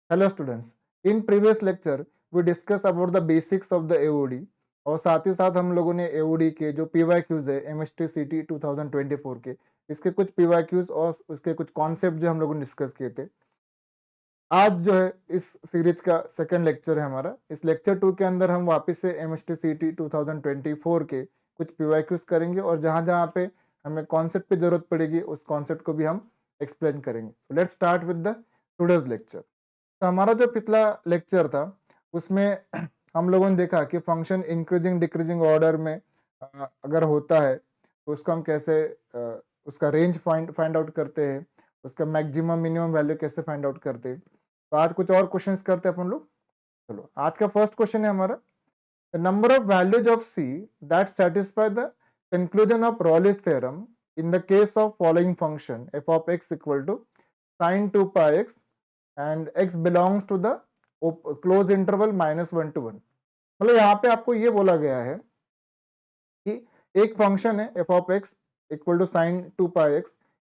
Hello students, in previous lecture we discuss about the basics of the AOD और साथ ही साथ हम लोगों ने एओडी के जो पीवाईक्यूज है एमएसटी सीटी 2024 के इसके कुछ पीवाईक्यूज और उसके कुछ कॉन्सेप्ट जो हम लोगों ने डिस्कस किए थे। आज जो है इस सीरीज का सेकंड लेक्चर है हमारा। इस लेक्चर 2 के अंदर हम वापस से एमएसटी सीटी 2024 के कुछ पीवाईक्यूज करेंगे और जहां जहां पे हमें कॉन्सेप्ट की जरूरत पड़ेगी उस कॉन्सेप्ट को भी हम एक्सप्लेन करेंगे। So let's start with the today's lecture. तो हमारा जो पिछला लेक्चर था उसमें हम लोगों ने देखा कि फंक्शन इंक्रीजिंग डिक्रीजिंग ऑर्डर में अगर होता है तो उसको हम कैसे उसका रेंज फाइंड आउट करते हैं, उसका मैक्सिमम मिनिमम वैल्यू कैसे फाइंड आउट करते हैं। तो आज कुछ और क्वेश्चंस करते हैं अपन लोग। चलो आज का फर्स्ट क्वेश्चन है हमारा, the number of values of c that satisfy the conclusion of Rolle's theorem in the case of following function f of x equal to sine 2 pi x and x belongs to the close interval -1 to 1। मतलब यहाँ पे आपको ये बोला गया है कि एक फंक्शन है f of x equal to sine 2 pi x.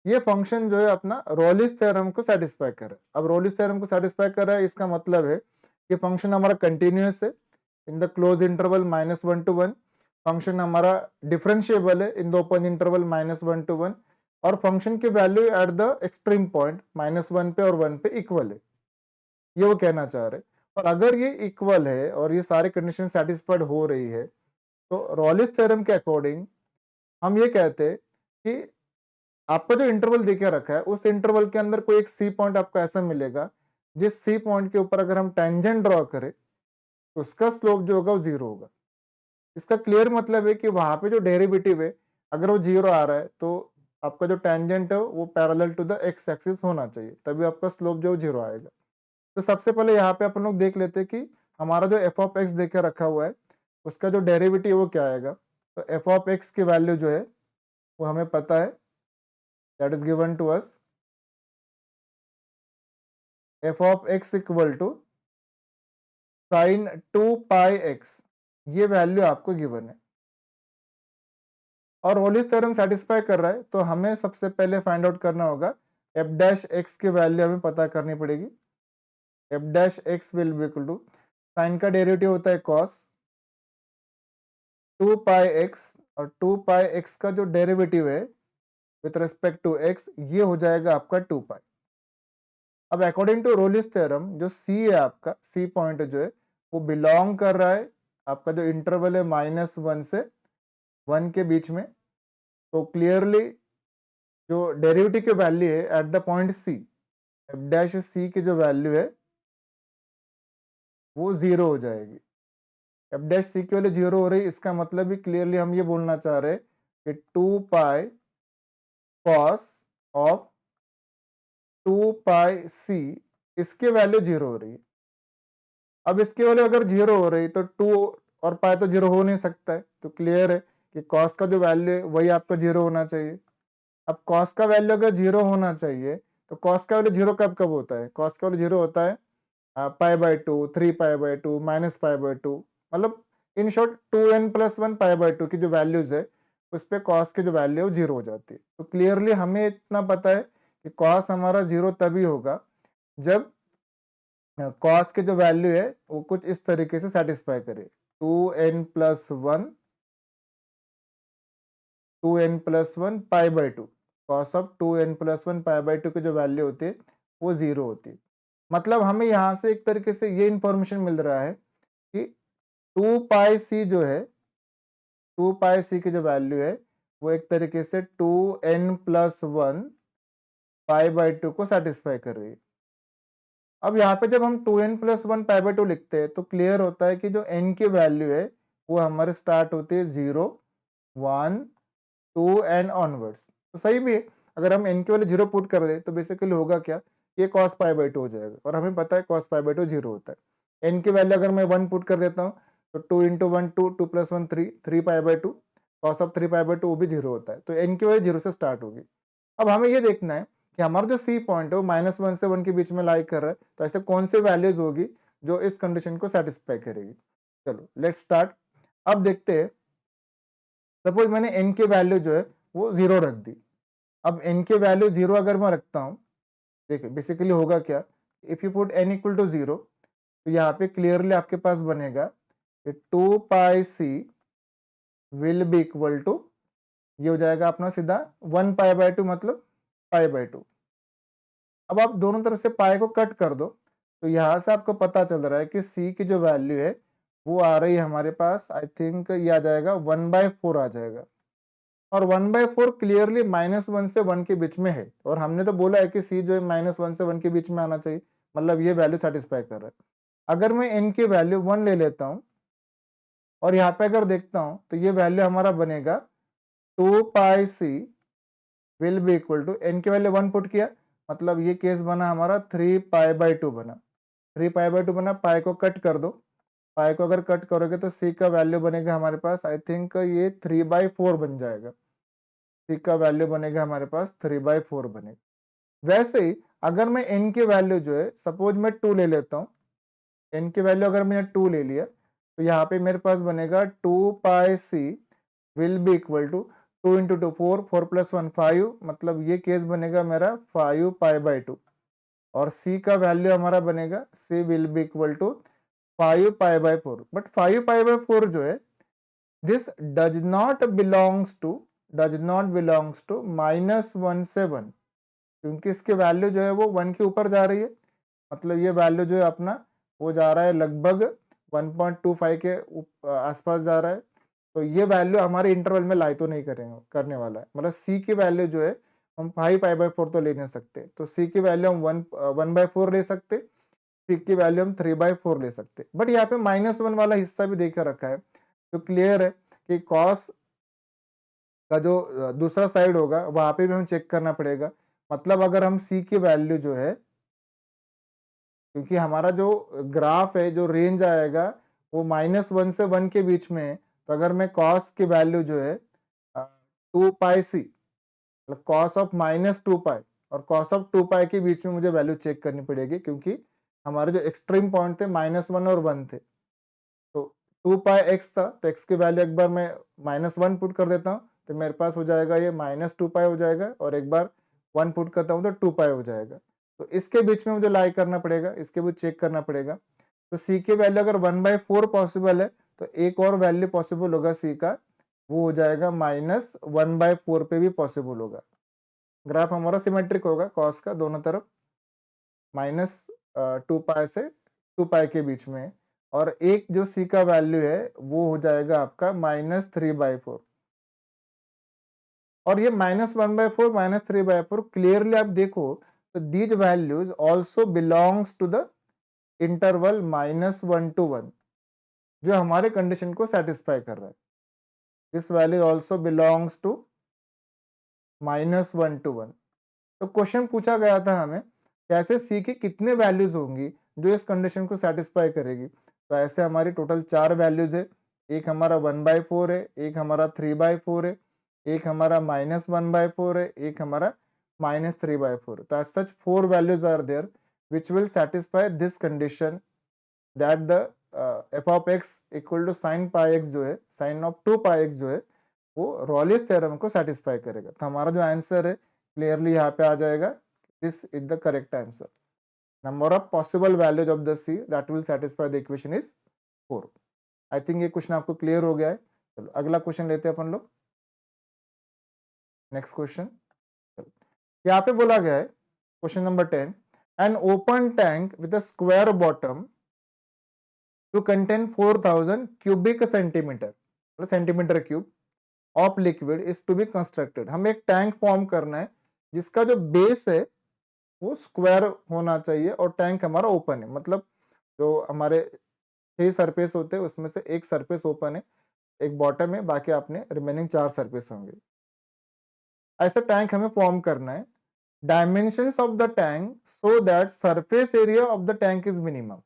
ये फंक्शन जो है अपना रॉलिस थ्योरम को सेटिस्फाई कर रहा है। अब रॉलिस थ्योरम को सेटिस्फाई कर रहा है इसका मतलब है कि फंक्शन हमारा कंटिन्यूअस है in the close interval -1 to 1। Function हमारा डिफरेंशिएबल है in the open interval -1 to 1 और फंक्शन की value at the extreme point -1 पे और 1 पे इक्वल है, ये वो कहना चाह रहे। और अगर ये इक्वल है और ये सारी कंडीशन सेटिस्फाइड हो रही है तो रॉलिस थ्योरम के अकॉर्डिंग हम ये कहते हैं कि आपका जो इंटरवल देके रखा है उस इंटरवल के अंदर कोई एक सी पॉइंट आपको ऐसा मिलेगा जिस सी पॉइंट के ऊपर अगर हम टेंजेंट ड्रॉ करें तो उसका स्लोप जो होगा वो जीरो होगा। इसका क्लियर मतलब है कि वहां पे जो डेरिवेटिव है अगर वो जीरो आ रहा है तो आपका जो टेंजेंट है वो parallel to the x axis होना चाहिए, तभी आपका स्लोप जो जीरो आएगा। तो सबसे पहले यहाँ पे अपन लोग देख लेते हैं कि हमारा जो एफ ऑफ एक्स देकर रखा हुआ है उसका जो डेरिवेटिव वो क्या आएगा। तो एफ ऑफ एक्स की वैल्यू जो है वो हमें पता है, that is given to us f of x equal to sine 2 pi x, ये वैल्यू आपको गिवन है और रॉलिस थ्योरम सेटिस्फाई कर रहा है। तो हमें सबसे पहले फाइंड आउट करना होगा एफ डैश एक्स की वैल्यू हमें पता करनी पड़ेगी। F dash x will be equal to sine का डेरिवेटिव होता है कॉस 2 पाई एक्स और 2 पाई एक्स का जो डेरिवेटिव है विथ रिस्पेक्ट टू एक्स ये हो जाएगा आपका 2 पाई। अब अकॉर्डिंग टू रोलिस थ्योरम जो सी है आपका सी पॉइंट जो है वो बिलोंग कर रहा है आपका जो इंटरवल है -1 से 1 के बीच में। तो क्लियरली जो डेरिवेटिव की वैल्यू है at the point C, F dash C की जो वैल्यू है वो जीरो हो जाएगी। एफ डैश सी की वैल्यू जीरो हो रही है इसका मतलब भी क्लियरली हम ये बोलना चाह रहे हैं कि 2 पाई कॉस ऑफ 2 पाई सी इसकी वैल्यू जीरो हो रही है। अब इसकी वैल्यू अगर जीरो हो रही तो 2 और पाई तो जीरो हो नहीं सकता है, तो क्लियर है कि कॉस का जो वैल्यू है वही आपका जीरो होना चाहिए। अब कॉस का वैल्यू अगर जीरो होना चाहिए तो कॉस का वैल्यू जीरो कब कब होता है, कॉस का वैल्यू जीरो होता है पाई/2, 3 पाई/2, -पाई/2, मतलब इन शॉर्ट 2n+1 पाई/2 की जो वैल्यूज है उस पे कॉस की जो वैल्यू है वो जीरो हो जाती है। तो क्लियरली हमें इतना पता है कि कॉस हमारा जीरो तभी होगा जब कॉस की जो वैल्यू है वो कुछ इस तरीके से सेटिस्फाई करे, 2n+1 पाई/2 कॉस ऑफ 2n+1 पाई/2 की जो वैल्यू होती है वो जीरो होती है। मतलब हमें यहाँ से एक तरीके से ये इंफॉर्मेशन मिल रहा है कि 2 पाई सी जो है 2 पाई सी की जो वैल्यू है वो एक तरीके से 2n+1 पाई/2 को सेटिस्फाई कर रही है। अब यहाँ पे जब हम 2n+1 पाई/2 लिखते हैं तो क्लियर होता है कि जो n की वैल्यू है वो हमारे स्टार्ट होती है 0, 1, 2 एंड ऑनवर्ड्स। तो सही भी है, अगर हम n की वैल्यू 0 पुट कर दे तो बेसिकली होगा क्या, ये cos पाई/2 हो जाएगा और हमें पता है cos पाई/2 0 होता है। n की वैल्यू अगर मैं 1 पुट कर देता हूँ तो 2 into 1 2, 2 + 1 3, 3 पाई/2, cos ऑफ 3 पाई/2 वो भी 0 होता है। तो n की वैल्यू 0 से स्टार्ट होगी। अब हमें ये देखना है कि हमारा जो सी पॉइंट है वो -1 से 1 के बीच में लाई कर रहा है, तो ऐसे कौन सी वैल्यूज होगी जो इस कंडीशन को सेटिस्फाई करेगी। चलो लेट्स स्टार्ट। अब देखते हैं, सपोज मैंने n की वैल्यू जो है वो 0 रख दी। अब n की वैल्यू 0 अगर मैं रखता हूँ, देखिए बेसिकली होगा क्या, if you put n equal to 0, तो यहाँ पे क्लियरली आपके पास बनेगा कि 2 pi C will be equal to, ये हो जाएगा अपना सीधा 1 पाई बाय 2 मतलब पाई बाय 2। अब आप दोनों तरफ से पाई को कट कर दो, तो यहाँ से आपको पता चल रहा है कि सी की जो वैल्यू है वो आ रही है हमारे पास, आई थिंक ये आ जाएगा 1/4 आ जाएगा। और 1/4 क्लियरली -1 से 1 के बीच में है, और हमने तो बोला है कि सी जो है -1 से 1 के बीच में आना चाहिए, मतलब ये वैल्यू सेटिस्फाई कर रहा है। अगर मैं n की वैल्यू 1 ले लेता हूँ और यहाँ पे अगर देखता हूँ तो ये वैल्यू हमारा बनेगा 2 pi C will be equal to, n की वैल्यू 1 पुट किया, मतलब ये केस बना हमारा 3 पाई बाय 2 बना। 3 पाई बाय 2 बना, पाई को कट कर दो, पाई को अगर कट करोगे तो सी का वैल्यू बनेगा हमारे पास, आई थिंक ये 3/4 बन जाएगा। सी का वैल्यू बनेगा हमारे पास 3/4 बनेगा। वैसे ही अगर मैं n की वैल्यू जो है, सपोज मैं 2 ले लेता हूँ, n की वैल्यू अगर मैंने 2 ले लिया, तो यहाँ पे मेरे पास बनेगा 2 pi C will be equal to 2 into 2 4, 4 plus 1 5, मतलब ये केस बनेगा मेरा 5 पाई बाय 2। और c का वैल्यू हमारा बनेगा c will be equal to 5 pi by 4। But 5 pi by 4 जो है, this does not belongs to -1 से 1, क्योंकि इसकी वैल्यू जो है वो 1 के ऊपर जा रही है, मतलब ये वैल्यू जो है अपना वो जा रहा है लगभग 1.25 के आसपास जा रहा है। तो ये वैल्यू हमारे इंटरवल में लाई तो नहीं करने वाला है, मतलब सी की वैल्यू जो है हम 5 पाई बाय 4 तो ले नहीं सकते, तो सी की वैल्यू हम 1/4 ले सकते, सी की वैल्यू हम 3/4 ले सकते। बट यहाँ पे -1 वाला हिस्सा भी देकर रखा है, तो क्लियर है कि कॉस का जो दूसरा साइड होगा वहां पे भी हमें चेक करना पड़ेगा। मतलब अगर हम सी की वैल्यू जो है, क्योंकि हमारा जो ग्राफ है, जो रेंज आएगा वो -1 से 1 के बीच में है, तो अगर मैं कॉस की वैल्यू जो है 2 पाई सी, मतलब कॉस ऑफ -2 पाई और कॉस ऑफ 2 पाई के बीच में मुझे वैल्यू चेक करनी पड़ेगी, क्योंकि हमारे जो एक्सट्रीम पॉइंट थे -1 और 1 थे। तो 2 पाई एक्स था, तो एक्स की वैल्यू एक बार मैं -1 पुट कर देता हूँ, तो मेरे पास हो जाएगा ये -2 पाई हो जाएगा, और एक बार 1 पुट करता हूँ तो 2 पाई हो जाएगा। तो इसके बीच में मुझे लाई करना पड़ेगा, इसके बीच चेक करना पड़ेगा। तो सी की वैल्यू अगर 1/4 पॉसिबल है, तो एक और वैल्यू पॉसिबल होगा सी का, वो हो जाएगा -1/4 पे भी पॉसिबल होगा। ग्राफ हमारा सिमेट्रिक होगा, कॉस का दोनों तरफ -2 पाई से 2 पाई के बीच में, और एक जो सी का वैल्यू है वो हो जाएगा आपका -3/4। और ये -1/4 -3/4 क्लियरली आप देखो तो these values also belongs to the interval -1 to 1, जो हमारे कंडीशन को सेटिस्फाई कर रहा है। This value also belongs to -1 to 1। तो क्वेश्चन पूछा गया था हमें कैसे सी की कितने वैल्यूज होंगी जो इस कंडीशन को सेटिस्फाई करेगी। तो ऐसे हमारी टोटल 4 वैल्यूज है, एक हमारा 1/4 है, एक हमारा 3/4 है, एक हमारा -1/4 है, एक हमारा -3/4। तो as such 4 values are there which will satisfy this condition that the f of x equal to sine pi x जो है, साइन ऑफ 2 पाई एक्स जो है, वो रॉलिस थ्योरम को सेटिस्फाई करेगा। तो हमारा जो आंसर है क्लियरली यहाँ पे आ जाएगा, this is the correct answer. Number of possible values of the see that will satisfy the equation is 4। I think ये क्वेश्चन आपको क्लियर हो गया है। चलो अगला क्वेश्चन लेते हैं अपन लोग, नेक्स्ट क्वेश्चन। यहाँ पे बोला गया है question number 10, an open tank with a square bottom to contain 4000 cubic centimetre, मतलब centimetre cube of liquid is to be constructed. हमें एक टैंक फॉर्म करना है जिसका जो बेस है वो स्क्वायर होना चाहिए और टैंक हमारा ओपन है, मतलब जो हमारे 6 सरफेस होते हैं उसमें से एक सरफेस ओपन है, एक बॉटम है, बाकी आपने रिमेनिंग 4 सरफेस होंगे। ऐसा टैंक हमें फॉर्म करना है। Dimensions of the tank so that surface area of the tank is minimum.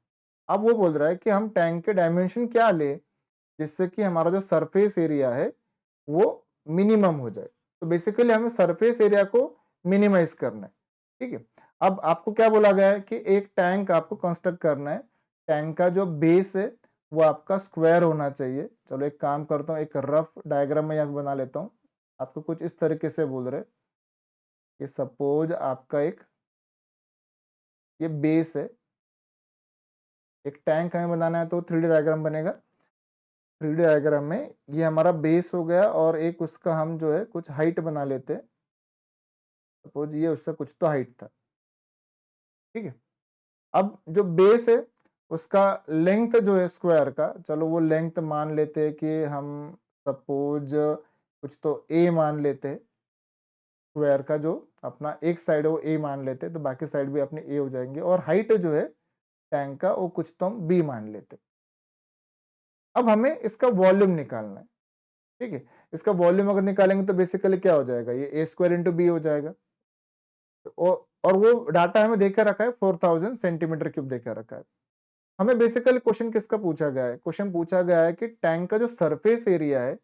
अब वो बोल रहा है कि हम टैंक के डायमेंशन क्या ले जिससे कि हमारा जो सरफेस एरिया है वो मिनिमम हो जाए। तो बेसिकली हमें सरफेस एरिया को मिनिमाइज करना है, ठीक है। अब आपको क्या बोला गया है कि एक टैंक आपको कंस्ट्रक्ट करना है, टैंक का जो बेस है वो आपका स्क्वायर होना चाहिए। चलो एक काम करता हूँ, एक रफ डायग्राम में यहाँ बना लेता हूँ। आपको कुछ इस तरीके से बोल रहे कि सपोज आपका एक ये बेस है। एक टैंक हमें बनाना है तो 3D डायग्राम बनेगा। 3D डायग्राम में ये हमारा बेस हो गया और एक उसका हम जो है कुछ हाइट बना लेते हैं। सपोज ये उसका कुछ तो हाइट था, ठीक है। अब जो बेस है उसका लेंथ जो है स्क्वायर का, चलो वो लेंथ मान लेते हैं कि हम सपोज कुछ तो ए मान लेते हैं। स्क्वायर का जो अपना एक साइड है वो ए मान लेते हैं, तो बाकी साइड भी अपने ए हो जाएंगे। और हाइट जो है टैंक का वो कुछ तो हम बी मान लेते हैं। अब हमें इसका वॉल्यूम निकालना है, ठीक है। इसका वॉल्यूम अगर निकालेंगे तो बेसिकली क्या हो जाएगा, ये ए स्क्वायर इंटू बी हो जाएगा। और वो डाटा हमें देकर रखा है 4000 सेंटीमीटर क्यूब देकर रखा है। हमें बेसिकली क्वेश्चन किसका पूछा गया है, क्वेश्चन पूछा गया है कि टैंक का जो सरफेस एरिया है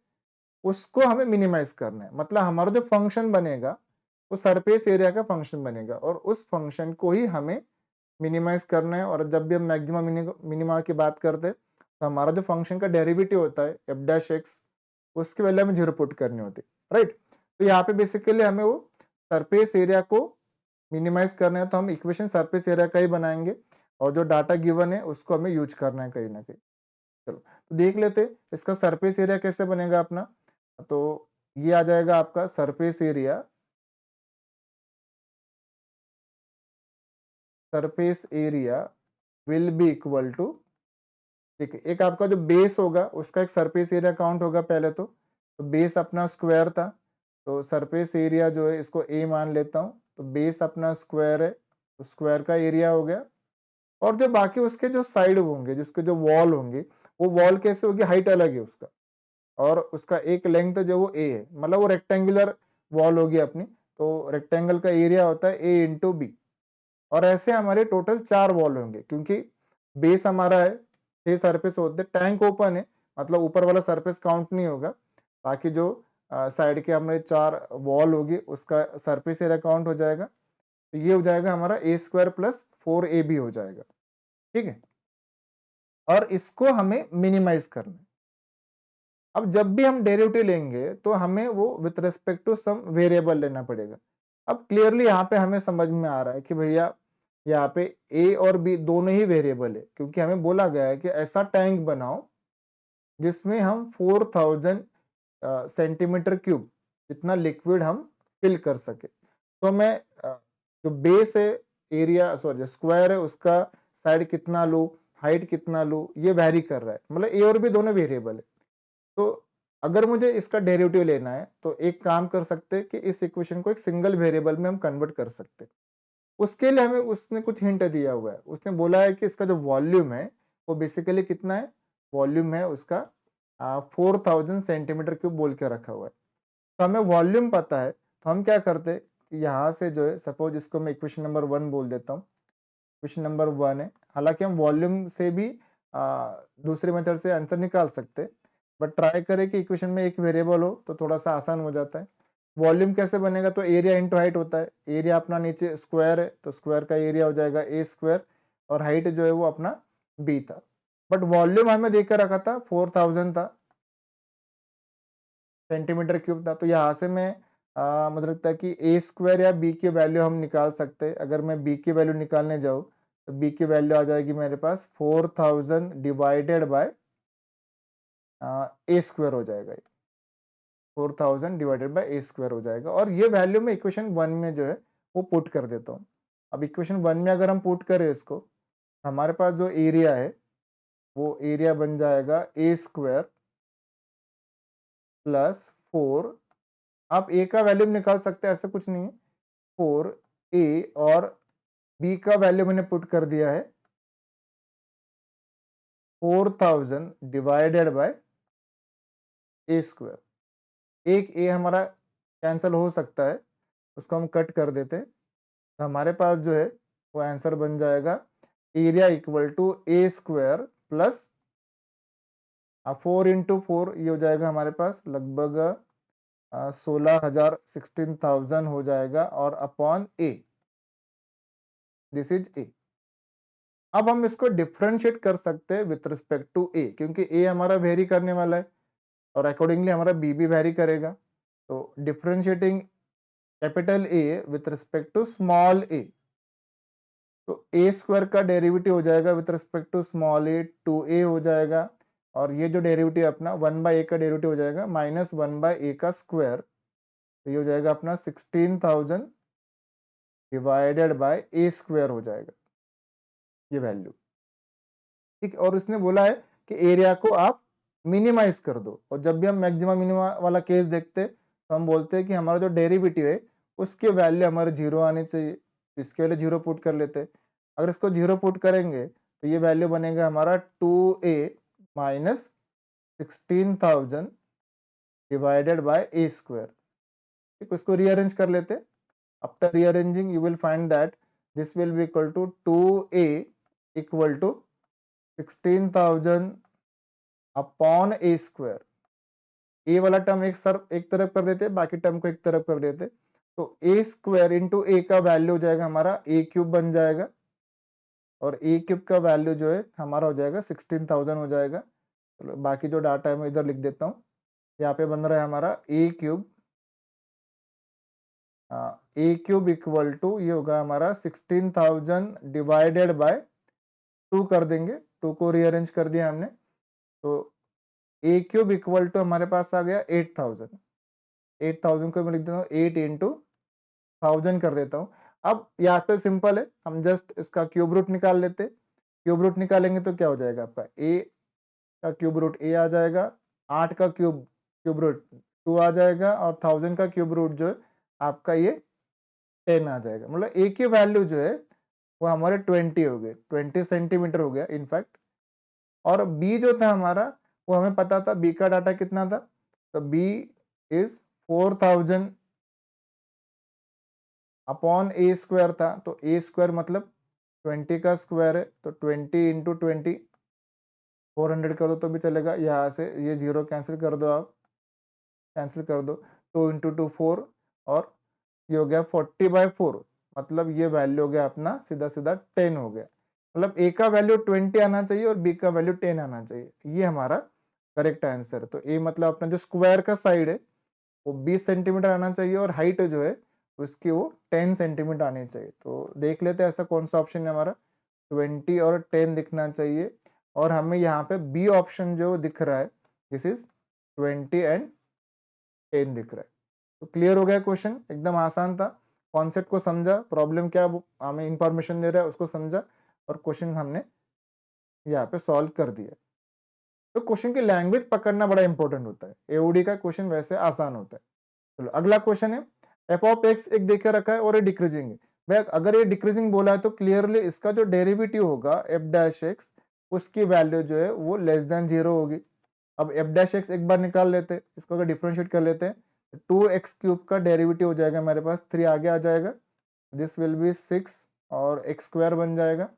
उसको हमें मिनिमाइज करना है। मतलब हमारा जो फंक्शन बनेगा वो सरफेस एरिया का फंक्शन बनेगा और उस फंक्शन को ही हमें मिनिमाइज करना है। और जब भी हम मैक्सिमम मिनिमा की बात करते हैं तो हमारा जो फंक्शन का डेरिवेटिव होता है एफ डैश एक्स, उसकी वैल्यू हमें 0 पुट करनी होती है, राइट। तो यहाँ पे बेसिकली हमें वो सरफेस एरिया को मिनिमाइज करना है, तो हम इक्वेशन सरफेस एरिया का ही बनाएंगे और जो डाटा गिवन है उसको हमें यूज करना है कहीं ना कहीं। चलो तो देख लेते हैं इसका सरफेस एरिया कैसे बनेगा अपना। तो ये आ जाएगा आपका surface area will be equal to, ठीक है, एक आपका जो बेस होगा उसका एक सरफेस एरिया काउंट होगा पहले तो बेस अपना स्क्वायर था, तो सरफेस एरिया जो है इसको ए मान लेता हूँ, तो बेस अपना स्क्वायर है तो स्क्वायर का एरिया हो गया। और जो बाकी उसके जो साइड होंगे, जिसके जो वॉल होंगे, वो वॉल कैसे होगी, हाइट अलग है उसका और उसका एक लेंथ जो वो ए है, मतलब वो रेक्टेंगुलर वॉल होगी अपनी। तो रेक्टेंगल का एरिया होता है ए इंटू बी। और ऐसे हमारे टोटल 4 वॉल होंगे क्योंकि बेस हमारा है, 6 सरफेस होते हैं, टैंक ओपन है मतलब ऊपर वाला सरफेस काउंट नहीं होगा। बाकी जो साइड के हमारे 4 वॉल होगी उसका सरफेस एरिया काउंट हो जाएगा। तो ये हो जाएगा हमारा ए स्क्वायर प्लस 4ab हो जाएगा, ठीक है। और इसको हमें मिनिमाइज करना है। अब जब भी हम डेरिवेटिव लेंगे तो हमें वो with respect to some variable लेना पड़ेगा। अब क्लियरली यहाँ पे हमें समझ में आ रहा है कि भैया यहाँ पे ए और बी दोनों ही वेरिएबल है, क्योंकि हमें बोला गया है कि ऐसा टैंक बनाओ जिसमें हम 4000 सेंटीमीटर क्यूब जितना लिक्विड हम फिल कर सके। तो मैं जो बेस है, एरिया सॉरी स्क्वायर है, उसका साइड कितना लूँ, हाइट कितना लूँ, ये वैरी कर रहा है। मतलब ए और बी दोनों वेरिएबल है। तो अगर मुझे इसका डेरिवेटिव लेना है तो एक काम कर सकते हैं कि इस इक्वेशन को एक सिंगल वेरिएबल में हम कन्वर्ट कर सकते हैं। उसके लिए हमें उसने कुछ हिंट दिया हुआ है। उसने बोला है कि इसका जो वॉल्यूम है वो बेसिकली कितना है, वॉल्यूम है उसका 4000 सेंटीमीटर क्यूब बोल के रखा हुआ है। तो हमें वॉल्यूम पता है तो हम क्या करते हैं, यहाँ से जो है सपोज इसको मैं इक्वेशन नंबर 1 बोल देता हूँ। क्वेश्चन नंबर 1 है, हालांकि हम वॉल्यूम से भी दूसरे मेथड से आंसर निकाल सकते हैं, बट ट्राई करें कि इक्वेशन में एक वेरिएबल हो तो थोड़ा सा आसान हो जाता है। वॉल्यूम कैसे बनेगा, तो एरिया इंटू हाइट होता है। एरिया अपना नीचे स्क्वायर है तो स्क्वायर का एरिया हो जाएगा ए स्क्वायर और हाइट जो है वो अपना बी था। बट वॉल्यूम हमें देकर रखा था 4000 था, सेंटीमीटर क्यूब था। तो यहाँ से मैं मुझे लगता है कि ए स्क्वायर या बी की वैल्यू हम निकाल सकते हैं। अगर मैं बी की वैल्यू निकालने जाऊँ तो बी की वैल्यू आ जाएगी मेरे पास 4000 डिवाइडेड बाय ए स्क्वायर हो जाएगा। 4000 डिवाइडेड बाय ए स्क्वायर हो जाएगा और ये वैल्यू मैं इक्वेशन 1 में जो है वो पुट कर देता हूँ। अब इक्वेशन 1 में अगर हम पुट करें इसको, हमारे पास जो एरिया है वो एरिया बन जाएगा ए स्क्वायर प्लस 4। आप ए का वैल्यू निकाल सकते हैं, ऐसा कुछ नहीं है। 4a और b का वैल्यू मैंने पुट कर दिया है 4000 डिवाइडेड बाय ए स्क्वायर। एक ए हमारा कैंसिल हो सकता है, उसको हम कट कर देते हैं। तो हमारे पास जो है वो आंसर बन जाएगा area equal to a square plus 4 into 4, ये हो जाएगा हमारे पास लगभग 16,000 16,000 हो जाएगा और upon A, this is a. अब हम इसको डिफरेंशिएट कर सकते हैं विथ रिस्पेक्ट टू ए, क्योंकि ए हमारा वेरी करने वाला है और अकॉर्डिंगली हमारा बी भी वेरी करेगा। तो differentiating capital A with respect to small A, तो ए स्क्वायर का डेरिवेटिव हो जाएगा with respect to small A 2a हो जाएगा, और ये जो डेरिवेटिव अपना 1/a का डेरिवेटिव हो जाएगा माइनस 1/a का स्क्वायर, तो ये हो जाएगा अपना 16,000 डिवाइडेड बाय ए स्क्वायर हो जाएगा ये वैल्यू। ठीक, और उसने बोला है कि एरिया को आप मिनिमाइज कर दो, और जब भी हम मैक्सिमा मिनिमा वाला केस देखते हैं तो हम बोलते हैं कि हमारा जो डेरिवेटिव है उसके वैल्यू हमारे जीरो आने चाहिए, इसके लिए जीरो पुट कर लेते हैं। अगर इसको जीरो पुट करेंगे तो ये वैल्यू बनेगा हमारा 2a minus 16,000 divided by A square. ठीक, उसको रीअरेंज कर लेते हैं। After rearranging you will find that this will be equal to 2a equal to 16,000 upon A square. A वाला टर्म एक तरफ कर देते, बाकी टर्म को एक तरफ कर देते, तो ए स्क्वायर इंटू ए का वैल्यू हो जाएगा हमारा ए क्यूब बन जाएगा, और ए क्यूब का वैल्यू जो है हमारा हो जाएगा 16,000 हो जाएगा। चलो बाकी जो डाटा है मैं इधर लिख देता हूँ। यहाँ पे बन रहा है हमारा ए क्यूब इक्वल टू ये होगा हमारा 16,000 डिवाइडेड बाय 2 कर देंगे, 2 को रीअरेंज कर दिया हमने, तो ए क्यूब इक्वल टू हमारे पास आ गया 8,000। 8,000 को मैं लिख देता हूँ 8 इंटू 1000 कर देता हूँ। अब यहाँ पे सिंपल है, हम जस्ट इसका क्यूब रूट निकाल लेते हैं। क्यूब रूट निकालेंगे तो क्या हो जाएगा आपका ए का क्यूब रूट ए आ जाएगा, 8 का क्यूब रूट 2 आ जाएगा, और 1000 का क्यूब रूट जो है आपका ये 10 आ जाएगा। मतलब ए की वैल्यू जो है वो हमारे 20 हो गए, 20 सेंटीमीटर हो गया इनफैक्ट। और बी जो था हमारा वो हमें पता था, बी का डाटा कितना था, तो b is 4000 upon A square था, तो ए स्क्वायर मतलब 20 का स्क्वायर है, तो 20 इंटू 20 400 कर दो तो भी चलेगा। यहाँ से ये जीरो कैंसिल कर दो, आप कैंसिल कर दो, 2 इंटू 2 4, और ये हो गया 40/4, मतलब ये वैल्यू हो गया अपना सीधा सीधा 10 हो गया। मतलब ए का वैल्यू 20 आना चाहिए और बी का वैल्यू 10 आना चाहिए, ये हमारा करेक्ट आंसर है। तो ए मतलब अपना जो स्क्वायर का साइड है वो 20 सेंटीमीटर आना चाहिए, और हाइट जो है उसकी वो 10 सेंटीमीटर आनी चाहिए। तो देख लेते हैं ऐसा कौन सा ऑप्शन है हमारा, 20 और 10 दिखना चाहिए, और हमें यहाँ पे बी ऑप्शन जो दिख रहा है दिस इज 20 एंड 10 दिख रहा है। तो क्लियर हो गया क्वेश्चन, एकदम आसान था। कॉन्सेप्ट को समझा, प्रॉब्लम क्या हमें इंफॉर्मेशन दे रहा है उसको समझा, और क्वेश्चन हमने यहाँ पे सॉल्व कर दिया। तो क्वेश्चन की लैंग्वेज पकड़ना बड़ा इंपॉर्टेंट होता है, एओडी का क्वेश्चन वैसे आसान होता है। चलो अगला क्वेश्चन है, एफ ऑफ एक्स एक देखे रखा है और ये डिक्रीजिंग है। भाई अगर ये डिक्रीजिंग बोला है तो क्लियरली इसका जो डेरिवेटिव होगा एफ डैश एक्स, उसकी वैल्यू जो है वो लेस देन 0 होगी। अब एफ डैश एक्स एक बार निकाल लेते हैं, इसको अगर डिफरेंशिएट कर लेते हैं 2x क्यूब का डेरिवेटिव हो जाएगा मेरे पास, 3 आगे आ जाएगा, दिस विल बी 6 और एक्स स्क्वायर बन जाएगा,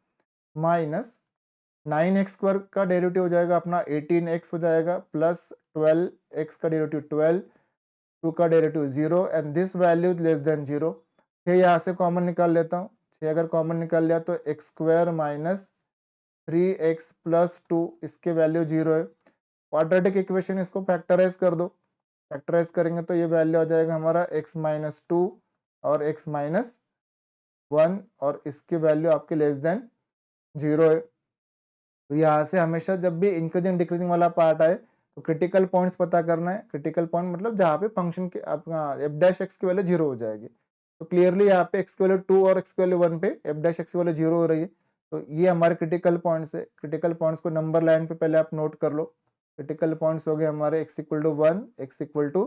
माइनस 9x स्क्वायर का डेरिवेटिव हो जाएगा अपना 18x हो जाएगा, प्लस 12x का डेरिवेटिव 12, 2 का derivative 0 and this value less than 0। 6 यहाँ से कॉमन निकाल लेता हूँ, 6 अगर कॉमन निकाल लिया तो x square minus 3x plus 2, इसके वैल्यू 0 है। क्वाड्रेटिक इक्वेशन इसको फैक्टराइज कर दो, फैक्टराइज करेंगे तो ये वैल्यू आ जाएगा हमारा x माइनस 2 और x माइनस 1, और इसकी वैल्यू आपके लेस देन 0 है। तो यहाँ से हमेशा जब भी इंक्रीजिंग डिक्रीजिंग वाला पार्ट आए तो क्रिटिकल पॉइंट्स पता करना है। क्रिटिकल पॉइंट मतलब जहाँ पे फंक्शन के अपना एफ डैश एक्स की वैल्यू 0 हो जाएगी। तो क्लियरली यहाँ पे एक्स की वैल्यू 2 और एक्स की वैल्यू 1 पे एफ डैश एक्स की वैल्यू 0 हो रही है, तो ये हमारे क्रिटिकल पॉइंट्स है। क्रिटिकल पॉइंट्स को नंबर लाइन पे पहले आप नोट कर लो। क्रिटिकल पॉइंट्स हो गए हमारे x equal to 1, x equal to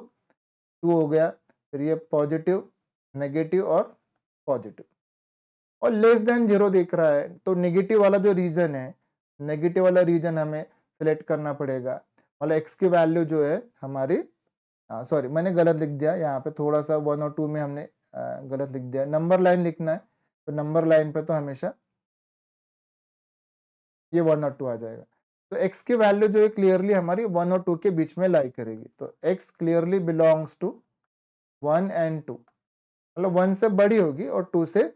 2 हो गया, फिर ये पॉजिटिव, नेगेटिव और पॉजिटिव, और लेस देन 0 दिख रहा है तो नेगेटिव वाला जो रीजन है, नेगेटिव वाला रीजन हमें सिलेक्ट करना पड़ेगा। मतलब एक्स की वैल्यू जो है हमारी, सॉरी मैंने गलत लिख दिया, यहाँ पे थोड़ा सा 1 और 2 में हमने गलत लिख दिया। नंबर लाइन लिखना है, तो नंबर लाइन पे तो हमेशा ये 1 और 2 आ जाएगा। तो x की वैल्यू जो है क्लियरली हमारी 1 और 2 के बीच में लाई करेगी, तो x clearly belongs to 1 and 2, मतलब 1 से बड़ी होगी और 2 से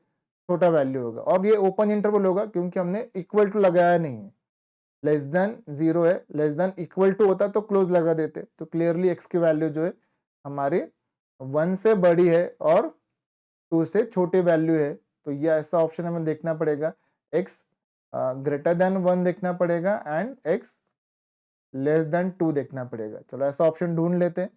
छोटा वैल्यू होगा, और ये ओपन इंटरवल होगा क्योंकि हमने इक्वल टू लगाया नहीं है। लेस देन 0 है, लेस देन इक्वल टू होता तो क्लोज लगा देते। तो क्लियरली x की वैल्यू जो है हमारी 1 से बड़ी है और 2 से छोटी वैल्यू है, तो ये ऐसा ऑप्शन हमें देखना पड़ेगा, x ग्रेटर देन 1 देखना पड़ेगा एंड x लेस देन 2 देखना पड़ेगा। चलो ऐसा ऑप्शन ढूंढ लेते हैं,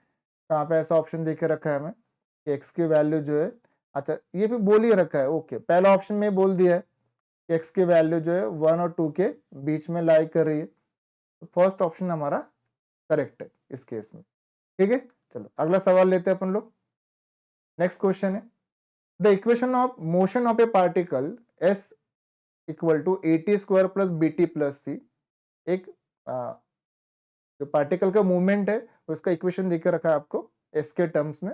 कहाँ पे ऐसा ऑप्शन दे के रखा है हमें कि x की वैल्यू जो है, अच्छा ये भी बोल ही रखा है, ओके पहला ऑप्शन में बोल दिया है कि x की वैल्यू जो है 1 और 2 के बीच में लाई कर रही है, तो फर्स्ट ऑप्शन हमारा करेक्ट है इस केस में। ठीक है, चलो अगला सवाल लेते हैं अपन लोग। नेक्स्ट क्वेश्चन है, the equation of motion of a particle s equal to at square plus bt plus c, एक जो पार्टिकल का मूवमेंट है उसका इक्वेशन देकर रखा है आपको s के टर्म्स में।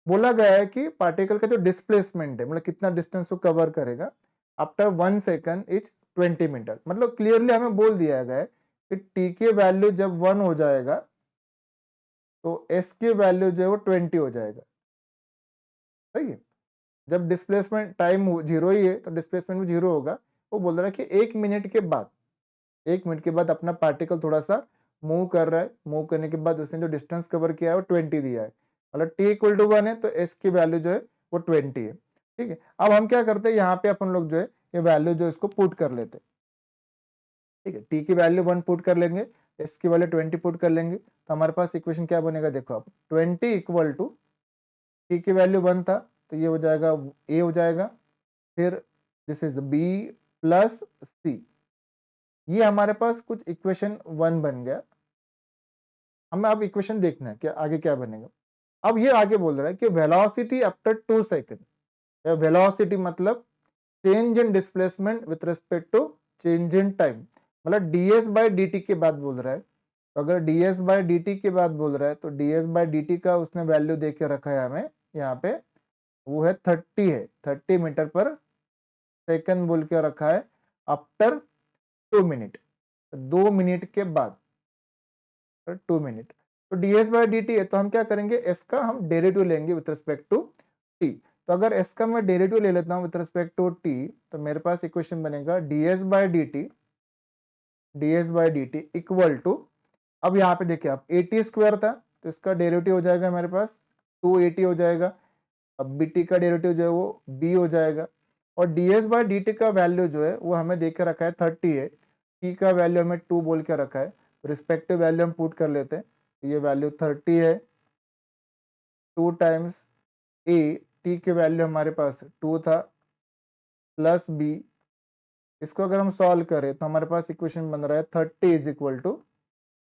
बोला गया है कि पार्टिकल का जो डिस्प्लेसमेंट है, मतलब कितना डिस्टेंस को कवर करेगा आफ्टर 1 सेकंड इज 20 मीटर। मतलब क्लियरली हमें बोल दिया गया है कि t की वैल्यू जब 1 हो जाएगा तो s की वैल्यू जो है वो 20 हो जाएगा। सही है, जब डिस्प्लेसमेंट टाइम 0 ही है तो डिस्प्लेसमेंट भी 0 होगा। वो बोल रहा है कि 1 मिनट के बाद, 1 मिनट के बाद अपना पार्टिकल थोड़ा सा मूव कर रहा है, मूव करने के बाद उसने जो डिस्टेंस कवर किया है वो 20 दिया है, मतलब t इक्वल टू 1 है तो s की वैल्यू जो है वो 20 है। ठीक है, अब हम क्या करते हैं, यहाँ पे अपन लोग जो है ये वैल्यू जो इसको पुट कर लेते हैं। ठीक है, t की वैल्यू 1 पुट कर लेंगे, s की वैल्यू 20 पुट कर लेंगे, तो हमारे पास इक्वेशन क्या बनेगा, देखो आप 20 इक्वल टू t की वैल्यू 1 था तो ये हो जाएगा a हो जाएगा, फिर this is b plus c, ये हमारे पास कुछ इक्वेशन 1 बन गया। हमें अब इक्वेशन देखना है कि आगे क्या बनेगा। अब ये आगे बोल रहा है कि वेलोसिटी आफ्टर 2 सेकंड, वेलोसिटी मतलब change in displacement with respect to change in time, मतलब ds बाय dt की बात बोल रहा है। तो अगर ds बाय dt की बात बोल रहा है तो ds बाय dt का उसने वैल्यू दे के रखा है हमें यहाँ पे, वो है 30 है, 30 मीटर पर सेकंड बोल के रखा है आफ्टर 2 मिनट, 2 मिनट के बाद, 2 मिनट। तो ds बाय dt है तो हम क्या करेंगे, s का हम डेरिवेटिव लेंगे विथ रिस्पेक्ट टू t। तो अगर s का मैं डेरिवेटिव ले लेता हूं विथ रिस्पेक्ट टू t तो मेरे पास इक्वेशन बनेगा ds by dt equal to, अब यहाँ पे देखिए आप at स्क्वायर था तो इसका डेरिवेटिव हो जाएगा मेरे पास 2at हो जाएगा, अब bt का डेरिवेटिव जो है वो b हो जाएगा, और ds बाय dt का वैल्यू जो है वो हमें देख के रखा है 30 है, t का वैल्यू हमें 2 बोल के रखा है, रिस्पेक्टिव वैल्यू हम पुट कर लेते हैं, तो ये वैल्यू 30 है, 2 टाइम्स a, t की वैल्यू हमारे पास 2 था प्लस b, इसको अगर हम सॉल्व करें तो हमारे पास इक्वेशन बन रहा है 30 इज इक्वल टू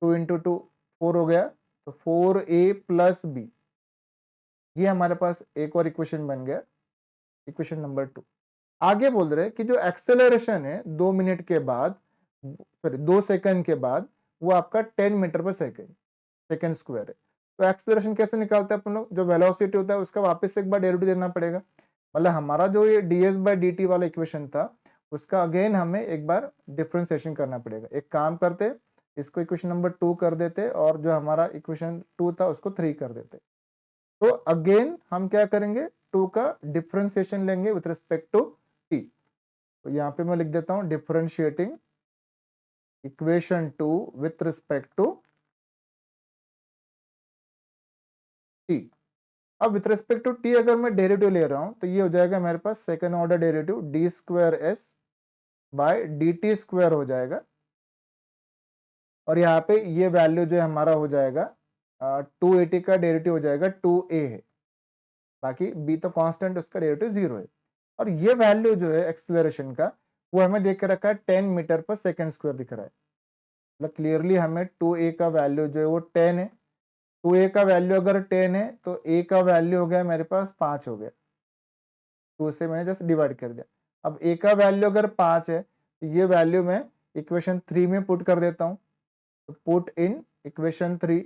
2 इंटू 2 4 हो गया, तो 4a प्लस b, ये हमारे पास एक और इक्वेशन बन गया, इक्वेशन नंबर 2। आगे बोल रहे हैं कि जो एक्सेलरेशन है 2 मिनट के बाद, सॉरी 2 सेकंड के बाद, वो आपका 10 मीटर पर सेकंड, सेकंड स्क्वायर है। तो एक्सेलरेशन कैसे निकालते हैं अपन लोग, जो वेलोसिटी होता है उसका वापस से एक बार डेरिवेटिव देना पड़ेगा, मतलब हमारा जो ये ds बाय dt वाला इक्वेशन था उसका अगेन हमें एक बार डिफरेंशिएशन करना पड़ेगा। एक काम करते, इसको इक्वेशन नंबर 2 कर देते और जो हमारा इक्वेशन 2 था उसको 3 कर देते। तो अगेन हम क्या करेंगे, 2 का डिफरेंशिएशन लेंगे विथ रिस्पेक्ट टू t। तो यहाँ पे मैं लिख देता हूँ differentiating equation 2 with respect to t। अब विथ रिस्पेक्ट टू t अगर मैं डेरिवेटिव ले रहा हूं तो ये हो जाएगा मेरे पास second order derivative D square S by D T square हो जाएगा, और यहाँ पे ये वैल्यू जो है हमारा हो जाएगा 280 का डेरिवेटिव हो जाएगा 2a है, बाकी b तो कांस्टेंट, उसका डेरिवेटिव 0 है। और ये वैल्यू जो है एक्सेलरेशन का वो हमें देख के रखा है 10 मीटर पर सेकंड स्क्वायर दिख रहा है, मतलब क्लियरली हमें 2a का वैल्यू जो है वो 10 है, 2a का वैल्यू अगर 10 है तो a का वैल्यू हो गया मेरे पास 5 हो गया, 2 से मैंने जस्ट डिवाइड कर दिया। अब a का वैल्यू अगर 5 है तो ये वैल्यू मैं इक्वेशन 3 में पुट कर देता हूँ, तो पुट इन इक्वेशन 3,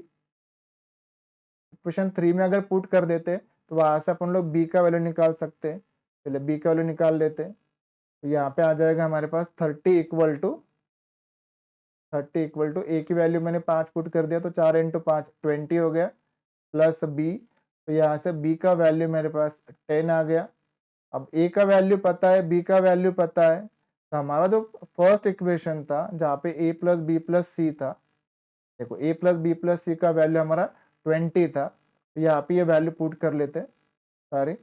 इक्वेशन 3 में अगर पुट कर देते तो वहां से अपन लोग b का वैल्यू निकाल सकते हैं। चलिए b का वैल्यू निकाल लेते हैं, तो यहाँ पे आ जाएगा हमारे पास 30 इक्वल टू a की वैल्यू मैंने 5 पुट कर दिया तो 4 इंटू 5 20 हो गया, प्लस b, तो यहाँ से b का वैल्यू मेरे पास 10 आ गया। अब a का वैल्यू पता है, b का वैल्यू पता है, तो हमारा जो फर्स्ट इक्वेशन था जहाँ पे a प्लस बी प्लस सी था, देखो a प्लस बी प्लस सी का वैल्यू हमारा 20 था, तो यहाँ पे ये वैल्यू पुट कर लेते हैं सारे,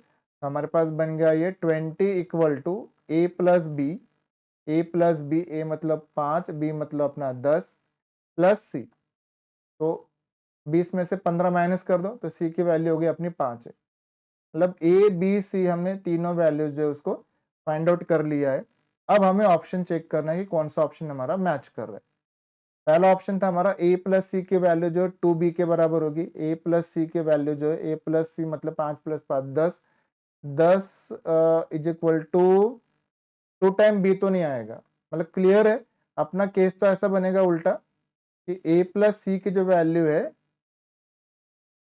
हमारे पास बन गया ये 20 equal to A plus B, A plus B, A मतलब 5, बी मतलब अपना 10 प्लस सी। तो 20 में से 15 माइनस कर दो तो सी की वैल्यू होगी अपनी 5 है। मतलब ए बी सी हमने तीनों वैल्यूज जो है उसको फाइंड आउट कर लिया है। अब हमें ऑप्शन चेक करना है कि कौन सा ऑप्शन हमारा मैच कर रहा है। पहला ऑप्शन था हमारा ए प्लस सी की वैल्यू जो है 2b के बराबर होगी। ए प्लस सी की वैल्यू जो है, ए प्लस सी मतलब 5 plus 5 10, 10 is equal to 2 time b तो नहीं आएगा। मतलब क्लियर है, अपना केस तो ऐसा बनेगा उल्टा कि ए प्लस सी की जो वैल्यू है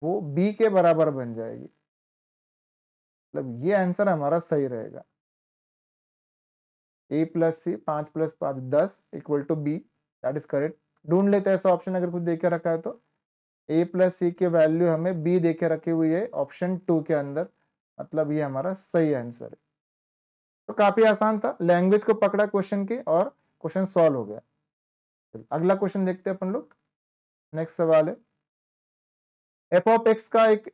वो बी के बराबर बन जाएगी। मतलब ये आंसर हमारा सही रहेगा। A plus C 5 plus 5 10 equal to B, that is correct. ढूंढ लेते हैं ऐसा ऑप्शन अगर कुछ देके रखा है तो। ए प्लस सी की वैल्यू हमें बी देके रखी हुई है ऑप्शन 2 के अंदर, मतलब ये हमारा सही आंसर है। तो काफी आसान था, लैंग्वेज को पकड़ा क्वेश्चन की और क्वेश्चन सॉल्व हो गया। अगला क्वेश्चन देखते हैं अपन लोग। नेक्स्ट सवाल है, एफ ऑफ एक्स का एक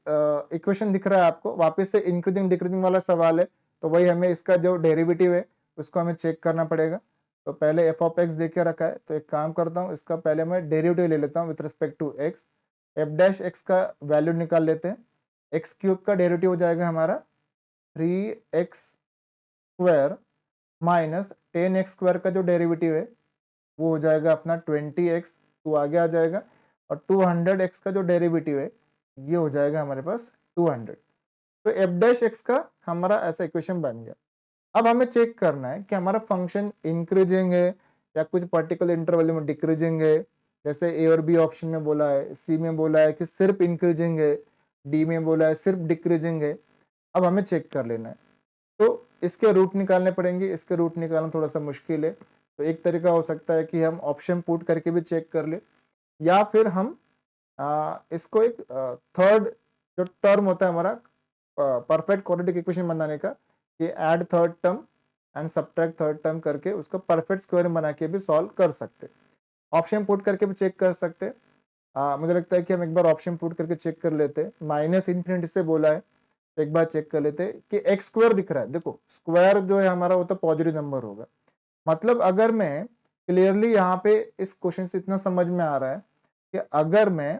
इक्वेशन दिख रहा है आपको, वापस से इंक्रीजिंग डिक्रीजिंग वाला सवाल है। तो वही हमें इसका जो डेरिवेटिव है उसको हमें चेक करना पड़ेगा। तो पहले एफ ऑफ एक्स देके रखा है, तो एक काम करता हूँ, इसका पहले मैं डेरिवेटिव ले लेता हूँ with respect to x. F dash x का वैल्यू निकाल लेते हैं। एक्स क्यूब का डेरिवेटिव हो जाएगा हमारा 3x square minus 10x square का जो डेरिवेटिव है वो हो जाएगा अपना 20x, तो आगे आ जाएगा। और 200x का जो डेरिवेटिव है ये हो जाएगा हमारे पास 200। तो एफ डैश एक्स का हमारा ऐसा इक्वेशन बन गया। अब हमें चेक करना है कि हमारा फंक्शन इंक्रीजिंग है या कुछ पर्टिकुलर इंटरवल में डिक्रीजिंग है। जैसे ए और बी ऑप्शन में बोला है, सी में बोला है कि सिर्फ इंक्रीजिंग है, डी में बोला है सिर्फ डिक्रीजिंग है। अब हमें चेक कर लेना है, तो इसके रूट निकालने पड़ेंगे। इसके रूट निकालना थोड़ा सा मुश्किल है, तो एक तरीका हो सकता है कि हम ऑप्शन पुट करके भी चेक कर ले, या फिर हम इसको एक थर्ड जो टर्म होता है हमारा परफेक्ट क्वाड्रेटिक इक्वेशन बनाने का, कि add third term and subtract third term करके उसको परफेक्ट स्क्वायर बना के भी सॉल्व कर सकते। ऑप्शन पुट करके भी चेक कर सकते। मुझे लगता है कि हम एक बार ऑप्शन पुट करके चेक कर लेते। माइनस इन्फिनिटी से बोला है, तो एक बार चेक कर लेते कि एक्स स्क्वायर दिख रहा है। देखो स्क्वायर जो है हमारा वो तो पॉजिटिव नंबर होगा। मतलब अगर मैं क्लियरली यहाँ पे इस क्वेश्चन से इतना समझ में आ रहा है कि अगर मैं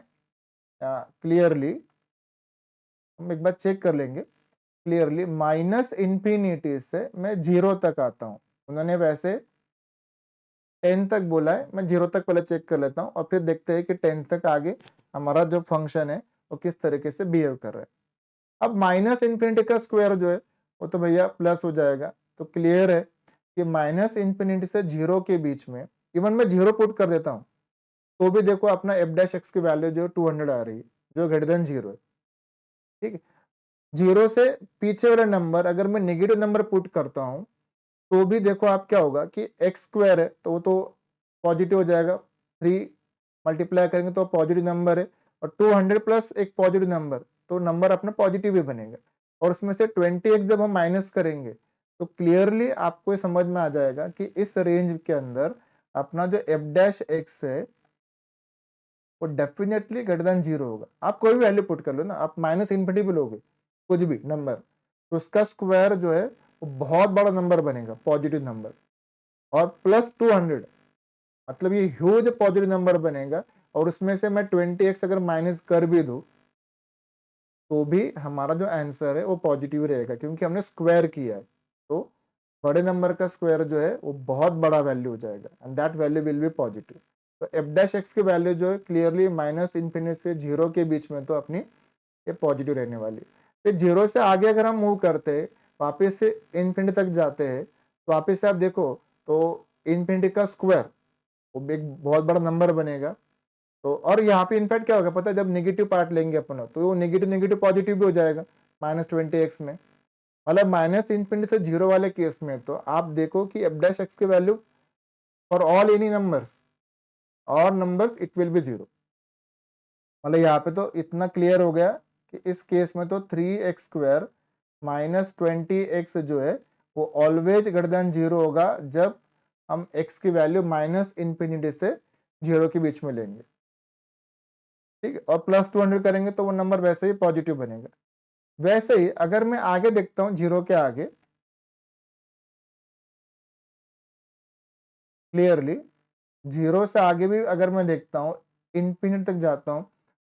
क्लियरली हम एक बार चेक कर लेंगे, क्लियरली माइनस इंफिनिटी से मैं जीरो तक आता हूँ। उन्होंने वैसे 10 तक बोला है, मैं जीरो तक पहले चेक कर लेता हूँ और फिर देखते हैं कि 10 तक आगे हमारा जो फंक्शन है वो किस तरीके से बिहेव कर रहा है। अब माइनस इंफिनिटी का स्क्वायर जो है वो तो भैया प्लस हो जाएगा। तो क्लियर है कि माइनस इंफिनिटी से जीरो के बीच में इवन मैं जीरो पुट कर देता हूँ तो भी देखो अपना एफ डैश एक्स की वैल्यू जो 200 आ रही है, जो ग्रेटर देन जीरो है। ठीक है, जीरो से पीछे वाला नंबर अगर मैं नेगेटिव नंबर पुट करता हूँ तो भी देखो आप क्या होगा कि एक्स स्क्वायर है तो वो तो पॉजिटिव हो जाएगा, 3 मल्टीप्लाई करेंगे तो पॉजिटिव नंबर है, और 200 प्लस एक पॉजिटिव नंबर, तो नंबर अपना पॉजिटिव ही बनेगा। और उसमें से 20x जब हम माइनस करेंगे तो क्लियरली आपको ये समझ में आ जाएगा कि इस रेंज के अंदर अपना जो एफ डैश एक्स है वो डेफिनेटली ग्रेटर देन जीरो होगा। आप कोई भी वैल्यू पुट कर लो ना, आप माइनस इन्फिनिटी भी लोगे कुछ भी नंबर, तो उसका स्क्वायर जो है वो बहुत बड़ा नंबर बनेगा, पॉजिटिव नंबर। और प्लस 200 मतलब ये ह्यूज पॉजिटिव नंबर बनेगा। और उसमें से मैं 20x अगर माइनस कर भी दूं तो भी हमारा जो आंसर है वो पॉजिटिव रहेगा, क्योंकि हमने स्क्वायर किया है। तो बड़े नंबर का स्क्वायर जो है वो बहुत बड़ा वैल्यू हो जाएगा and that value will be positive. तो एफ डैश एक्स की वैल्यू जो है क्लियरली माइनस इन्फिनिटी से जीरो के बीच में तो अपनी ये पॉजिटिव रहने वाली है। फिर जीरो से आगे अगर हम मूव करते हैं, वापस से इन्फिनिटी तक जाते हैं, तो वापस से आप देखो तो इन्फिनिटी का स्क्वायर वो एक बहुत बड़ा नंबर बनेगा। तो और यहाँ पे इनफैक्ट क्या होगा पता है, जब नेगेटिव पार्ट लेंगे अपन तो वो नेगेटिव नेगेटिव पॉजिटिव भी हो जाएगा -20x में। मतलब माइनस इन्फिनिटी से जीरो वाले केस में तो आप देखो कि एफ डैश एक्स की value for all any numbers और numbers it will be zero. मतलब यहाँ पे तो इतना क्लियर हो गया कि इस केस में तो 3x स्क्वायर -20x जो है वो ऑलवेज ग्रेटर देन जीरो होगा जब हम x की वैल्यू माइनस इन्फिनिटी से जीरो के बीच में लेंगे। ठीक है, और प्लस 200 करेंगे तो वो नंबर वैसे ही पॉजिटिव बनेगा। वैसे ही अगर मैं आगे देखता हूँ 0 के आगे, क्लियरली 0 से आगे भी अगर मैं देखता हूँ, इन्फिनिटी तक जाता हूँ,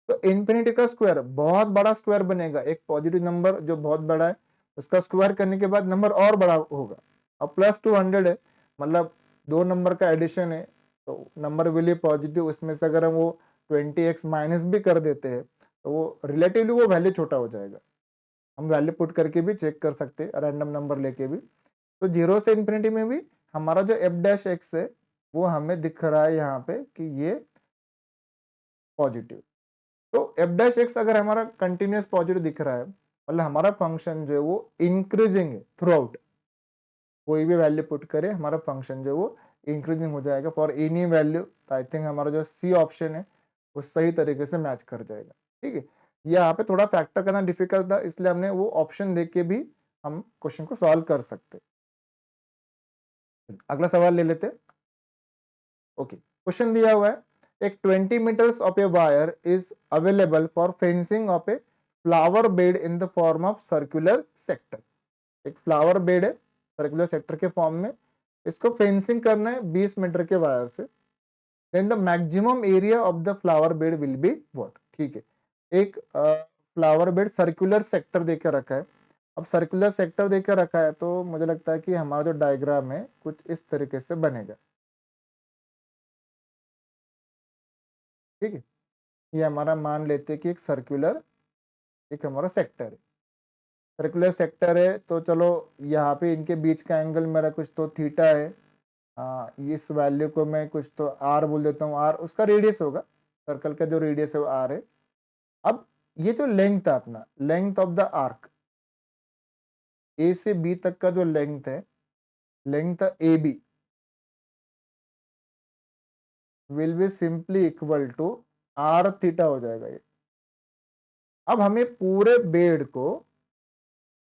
तो इन्फिनिटी का स्क्वायर बहुत बड़ा स्क्वायर बनेगा। एक पॉजिटिव नंबर जो बहुत बड़ा है, उसका स्क्वायर करने के बाद नंबर और बड़ा होगा। अब प्लस 200 है, मतलब 2 नंबर का एडिशन है, तो नंबर विल बी पॉजिटिव। उसमें से अगर हम वो 20x माइनस भी कर देते हैं, तो वो रिलेटिवली वो वैल्यू छोटा हो जाएगा। हम वैल्यू पुट करके भी चेक कर सकते हैं, रैंडम नंबर लेके भी। तो 0 से इन्फिनिटी में भी हमारा जो एफ डैश एक्स है, वो हमें दिख रहा है यहाँ पे कि ये पॉजिटिव। तो एफ डैश एक्स अगर हमारा कंटिन्यूस पॉजिटिव दिख रहा है, मतलब हमारा फंक्शन जो है वो इंक्रीजिंग है थ्रू आउट। कोई भी वैल्यू पुट करे, हमारा फंक्शन जो है वो इंक्रीजिंग हो जाएगा फॉर एनी वैल्यू। तो आई थिंक हमारा जो सी ऑप्शन है वो सही तरीके से मैच कर जाएगा। ठीक है, यहाँ पे थोड़ा फैक्टर करना डिफिकल्ट था, इसलिए हमने वो ऑप्शन देख के भी हम क्वेश्चन को सॉल्व कर सकते। अगला सवाल ले लेते। ओके, क्वेश्चन दिया हुआ है एक 20 meters of a wire is available for fencing of a flower bed in the form of circular sector. एक फ्लावर बेड है सर्कुलर सेक्टर के फॉर्म में, इसको फेंसिंग करना है 20 मीटर के वायर से। Then the maximum area of the flower bed will be what. ठीक है, एक फ्लावर बेड सर्कुलर सेक्टर देकर रखा है। अब सर्कुलर सेक्टर देकर रखा है, तो मुझे लगता है कि हमारा जो डायग्राम है कुछ इस तरीके से बनेगा। ठीक है, ये हमारा मान लेते हैं कि एक सर्कुलर एक हमारा सेक्टर है। सर्कुलर सेक्टर है, तो चलो यहाँ पे इनके बीच का एंगल मेरा कुछ तो थीटा है। इस वैल्यू को मैं कुछ तो आर बोल देता हूँ, आर उसका रेडियस होगा, सर्कल का जो रेडियस है वो आर है। अब ये जो लेंथ है अपना, length of the arc, a से बी तक का जो लेंथ है, length a b will be simply equal to r theta हो जाएगा ये। अब हमें पूरे बेड को,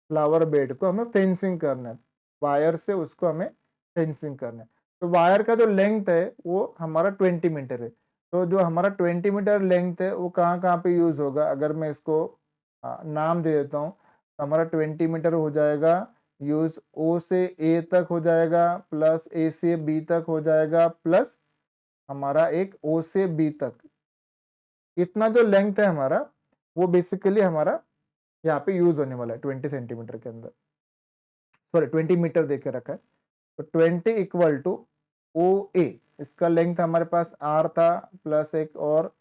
फ्लावर बेड को हमें फेंसिंग करना है, वायर से उसको हमें फेंसिंग करना है। तो वायर का जो लेंथ है वो हमारा 20 मीटर है। तो जो हमारा 20 मीटर लेंथ है वो कहाँ कहाँ पे यूज होगा, अगर मैं इसको नाम दे देता हूँ, तो हमारा 20 मीटर हो जाएगा यूज ओ से ए तक हो जाएगा, प्लस ए से बी तक हो जाएगा, प्लस हमारा एक ओ से बी तक। इतना जो लेंथ है हमारा, वो बेसिकली हमारा यहाँ पे यूज होने वाला है 20 सेंटीमीटर के अंदर, सॉरी 20 मीटर देके रखा है। तो 20 इक्वल टू ओ ए, इसका लेंथ हमारे पास आर था, प्लस एक और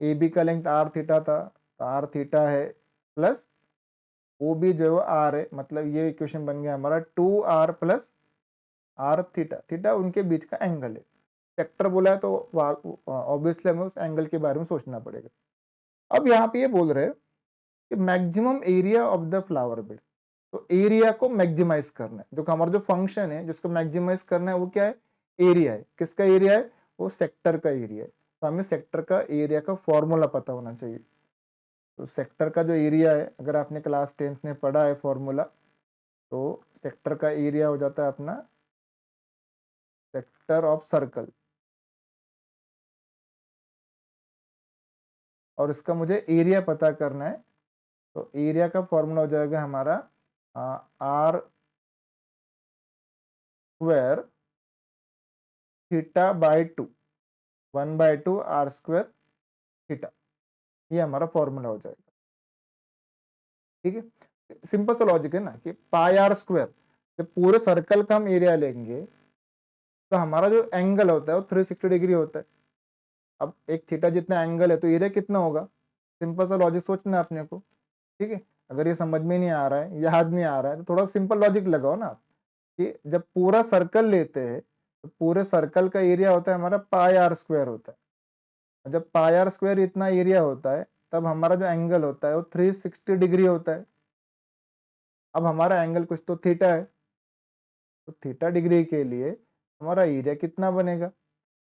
ए बी का लेंथ आर थीटा था, तो आर थीटा है, प्लस ओ बी जो है आर है। मतलब ये इक्वेशन बन गया हमारा 2r plus r theta. Theta उनके बीच का एंगल है। सेक्टर बोला है तो ऑब्वियसली हमें उस एंगल के बारे में सोचना पड़ेगा। अब यहाँ पे ये बोल रहे हैं कि maximum area of the flower bed, तो एरिया को मैक्सिमाइज करना है। जो हमारा जो फंक्शन है जिसको मैक्सिमाइज करना है वो क्या है, एरिया है। किसका एरिया है, वो सेक्टर का एरिया है। तो हमें सेक्टर का एरिया का फॉर्मूला पता होना चाहिए। तो सेक्टर का जो एरिया है, अगर आपने क्लास 10th में पढ़ा है फॉर्मूला, तो सेक्टर का एरिया हो जाता है अपना सेक्टर ऑफ सर्कल, और इसका मुझे एरिया पता करना है। तो एरिया का फॉर्मूला हो जाएगा हमारा r square theta by 2, 1/2 r square theta. ये हमारा फॉर्मूला हो जाएगा। ठीक है, सिंपल सा लॉजिक है ना कि पाई आर स्क्वायर, जब पूरे सर्कल का हम एरिया लेंगे, तो हमारा जो एंगल होता है वो 360 डिग्री होता है। अब एक थीटा जितना एंगल है तो एरिया कितना होगा, सिंपल सा लॉजिक सोचना है अपने को। ठीक है, अगर ये समझ में नहीं आ रहा है, याद नहीं आ रहा है, तो थोड़ा सिंपल लॉजिक लगाओ ना आप, कि जब पूरा सर्कल लेते हैं तो पूरे सर्कल का एरिया होता है हमारा पाई आर स्क्वायर होता है। और जब पाई आर स्क्वायर इतना एरिया होता है, तब हमारा जो एंगल होता है वो 360 डिग्री होता है। अब हमारा एंगल कुछ तो थीटा है, तो थीटा डिग्री के लिए हमारा एरिया कितना बनेगा,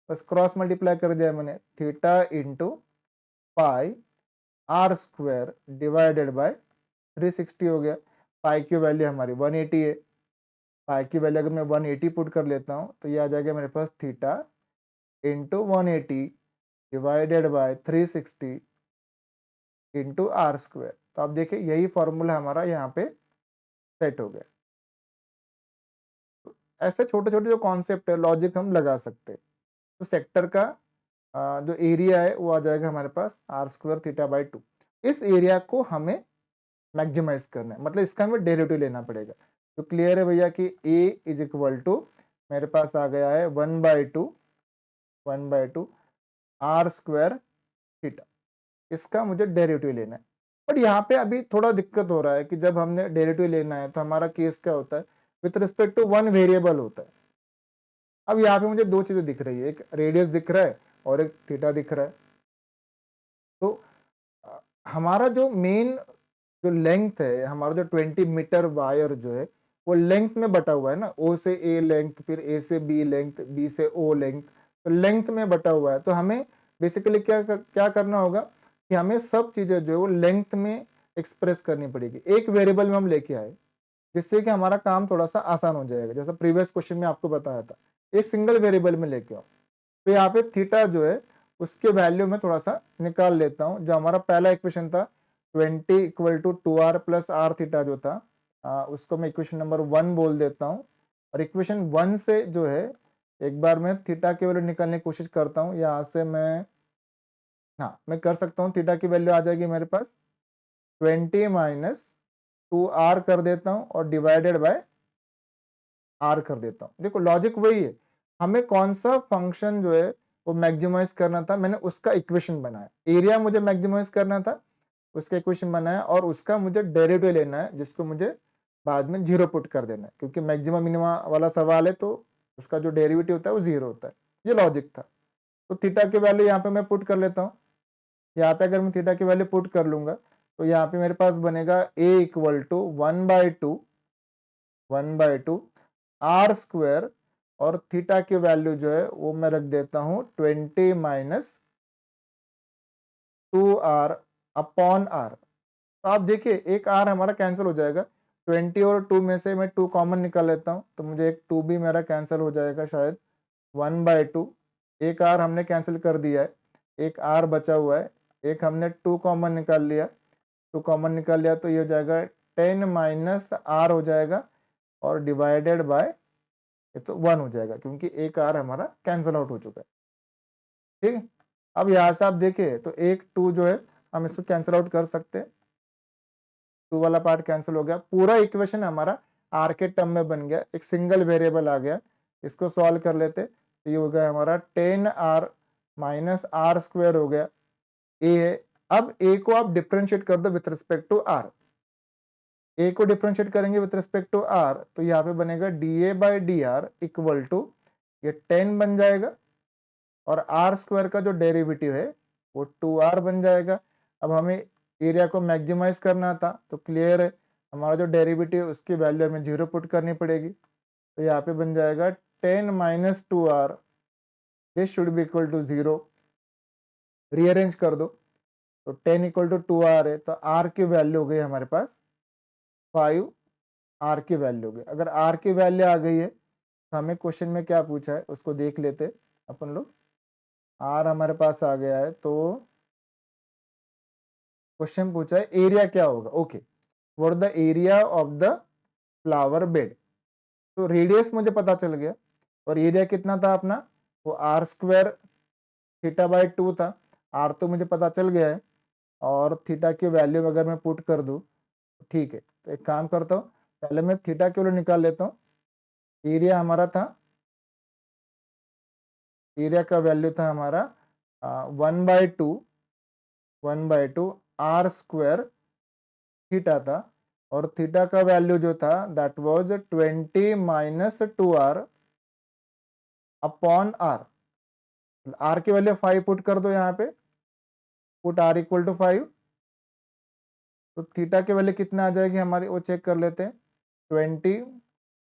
बस क्रॉस मल्टीप्लाई कर दिया मैंने, theta into pi r square divided by 360 हो गया। पाई की वैल्यू हमारी 180 है। पाई की वैल्यू अगर मैं 180 पुट कर लेता हूँ, तो ये आ जाएगा मेरे पास theta into 180 divided by 360 into R square. तो आप देखिए यही फॉर्मूला हमारा यहाँ पे सेट हो गया। ऐसे छोटे-छोटे जो कॉन्सेप्ट है, लॉजिक हम लगा सकते हैं। तो सेक्टर का जो एरिया है वो आ जाएगा हमारे पास r स्क्वायर थीटा बाई 2। इस एरिया को हमें मैक्सिमाइज करना है, मतलब इसका हमें डेरिवेटिव लेना पड़ेगा। तो क्लियर है भैया कि a इज इक्वल टू मेरे पास आ गया है 1/2 r स्क्वायर थीटा। इसका मुझे डेरिवेटिव लेना है। बट यहाँ पे अभी थोड़ा दिक्कत हो रहा है कि जब हमने डेरिवेटिव लेना है तो हमारा केस क्या होता है, with respect to one variable होता है। अब यहाँ पे मुझे दो चीजें दिख रही है, एक रेडियस दिख रहा है और एक थीटा दिख रहा है। तो हमारा जो मेन जो लेंथ है, हमारा जो 20 मीटर वायर जो है वो लेंथ में बटा हुआ है ना, ओ से ए लेंथ, फिर ए से बी लेंथ, बी से ओ लेंथ, तो लेंथ में बटा हुआ है। तो हमें बेसिकली क्या करना होगा कि हमें सब चीजें जो है वो लेंथ में एक्सप्रेस करनी पड़ेगी। एक वेरिएबल में हम लेके आए जिससे कि हमारा काम थोड़ा सा आसान हो जाएगा, जैसा प्रीवियस क्वेश्चन में आपको बताया था, एक सिंगल वेरिएबल में लेके आओ। तो यहाँ पे थीटा जो है उसके वैल्यू में थोड़ा सा निकाल लेता हूँ। जो हमारा पहला इक्वेशन था 20 equal to 2r plus r theta जो था, उसको मैं इक्वेशन नंबर 1 बोल देता हूँ। और इक्वेशन 1 से जो है एक बार मैं थीटा की वैल्यू निकालने की कोशिश करता हूँ। यहाँ से मैं कर सकता हूँ, थीटा की वैल्यू आ जाएगी मेरे पास 20 माइनस 2r कर देता हूँ और डिवाइडेड बाय r कर देता हूँ। देखो लॉजिक वही है, हमें कौन सा फंक्शन जो है वो मैक्सिमाइज करना था, मैंने उसका इक्वेशन बनाया। एरिया मुझे मैक्सिमाइज करना था, उसका इक्वेशन बनाया और उसका मुझे डेरिवेटिव लेना है जिसको मुझे बाद में जीरो पुट कर देना है, क्योंकि मैक्सिमम मिनिमा वाला सवाल है तो उसका जो डेरिवेटिव होता है वो जीरो होता है। ये लॉजिक था। तो थीटा की वैल्यू यहाँ पे मैं पुट कर लेता हूँ। यहाँ पे अगर मैं थीटा की वैल्यू पुट कर लूंगा तो यहाँ पे मेरे पास बनेगा a equal to 1/2 r square और थीटा की वैल्यू जो है वो मैं रख देता हूं 20 माइनस 2r अपॉन r। तो आप देखिए एक r हमारा कैंसिल हो जाएगा, 20 और 2 में से मैं 2 कॉमन निकाल लेता हूं तो मुझे एक 2 भी मेरा कैंसिल हो जाएगा शायद। 1/2 एक r हमने कैंसिल कर दिया है, एक r बचा हुआ है, एक हमने 2 कॉमन निकाल लिया, 2 कॉमन निकाल लिया तो ये हो जाएगा 10 माइनस r हो जाएगा और डिवाइडेड बाय ये तो 1 हो जाएगा क्योंकि एक r हमारा कैंसिल आउट हो चुका है। ठीक है, अब यहाँ से आप देखिए तो एक 2 जो है हम इसको कैंसिल आउट कर सकते हैं, 2 वाला पार्ट कैंसिल हो गया, पूरा इक्वेशन हमारा r के टर्म में बन गया, एक सिंगल वेरिएबल आ गया। इसको सॉल्व कर लेते तो ये हो गया हमारा 10r माइनस आर स्क्वायर हो गया, a है। अब a को आप डिफ्रेंशिएट कर दो with respect to r, a को डिफ्रेंशिएट करेंगे विथ रिस्पेक्ट टू r तो यहाँ पे बनेगा dA by d r equal to ये 10 बन जाएगा और r स्क्वायर का जो डेरिवेटिव है वो 2r बन जाएगा। अब हमें एरिया को मैक्सिमाइज करना था तो क्लियर है, हमारा जो डेरिवेटिव उसकी वैल्यू हमें जीरो पुट करनी पड़ेगी। तो यहाँ पे बन जाएगा 10 minus 2r, this should be equal to 0। Rearrange कर दो तो 10 इक्वल टू 2r है तो r की वैल्यू हो गई हमारे पास 5, r की वैल्यू हो गई। अगर r की वैल्यू आ गई है तो हमें क्वेश्चन में क्या पूछा है उसको देख लेते अपन लोग। r हमारे पास आ गया है तो क्वेश्चन पूछा है एरिया क्या होगा। Okay, what the area of the flower bed. तो रेडियस मुझे पता चल गया और एरिया कितना था अपना, वो आर स्क्वायर थीटा बाई 2 था। आर तो मुझे पता चल गया है और थीटा की वैल्यू अगर मैं पुट कर दूं तो ठीक है। तो एक काम करता हूँ, पहले मैं थीटा की वैल्यू निकाल लेता हूँ। एरिया हमारा था, एरिया का वैल्यू था हमारा 1/2 आर स्क्वायर थीटा था और थीटा का वैल्यू जो था that was 20 minus 2r upon r। r की वैल्यू 5 पुट कर दो यहाँ पे, पुट r इक्वल टू 5। तो थीटा की वैल्यू कितना आ जाएगी हमारी वो चेक कर लेते हैं, 20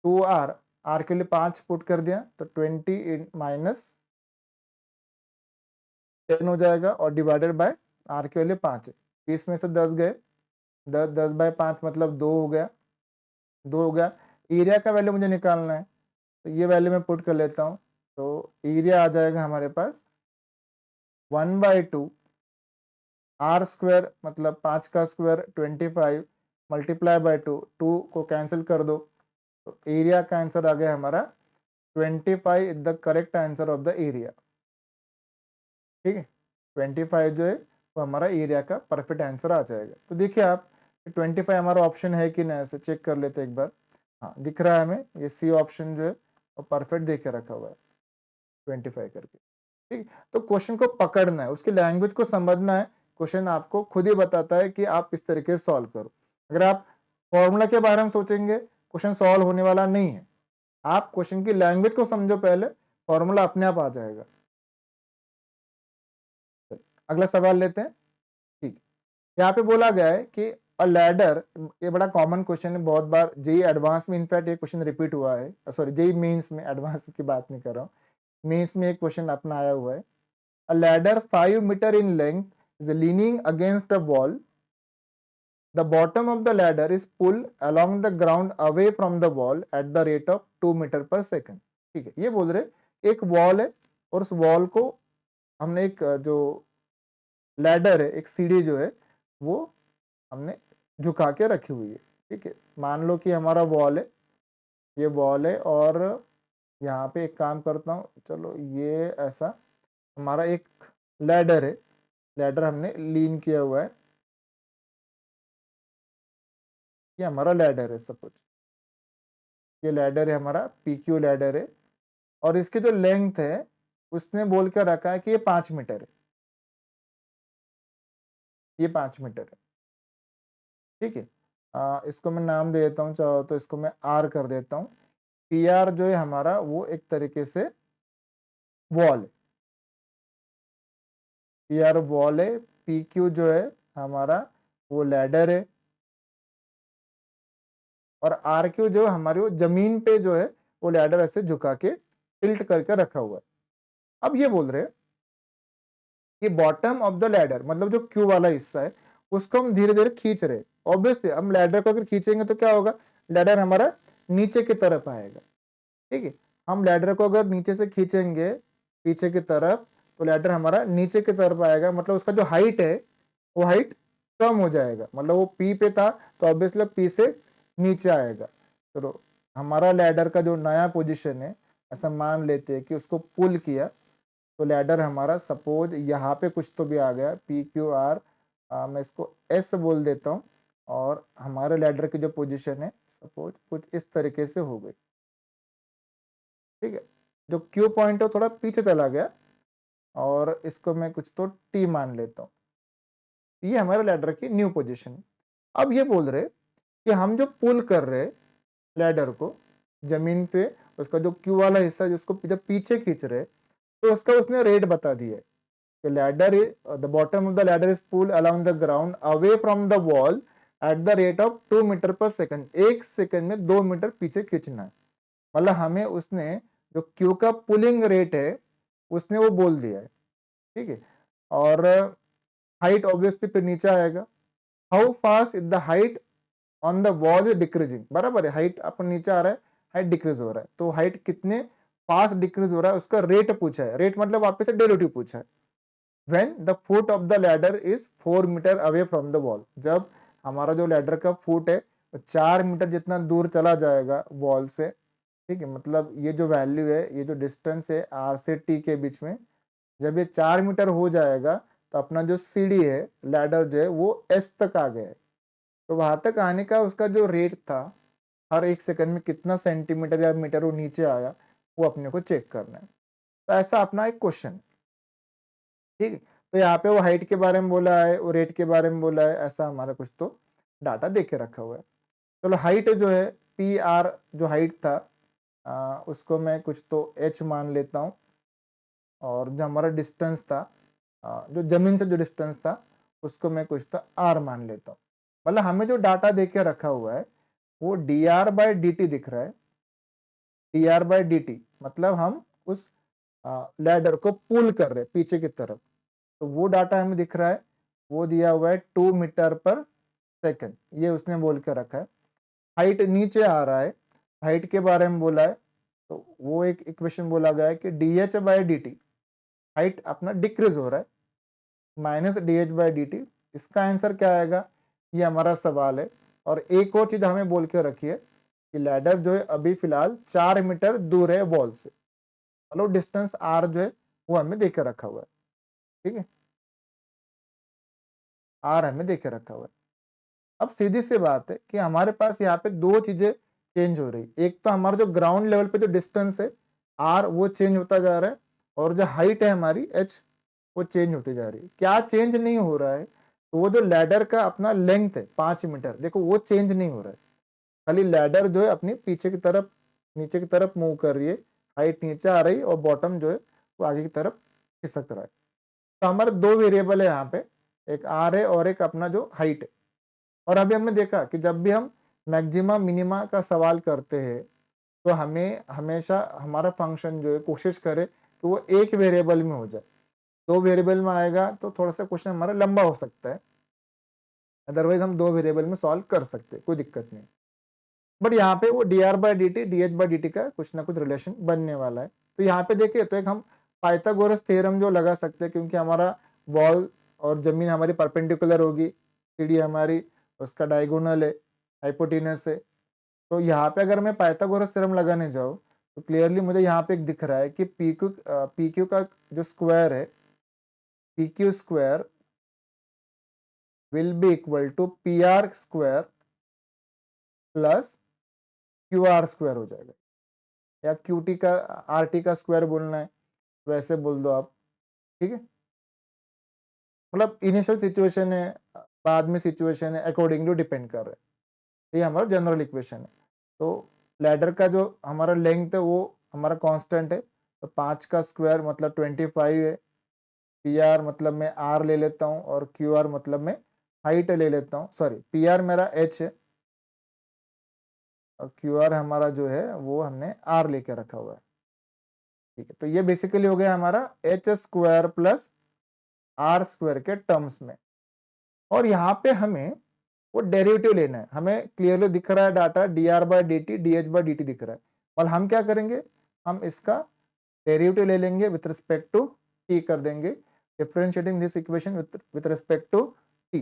2r, r के लिए 5 पुट कर दिया तो 20 माइनस 10 हो जाएगा और डिवाइडेड बाय r की वैल्यू 5 है, 20 में से 10 गए, 10/5 मतलब 2 हो गया, 2 हो गया। एरिया का वैल्यू मुझे निकालना है तो ये वैल्यू मैं पुट कर लेता हूँ। तो एरिया आ जाएगा हमारे पास 1/2 आर स्क्वायर मतलब 5 का स्क्वायर 25 मल्टीप्लाई बाय 2, 2 को कैंसिल कर दो, तो एरिया का आंसर आ गया हमारा 25 is the correct answer of the area. ठीक है, 25 जो है वो हमारा एरिया का परफेक्ट आंसर आ जाएगा। तो देखिए आप 25 हमारा ऑप्शन है कि नहीं, ऐसे चेक कर लेते एक बार। हाँ दिख रहा है हमें, ये सी ऑप्शन जो है वो परफेक्ट देके रखा हुआ है 25 करके। ठीक, तो क्वेश्चन को पकड़ना है, उसकी लैंग्वेज को समझना है। क्वेश्चन आपको खुद ही बताता है कि आप किस तरीके से सॉल्व करो। अगर आप फॉर्मूला के बारे में सोचेंगे, क्वेश्चन सॉल्व होने वाला नहीं है। आप क्वेश्चन की लैंग्वेज को समझो पहले, फॉर्मूला अपने आप आ जाएगा। अगला सवाल लेते हैं। ठीक, यहाँ पे बोला गया है कि अ लैडर, ये बड़ा कॉमन क्वेश्चन है, बहुत बार जेई एडवांस में इनफैक्ट ये क्वेश्चन रिपीट हुआ है, सॉरी जेई मेंस में, एडवांस की बात नहीं कर रहा हूँ, मेंस में एक क्वेश्चन अपना आया हुआ है। A ladder 5 meter in length is leaning against a wall. The bottom of the ladder is pulled along the ground away from the wall at the rate of 2 metre पर second. ठीक है, ये बोल रहे एक वॉल है और उस वॉल को हमने एक जो लैडर है, एक सीढ़ी जो है वो हमने झुका के रखी हुई है। ठीक है, मान लो कि हमारा वॉल है, ये वॉल है और यहाँ पे एक काम करता हूँ, चलो ये ऐसा हमारा एक लैडर है, लैडर हमने लीन किया हुआ है, ये हमारा लैडर है, सपोज ये लैडर है हमारा, पीक्यू लैडर है और इसकी जो लेंथ है उसने बोल के रखा है कि ये 5 मीटर है, ये 5 मीटर है। ठीक है, इसको मैं नाम दे देता हूँ, चाहो तो इसको मैं आर कर देता हूँ। पी आर जो है हमारा वो एक तरीके से वॉल है, पी आर वॉल है, पी क्यू जो है हमारा वो लैडर है और आर क्यू जो हमारी वो जमीन पे जो है वो लैडर ऐसे झुका के टिल्ट करके रखा हुआ है। अब ये बोल रहे हैं कि बॉटम ऑफ द लैडर मतलब जो क्यू वाला हिस्सा है उसको हम धीरे धीरे खींच रहे। ऑब्वियसली हम लैडर को अगर खींचेंगे तो क्या होगा, लैडर हमारा नीचे की तरफ आएगा। ठीक है, हम लैडर को अगर नीचे से खींचेंगे पीछे की तरफ तो लैडर हमारा नीचे की तरफ आएगा, मतलब उसका जो हाइट है वो हाइट कम हो जाएगा, मतलब वो पी पे था तो ऑब्वियसली पी से नीचे आएगा। तो हमारा लैडर का जो नया पोजीशन है, ऐसा मान लेते हैं कि उसको पुल किया तो लैडर हमारा सपोज यहाँ पे कुछ तो भी आ गया, पी क्यू आर, मैं इसको एस बोल देता हूँ और हमारे लैडर की जो पोजीशन है सपोज कुछ इस तरीके से हो गई। ठीक है, जो क्यू पॉइंट है थोड़ा पीछे चला गया और इसको मैं कुछ तो टी मान लेता हूँ। ये हमारे लैडर की न्यू पोजीशन। अब ये बोल रहे कि हम जो पुल कर रहे लैडर को जमीन पे, उसका जो क्यू वाला हिस्सा जिसको जब पीछे खींच रहे तो उसका उसने रेट बता दिया है। The ladder is the bottom of the ladder is pulled along the ground away from the wall at the rate of 2 metre पर सेकंड। एक सेकंड में 2 मीटर पीछे खींचना है, मतलब हमें उसने जो क्यू का पुलिंग रेट है उसने वो बोल दिया है। ठीक है, और हाइट ऑब्वियसली फिर नीचे आएगा। How fast is the height on the wall is decreasing, बराबर है, हाइट अपन नीचे आ रहा है, हाइट डिक्रीज हो रहा है, तो हाइट कितने फास्ट डिक्रीज हो रहा है उसका रेट पूछा है। रेट मतलब वापस से डेरिवेटिव पूछा है। when the foot of the ladder is 4 meter away from the wall, जब हमारा जो लैडर का फुट है 4 मीटर जितना दूर चला जाएगा वॉल से। ठीक है, मतलब ये जो वैल्यू है, ये जो डिस्टेंस है आर से टी के बीच में, जब ये 4 मीटर हो जाएगा तो अपना जो सीढ़ी है लैडर जो है वो एस तक आ गया है। तो वहां तक आने का उसका जो रेट था, हर एक सेकंड में कितना सेंटीमीटर या मीटर वो नीचे आया, वो अपने को चेक करना है। तो ऐसा अपना एक क्वेश्चन। ठीक है, तो यहाँ पे वो हाइट के बारे में बोला है, वो रेट के बारे में बोला है, ऐसा हमारा कुछ तो डाटा दे के रखा हुआ है। चलो हाइट जो है पी आर जो हाइट था, उसको मैं कुछ तो एच मान लेता हूँ और जो हमारा डिस्टेंस था, जो जमीन से जो डिस्टेंस था उसको मैं कुछ तो आर मान लेता हूँ। मतलब हमें जो डाटा दे के रखा हुआ है वो D R by D T दिख रहा है, D R by D T, मतलब हम उस लैडर को पुल कर रहे हैं पीछे की तरफ, तो वो डाटा हमें दिख रहा है, वो दिया हुआ है 2 मीटर पर सेकंड, ये उसने बोल के रखा है। हाइट नीचे आ रहा है, हाइट के बारे में बोला है, तो वो एक इक्वेशन बोला गया है कि D H by D T, height अपना डिक्रीज हो रहा है, minus D H by D T. इसका आंसर क्या आएगा, ये हमारा सवाल है। और एक और चीज हमें बोल के रखिए कि लैडर जो है अभी फिलहाल 4 मीटर दूर है वॉल से, मतलब डिस्टेंस आर जो है वो हमें देके रखा हुआ है। ठीक है, आर हमें देके रखा हुआ है। अब सीधी सी बात है कि हमारे पास यहाँ पे दो चीजें चेंज हो रही, एक तो हमारा जो ग्राउंड लेवल पे जो डिस्टेंस है आर वो चेंज होता जा रहा है, और जो हाइट है हमारी एच वो चेंज होती जा रही है। क्या चेंज नहीं हो रहा है, तो वो जो लैडर का अपना लेंथ है 5 मीटर, देखो वो चेंज नहीं हो रहा है, खाली लैडर जो है अपनी पीछे की तरफ नीचे की तरफ मूव कर रही है, हाइट नीचे आ रही है और बॉटम जो है वो आगे की तरफ खिसक रहा है। तो हमारे दो वेरिएबल है यहाँ पे, एक आर है और एक अपना जो हाइट है। और अभी हमने देखा कि जब भी हम मैक्सिमा मिनिमा का सवाल करते हैं तो हमें हमेशा हमारा फंक्शन जो है कोशिश करे कि वो एक वेरिएबल में हो जाए। दो वेरिएबल में आएगा तो थोड़ा सा क्वेश्चन हमारा लंबा हो सकता है, अदरवाइज हम दो वेरिएबल में सॉल्व कर सकते हैं, कोई दिक्कत नहीं। बट यहाँ पे वो D R by D T D H by D T का कुछ ना कुछ रिलेशन बनने वाला है। तो यहाँ पे देखिए तो एक हम पाइथागोरस थ्योरम जो लगा सकते हैं, क्योंकि हमारा वॉल और जमीन हमारी परपेंडिकुलर होगी, सीढ़ी हमारी उसका डायगोनल है, हाइपोटेनस है। तो यहाँ पे अगर मैं पाइथागोरस थ्योरम लगाने जाऊँ तो क्लियरली मुझे यहाँ पे एक दिख रहा है कि पी क्यू का जो स्क्वायर है, p q square will be equal to p r square plus q r square हो जाएगा, या क्यू टी का आर टी का स्क्वायर बोलना है वैसे बोल दो आप। ठीक है, मतलब इनिशियल सिचुएशन है, बाद में सिचुएशन है, अकॉर्डिंग टू डिपेंड कर रहा है। ये हमारा जनरल इक्वेशन है। तो लैडर का जो हमारा लेंथ है वो हमारा कांस्टेंट है, तो 5 का स्क्वायर मतलब 25 है। पी आर मतलब मैं आर ले लेता हूँ और क्यू आर मतलब मैं हाइट ले लेता हूँ, सॉरी पी आर मेरा एच है और क्यू आर हमारा जो है वो हमने आर लेके रखा हुआ है। ठीक है, तो ये बेसिकली हो गया हमारा h square plus r square के टर्म्स में। और यहाँ पे हमें वो डेरिवेटिव लेना है, हमें क्लियरली दिख रहा है data D R by D T D H by D T दिख रहा है, और हम क्या करेंगे, हम इसका डेरिवेटिव ले लेंगे विथ रिस्पेक्ट टू टी कर देंगे, differentiating this equation with respect to t.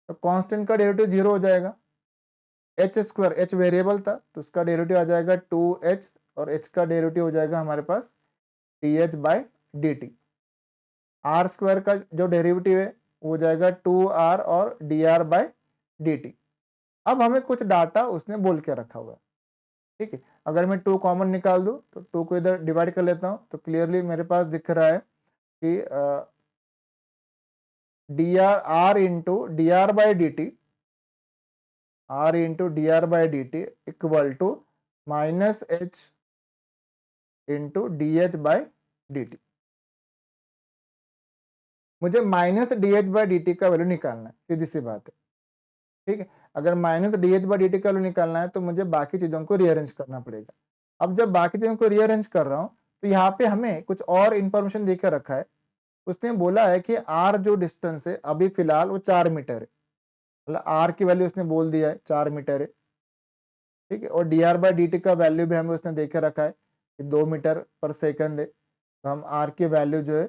तो कांस्टेंट का डेरिवेटिव 0 हो जाएगा, एच स्क्वायर एच वेरिएबल था तो उसका डेरिवेटिव आ जाएगा 2h, और h का डेरिवेटिव हो जाएगा हमारे पास D H by D T. R square का जो डेरिवेटिव है वो हो जाएगा 2r और D R by D T. अब हमें कुछ डाटा उसने बोल के रखा हुआ है। ठीक है, अगर मैं 2 कॉमन निकाल दूं तो 2 को इधर डिवाइड कर लेता हूं तो क्लियरली मेरे पास दिख रहा है कि D R into D are by D T, R into D are by D T equal to minus H into D H by D T. मुझे minus D H by D T का value निकालना है, सीधी सी बात है। ठीक है, अगर minus D H by D T का वैल्यू निकालना है तो मुझे बाकी चीजों को रीअरेंज करना पड़ेगा। अब जब बाकी चीजों को रीअरेंज कर रहा हूं तो यहाँ पे हमें कुछ और इंफॉर्मेशन देकर रखा है। उसने बोला है कि आर जो डिस्टेंस है अभी फिलहाल वो 4 मीटर है, मतलब आर की वैल्यू उसने बोल दिया है 4 मीटर है। ठीक है, और D R by D T का वैल्यू भी हमें उसने देके रखा है कि 2 मीटर पर सेकंड है, तो हम आर की वैल्यू जो है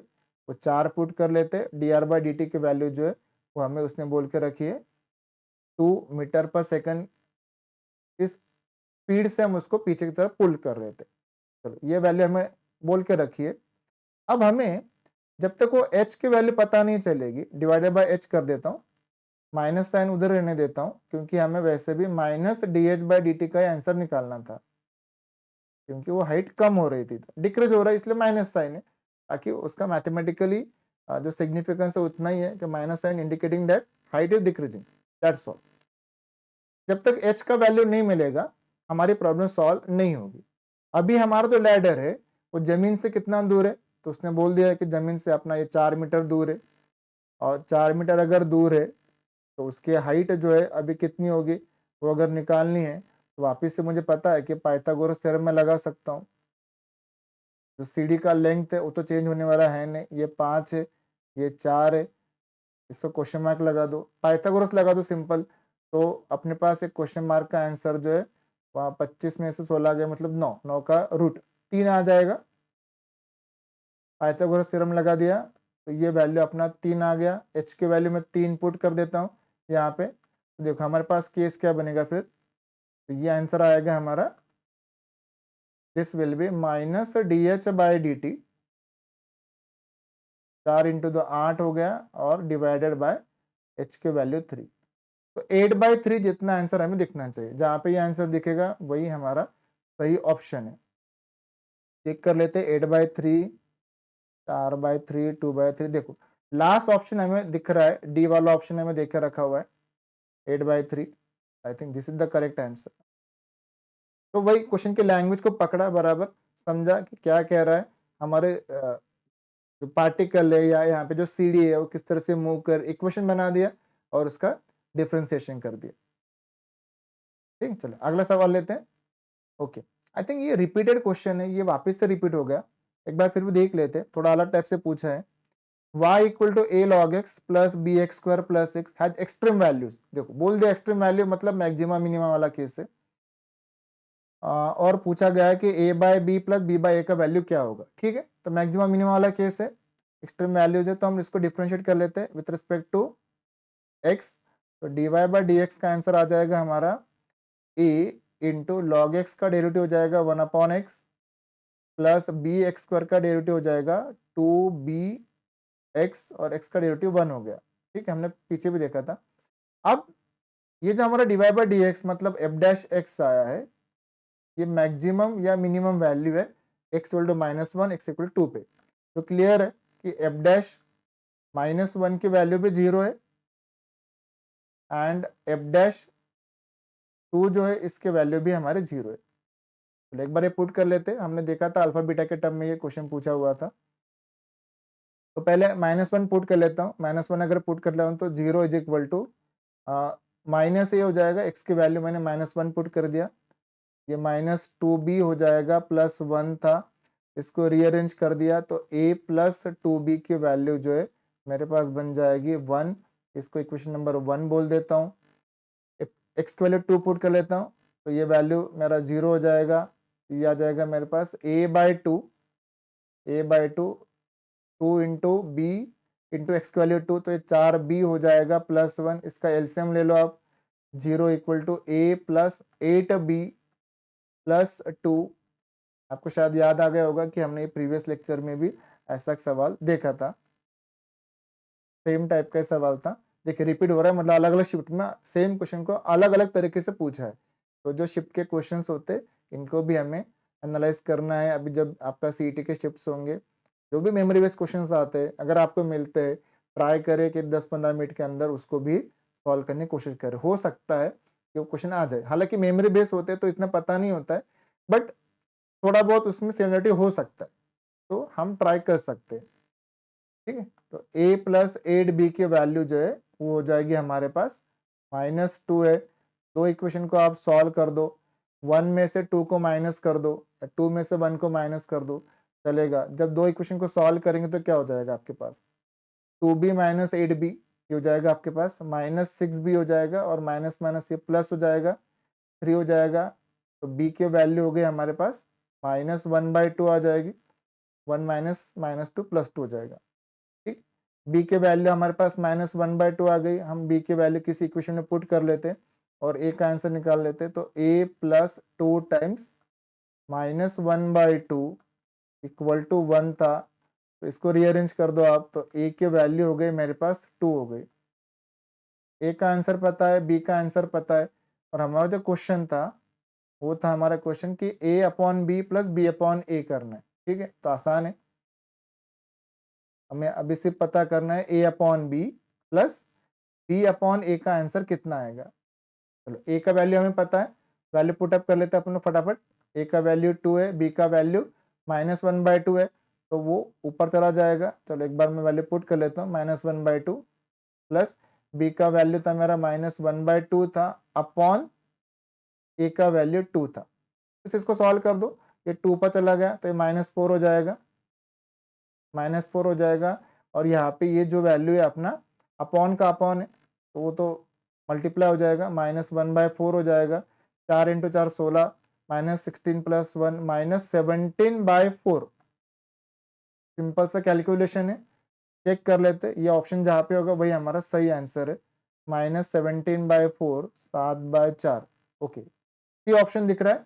वो 4 पुट कर लेते हैं, D R by D T की वैल्यू जो है वो हमें उसने बोल के रखी है 2 मीटर पर सेकंड। इस स्पीड से हम उसको पीछे की तरफ पुल कर रहे थे। चलो ये वैल्यू हमें बोल के रखिए। अब हमें जब तक वो h की वैल्यू पता नहीं चलेगी, डिवाइडेड बाय h कर देता हूँ, माइनस साइन उधर रहने देता हूँ, क्योंकि हमें वैसे भी minus D H by D T का आंसर निकालना था, क्योंकि वो हाइट कम हो रही थी, डिक्रीज हो रहा है इसलिए माइनस साइन है, ताकि उसका मैथमेटिकली जो सिग्निफिकेंस है उतना ही है कि minus sign indicating that height is decreasing, that's all. जब तक h का वैल्यू नहीं मिलेगा हमारी प्रॉब्लम सॉल्व नहीं होगी। अभी हमारा जो लैडर है वो जमीन से कितना दूर है, तो उसने बोल दिया है कि जमीन से अपना ये 4 मीटर दूर है, और 4 मीटर अगर दूर है तो उसकी हाइट जो है अभी कितनी होगी, वो अगर निकालनी है तो वापिस से मुझे पता है कि पाइथागोरस थ्योरम में लगा सकता हूँ। जो सीढ़ी का लेंथ है वो तो चेंज होने वाला है नहीं, ये 5 है, ये 4 है, इसको क्वेश्चन मार्क लगा दो, पाइथागोरस लगा दो सिंपल, तो अपने पास एक क्वेश्चन मार्क का आंसर जो है वहाँ 25 में से 16 गया मतलब 9, 9 का रूट 3 आ जाएगा। पाइथागोरस थ्योरम लगा दिया तो ये वैल्यू अपना 3 आ गया। h की वैल्यू में 3 पुट कर देता हूँ यहाँ पे, तो देखो हमारे पास केस क्या बनेगा फिर, तो ये आंसर आएगा हमारा, this will B minus dh/dt, 4 into 2 8 हो गया, और डिवाइडेड बाय h की वैल्यू 3। तो 8/3 जितना आंसर हमें दिखना चाहिए, जहां पे ये आंसर दिखेगा वही हमारा सही ऑप्शन है। चेक कर लेते हैं, 8/3, 4/3, 2/3, देखो लास्ट ऑप्शन हमें दिख रहा है, डी वाला ऑप्शन हमें देकर रखा हुआ है 8/3। I think this is the correct answer. तो वही क्वेश्चन के लैंग्वेज को पकड़ा बराबर, समझा कि क्या कह रहा है, हमारे जो पार्टिकल है या यहाँ पे जो सीडी है वो किस तरह से मूव कर इक्वेशन बना दिया और उसका डिफरेंशिएशन कर दिया। ठीक है, चलो अगला सवाल लेते हैं। ओके, आई थिंक ये रिपीटेड क्वेश्चन है, ये वापस से रिपीट हो गया, एक बार फिर भी देख लेते हैं, थोड़ा अलग टाइप से पूछा है। y equal to a log x plus B x square plus X has extreme values. देखो बोल दिया एक्सट्रीम वैल्यू मतलब मैक्सिमम मिनिमम वाला केस है। और पूछा गया है कि a by B plus B by A का वैल्यू क्या होगा। ठीक है, तो मैक्सिमम मिनिमम वाला केस है, एक्सट्रीम वैल्यूज है, तो हम इसको डिफरेंशिएट कर लेते हैं विथ रिस्पेक्ट टू x। तो dy बाय डी एक्स का आंसर आ जाएगा हमारा a इंटू लॉग एक्स का डेरिवेटिव हो जाएगा 1/x plus B x square का डेरिवेटिव हो जाएगा 2bx, और x का डेरिवेटिव 1 हो गया। ठीक है, हमने पीछे भी देखा था। अब ये जो हमारा डिवाइड बाय डी एक्स मतलब एफ डैश एक्स आया है, ये मैक्सिमम या मिनिमम वैल्यू है x equal to -1 x equal to 2 पे। तो क्लियर है कि एफ डैश -1 की वैल्यू पे 0 है, एंड एफ डैश 2 जो है इसके वैल्यू भी हमारे 0 है। तो एक बार ये पुट कर लेते हैं, हमने देखा था अल्फा बीटा के टर्म में ये क्वेश्चन पूछा हुआ था। तो पहले -1 पुट कर लेता हूँ, -1 अगर पुट कर लेता हूँ तो 0 इज इक्वल टू माइनस ए हो जाएगा, x की वैल्यू मैंने -1 पुट कर दिया, ये -2b हो जाएगा, +1 था, इसको रीअरेंज कर दिया तो a प्लस 2b की वैल्यू जो है मेरे पास बन जाएगी 1। इसको इक्वेशन नंबर 1 बोल देता हूँ। x की वैल्यू 2 पुट कर लेता हूँ, तो ये वैल्यू मेरा 0 हो जाएगा, ये आ जाएगा मेरे पास a/2, 2 into b into x की वैल्यू 2, तो ये 4b हो जाएगा +1, इसका एलसीएम ले लो आप, 0 equal to a plus 8b plus 2। आपको शायद याद आ गया होगा कि हमने प्रीवियस लेक्चर में भी ऐसा सवाल देखा था, सेम टाइप का सवाल था। देखिए रिपीट हो रहा है, मतलब अलग अलग शिफ्ट में सेम क्वेश्चन को अलग अलग तरीके से पूछा है। तो जो शिफ्ट के क्वेश्चंस होते इनको भी हमें एनालाइज करना है। अभी जब आपका सीईटी के शिफ्ट्स होंगे, जो भी मेमोरी बेस्ड क्वेश्चंस आते हैं अगर आपको मिलते हैं, ट्राई करें कि 10-15 मिनट के अंदर उसको भी सॉल्व करने की कोशिश करें। हो सकता है कि वो क्वेश्चन आ जाए, हालांकि मेमोरी बेस्ड होते हैं तो इतना पता नहीं होता है, बट थोड़ा बहुत उसमें सिमिलरिटी हो सकता है, तो हम ट्राई कर सकते हैं। ठीक है, तो a प्लस 8b की वैल्यू जो है वो हो जाएगी हमारे पास -2 है। दो इक्वेशन को आप सॉल्व कर दो, 1 में से 2 को माइनस कर दो, 2 में से 1 को माइनस कर दो, चलेगा। जब दो इक्वेशन को सॉल्व करेंगे तो क्या हो जाएगा आपके पास, 2b माइनस 8b, ये हो जाएगा आपके पास -6b हो जाएगा, और माइनस माइनस ये प्लस हो जाएगा, 3 हो जाएगा। तो b की वैल्यू हो गई हमारे पास -1/2 आ जाएगी, 1 माइनस -2 +2 हो जाएगा। ठीक, b के वैल्यू हमारे पास -1/2 आ गई, हम b के वैल्यू किसी इक्वेशन में पुट कर लेते हैं और a का आंसर निकाल लेते हैं। तो a plus 2 times -1/2 equal to 1 था, तो इसको रीअरेंज कर दो आप, तो a की वैल्यू हो गई मेरे पास 2 हो गई। a का आंसर पता है, b का आंसर पता है, और हमारा जो क्वेश्चन था वो था हमारा क्वेश्चन कि a/b प्लस b/a करना है। ठीक है, तो आसान है, हमें अभी सिर्फ पता करना है a/b प्लस b/a का आंसर कितना आएगा। चलो a का वैल्यू हमें पता है, वैल्यू पुट अप कर लेते हैं अपन फटाफट। a का वैल्यू 2 है, b का वैल्यू -1/2 है, तो वो ऊपर चला जाएगा। चलो एक बार मैं वैल्यू पुट कर लेता हूँ, -1/2 प्लस b का वैल्यू था मेरा -1/2 था, अपॉन a का वैल्यू 2 था। इसको सॉल्व कर दो, ये 2 पर चला गया तो ये -4 हो जाएगा, -4 हो जाएगा, और यहाँ पे ये जो वैल्यू है अपना अपॉन का अपॉन है, तो वो तो मल्टीप्लाई हो जाएगा, -1/4 हो जाएगा, 4 इंटू 4 16, -16 प्लस 1 -17/4। सिंपल सा कैलकुलेशन है, चेक कर लेते, ये ऑप्शन जहाँ पे होगा वही हमारा सही आंसर है, -17/4, 7/4। ओके, ये ऑप्शन दिख रहा है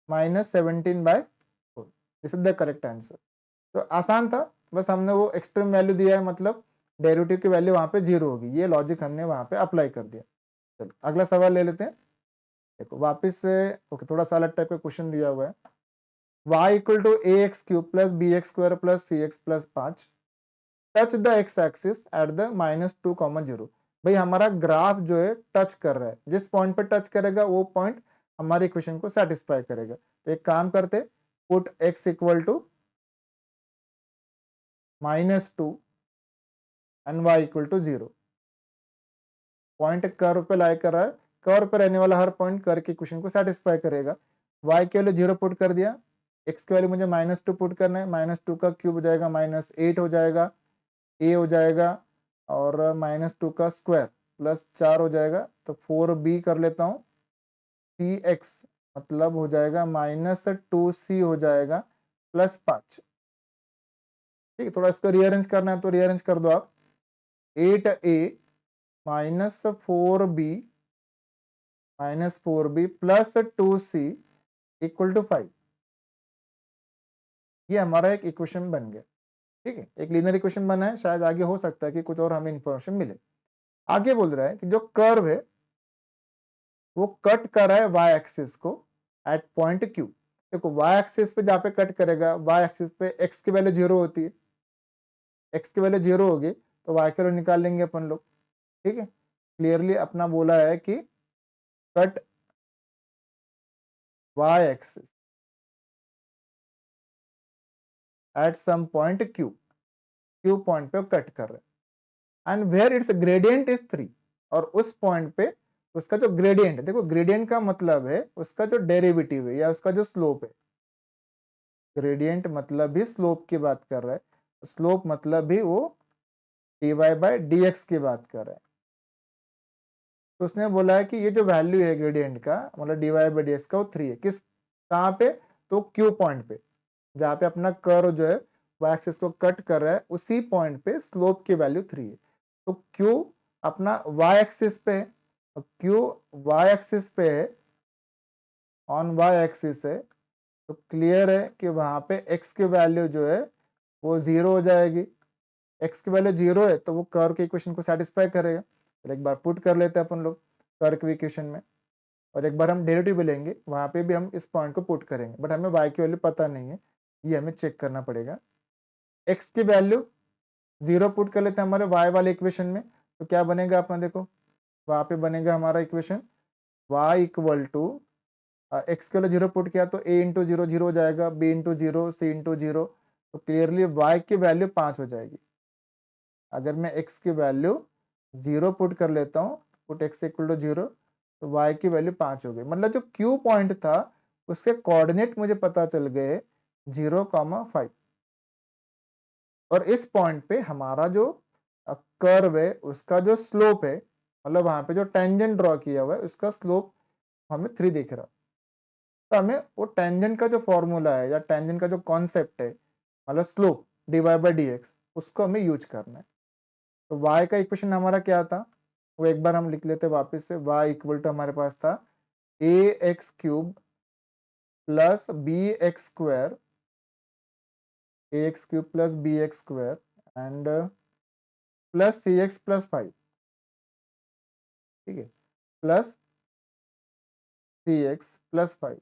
-17/4, this is the correct answer. तो आसान था, बस हमने वो एक्सट्रीम वैल्यू दिया है, मतलब डेरिवेटिव की वैल्यू वहां पे 0 होगी, ये लॉजिक हमने वहां पे अप्लाई कर दिया। चलो अगला सवाल ले लेते हैं। देखो वापस से, ओके, थोड़ा सा अलग टाइप का क्वेश्चन दिया हुआ है। y equal to ax³ plus bx² plus cx plus 5 touch the x axis at the -2, 0। भाई हमारा ग्राफ जो है टच कर रहा है, जिस पॉइंट पे टच करेगा वो पॉइंट हमारे इक्वेशन को सेटिस्फाई करेगा। तो एक काम करते, put x equal to -2 and y equal to 0। Point curve पे लाई कर रहा है, कर्व पे रहने वाला हर पॉइंट कर्व के इक्वेशन को सेटिस्फाई करेगा। y की वैल्यू 0 पुट कर दिया, x की वैल्यू मुझे -2 पुट करना है, -2 का क्यूब हो जाएगा -8 हो जाएगा, a हो जाएगा, और -2 का स्क्वायर प्लस 4 हो जाएगा, तो 4b कर लेता हूँ, cx मतलब हो जाएगा -2c हो जाएगा प्लस 5। ठीक है, थोड़ा इसको रीअरेंज करना है तो रीअरेंज कर दो आप, 8a -4b plus 2c equal to 5। ये हमारा एक इक्वेशन बन गया। ठीक है, एक लीनियर इक्वेशन बना है, शायद आगे हो सकता है कि कुछ और हमें इंफॉर्मेशन मिले। आगे बोल रहा है कि जो कर्व है वो कट कर रहा है वाई एक्सिस को एट पॉइंट क्यू। देखो वाई एक्सिस पे जहाँ पे कट करेगा, वाई एक्सिस पे एक्स की वैल्यू 0 होती है, एक्स की वैल्यू 0 होगी तो वाई की वैल्यू निकाल लेंगे अपन लोग। ठीक है, क्लियरली अपना बोला है कि cut y axis at some point q, q point पे कट कर रहे हैं, and where its gradient is 3। और उस पॉइंट पे उसका जो ग्रेडियंट है, देखो ग्रेडियंट का मतलब है उसका जो डेरिवेटिव है या उसका जो स्लोप है। ग्रेडियंट मतलब भी स्लोप की बात कर रहा है, स्लोप मतलब भी वो dy/dx की बात कर रहा है। तो उसने बोला है कि ये जो वैल्यू है ग्रेडियंट का, मतलब dy/dx का, वो 3 है। किस, कहाँ पे, तो क्यू पॉइंट पे, जहाँ पे अपना कर्व जो है वो एक्सिस को कट कर रहा है, उसी पॉइंट पे स्लोप की वैल्यू 3 है। तो क्यू अपना y एक्सिस पे है, क्यू y एक्सिस पे है, ऑन y एक्सिस है, तो क्लियर है कि वहां पे x की वैल्यू जो है वो 0 हो जाएगी। x की वैल्यू 0 है तो वो कर्व के इक्वेशन को सेटिस्फाई करेगा। तो एक बार पुट कर लेते हैं अपन लोग कर्व के इक्वेशन में, और एक बार हम डेरिवेटिव भी लेंगे, वहां पे भी हम इस पॉइंट को पुट करेंगे, बट हमें y की वैल्यू पता नहीं है, ये हमें चेक करना पड़ेगा। x की वैल्यू 0 पुट कर लेते हैं हमारे y वाले इक्वेशन में, तो क्या बनेगा अपना, देखो वहां पे बनेगा हमारा equation y equal to, x के लिए 0 पुट किया तो a इंटू 0 0 हो जाएगा, b इंटू 0 c इंटू 0, तो क्लियरली y की वैल्यू 5 हो जाएगी। अगर मैं x की वैल्यू 0 पुट कर लेता हूँ, पुट x इक्वल टू 0, तो y की वैल्यू 5 हो गई। मतलब जो q पॉइंट था उसके कोऑर्डिनेट मुझे पता चल गए 0,5, और इस पॉइंट पे हमारा जो कर्व है उसका जो स्लोप है, मतलब वहां पे जो टेंजेंट ड्रॉ किया हुआ है उसका स्लोप हमें 3 दिख रहा। तो हमें वो टेंजेंट का जो फॉर्मूला है या टेंजेंट का जो कॉन्सेप्ट है, मतलब स्लोप dy/dx, उसको हमें यूज करना है। तो y का इक्वेशन हमारा क्या था, वो एक बार हम लिख लेते वापस से। y इक्वल टू हमारे पास था ax³ plus bx² plus bx² and plus cx plus 5। ठीक है, प्लस cx प्लस 5,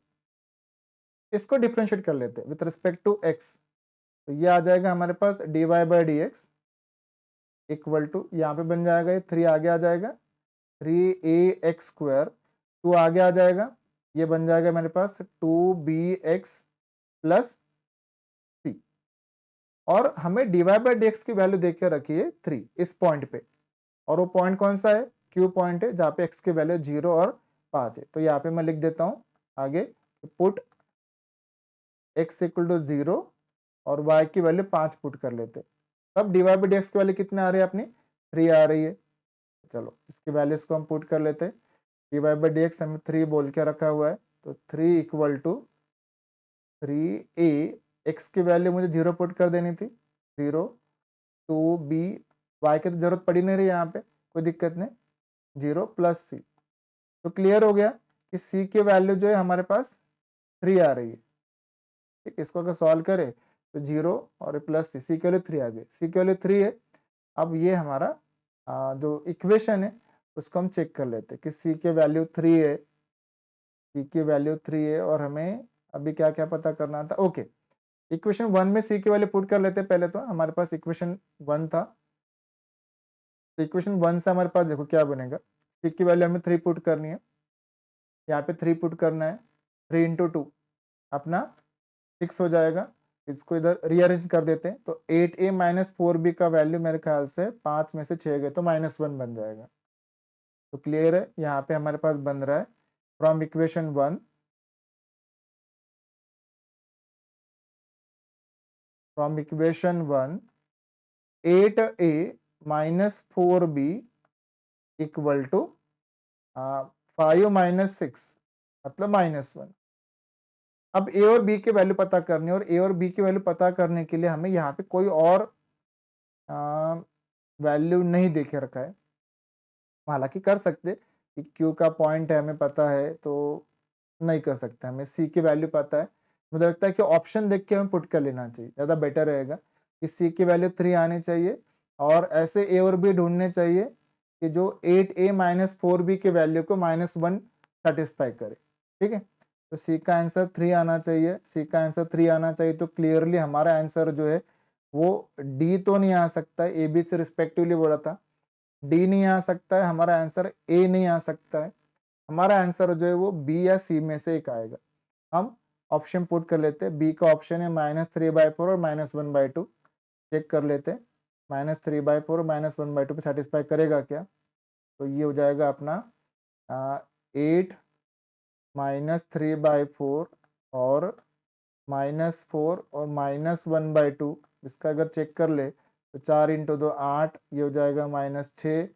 इसको डिफ्रेंशिएट कर लेते हैं विथ रिस्पेक्ट टू x। तो ये आ जाएगा हमारे पास dy/dx इक्वल टू, यहाँ पे बन जाएगा ये 3 आगे आ जाएगा, 3ax², 2 आगे आ जाएगा, ये बन जाएगा मेरे पास 2bx प्लस c। और हमें dy/dx की वैल्यू देख के रखिए 3 इस पॉइंट पे, और वो पॉइंट कौन सा है, क्यू पॉइंट है, जहाँ पे x की वैल्यू 0 और 5 है। तो यहाँ पे मैं लिख देता हूँ आगे, पुट x इक्वल टू 0 और y की वैल्यू 5 पुट कर लेते। तब dy/dx की वैल्यू कितने आ रही है अपनी, 3 आ रही है। चलो इसकी वैल्यूज को हम पुट कर लेते हैं। dy/dx हमें 3 बोल के रखा हुआ है, तो 3 इक्वल टू 3a, x की वैल्यू मुझे 0 पुट कर देनी थी, 0, 2b y की तो जरूरत पड़ी नहीं रही, यहाँ पे कोई दिक्कत नहीं, 0 प्लस सी। तो क्लियर हो गया कि c की वैल्यू जो है हमारे पास 3 आ रही है। ठीक, इसको अगर सॉल्व करें तो 0 और प्लस सी की वैल्यू 3 आ गई, सी की वैल्यू 3 है। अब ये हमारा जो इक्वेशन है उसको हम चेक कर लेते हैं कि सी की वैल्यू 3 है, सी की वैल्यू 3 है और हमें अभी क्या क्या पता करना था। ओके, इक्वेशन 1 में सी की वैल्यू पुट कर लेते हैं। पहले तो हमारे पास इक्वेशन 1 था, तो इक्वेशन 1 से हमारे पास देखो क्या बनेगा, सी की वैल्यू हमें 3 पुट करनी है, यहाँ पे 3 पुट करना है, 3 इंटू 2 अपना 6 हो जाएगा। इसको इधर रीअरेंज कर देते हैं, तो 8a माइनस 4b का वैल्यू मेरे ख्याल से 5 में से 6 गए तो -1 बन जाएगा। तो क्लियर है, यहाँ पे हमारे पास बन रहा है from equation 1, from equation 1 8a minus 4b equal to 5 minus 6 मतलब -1। अब ए और बी के वैल्यू पता करनी है, और ए और बी की वैल्यू पता करने के लिए हमें यहाँ पे कोई और वैल्यू नहीं देखे रखा है। हालांकि कर सकते कि क्यू का पॉइंट है हमें पता है, तो नहीं कर सकते, हमें सी की वैल्यू पता है। मुझे लगता है कि ऑप्शन देख के हमें पुट कर लेना चाहिए, ज़्यादा बेटर रहेगा कि सी की वैल्यू 3 आनी चाहिए और ऐसे ए और बी ढूंढने चाहिए कि जो 8a माइनस 4b के वैल्यू को -1 सेटिस्फाई करे। ठीक है, तो सी का आंसर 3 आना चाहिए, सी का आंसर 3 आना चाहिए। तो क्लियरली हमारा आंसर जो है वो डी तो नहीं आ सकता है, ए बी से रिस्पेक्टिवली बोला था, डी नहीं आ सकता है, हमारा आंसर ए नहीं आ सकता है, हमारा आंसर जो है वो बी या सी में से एक आएगा। हम ऑप्शन पुट कर लेते हैं, बी का ऑप्शन है -3/4 और -1/2। चेक कर लेते हैं -3/4 -1/2 पे सेटिस्फाई करेगा क्या। तो ये हो जाएगा अपना 8 -3/4 और -4 और -1/2। इसका अगर चेक कर ले तो 4 इंटू 2 8, ये हो जाएगा -6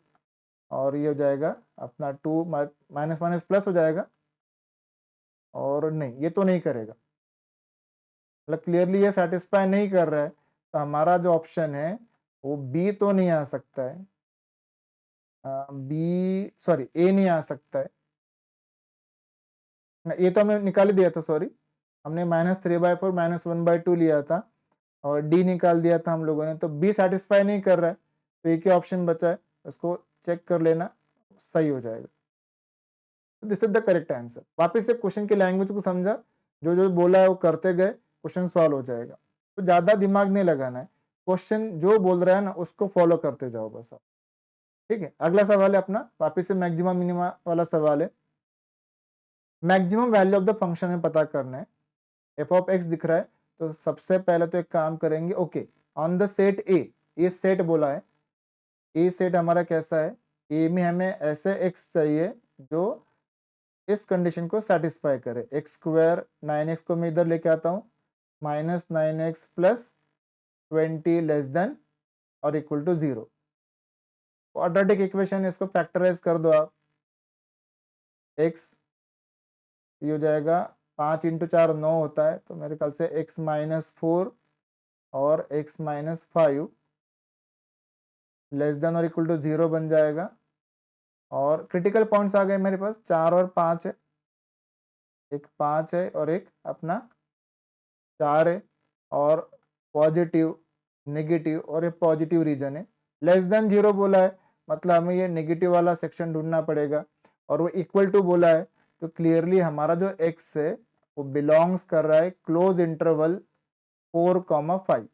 और ये हो जाएगा अपना 2 माइनस माइनस प्लस हो जाएगा, और नहीं ये तो नहीं करेगा, मतलब क्लियरली ये सेटिस्फाई नहीं कर रहा है। तो हमारा जो ऑप्शन है वो बी तो नहीं आ सकता है, बी सॉरी ए नहीं आ सकता है, ये तो हमने निकाल ही दिया था, सॉरी हमने -3/4 -1/2 लिया था और डी निकाल दिया था हम लोगों ने, तो बी सेटिस्फाई नहीं कर रहा है। तो एक ही ऑप्शन बचा है, उसको चेक कर लेना, सही हो जाएगा। This is the correct answer. वापस से क्वेश्चन की लैंग्वेज को समझा, जो जो बोला है वो करते गए, क्वेश्चन सॉल्व हो जाएगा। तो ज्यादा दिमाग नहीं लगाना है, क्वेश्चन जो बोल रहा है ना उसको फॉलो करते जाओ बस आप। ठीक है, अगला सवाल है अपना वापस से मैक्सिमम मिनिमा वाला सवाल है। Maximum value of the function में पता करना है, एफ ऑफ एक्स दिख रहा है। तो सबसे पहले तो एक काम करेंगे, ओके ऑन द सेट ए, ये सेट बोला है, ए सेट हमारा कैसा है, ए में हमें ऐसे एक्स चाहिए जो इस कंडीशन को सेटिस्फाई करे। एक्स स्क्वायर 9x को मैं इधर लेके आता हूँ, -9x प्लस 20 लेस देन और इक्वल टू 0। क्वाड्रेटिक इक्वेशन, इसको फैक्टराइज कर दो आप, x ये हो जाएगा 5 इंटू 4 9 होता है, तो मेरे ख्याल से x-4 और x-5 लेस देन और इक्वल टू 0 बन जाएगा। और क्रिटिकल पॉइंट्स आ गए मेरे पास, 4 और 5 है, एक 5 है और एक अपना 4 है, और पॉजिटिव नेगेटिव और ये पॉजिटिव रीजन है। लेस देन 0 बोला है, मतलब हमें ये नेगेटिव वाला सेक्शन ढूंढना पड़ेगा, और वो इक्वल टू बोला है, तो क्लियरली हमारा जो x है वो बिलोंग्स कर रहा है क्लोज इंटरवल 4,5।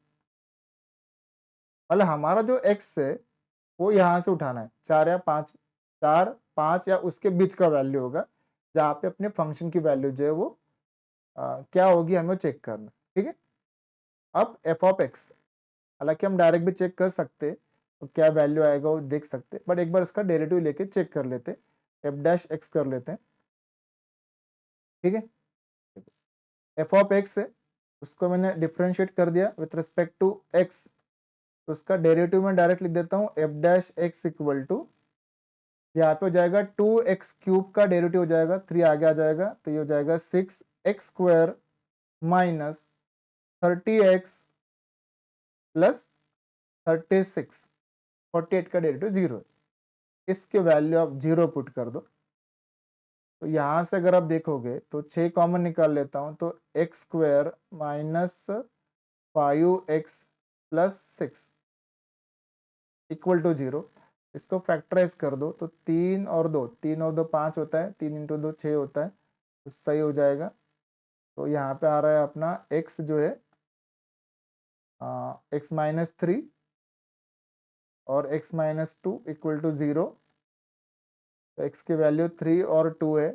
मतलब हमारा जो x है वो यहाँ से उठाना है 4 या 5, 4 5 या उसके बीच का वैल्यू होगा, जहाँ पे अपने फंक्शन की वैल्यू जो है वो क्या होगी हमें चेक करना। ठीक है, अब एफ ऑफ एक्स, हालांकि हम डायरेक्ट भी चेक कर सकते, तो क्या वैल्यू आएगा वो देख सकते, बट एक बार इसका डेरिवेटिव लेके चेक कर लेते, एफ डैश एक्स कर लेते हैं। ठीक है, एफ ऑफ एक्स है, उसको मैंने डिफ्रेंशिएट कर दिया विथ रिस्पेक्ट टू एक्स, तो उसका डेरिवेटिव में डायरेक्ट लिख देता हूँ, f dash x equal to, यहाँ पे हो जाएगा 2x³ का डेरिवेटिव हो जाएगा, 3 आगे आ जाएगा, तो ये हो जाएगा 6x² माइनस 30x प्लस 36 48 का डेरिवेटिव 0 है, इसके वैल्यू आप 0 पुट कर दो। तो यहाँ से अगर आप देखोगे तो 6 कॉमन निकाल लेता हूँ, तो x square minus 5x plus 6 equal to 0। इसको फैक्टराइज कर दो, तो 3 और 2 5 होता है, 3 इंटू 2 6 होता है, तो सही हो जाएगा। तो यहाँ पे आ रहा है अपना x जो है x माइनस 3 और x माइनस 2 इक्वल टू 0। तो x की वैल्यू 3 और 2 है,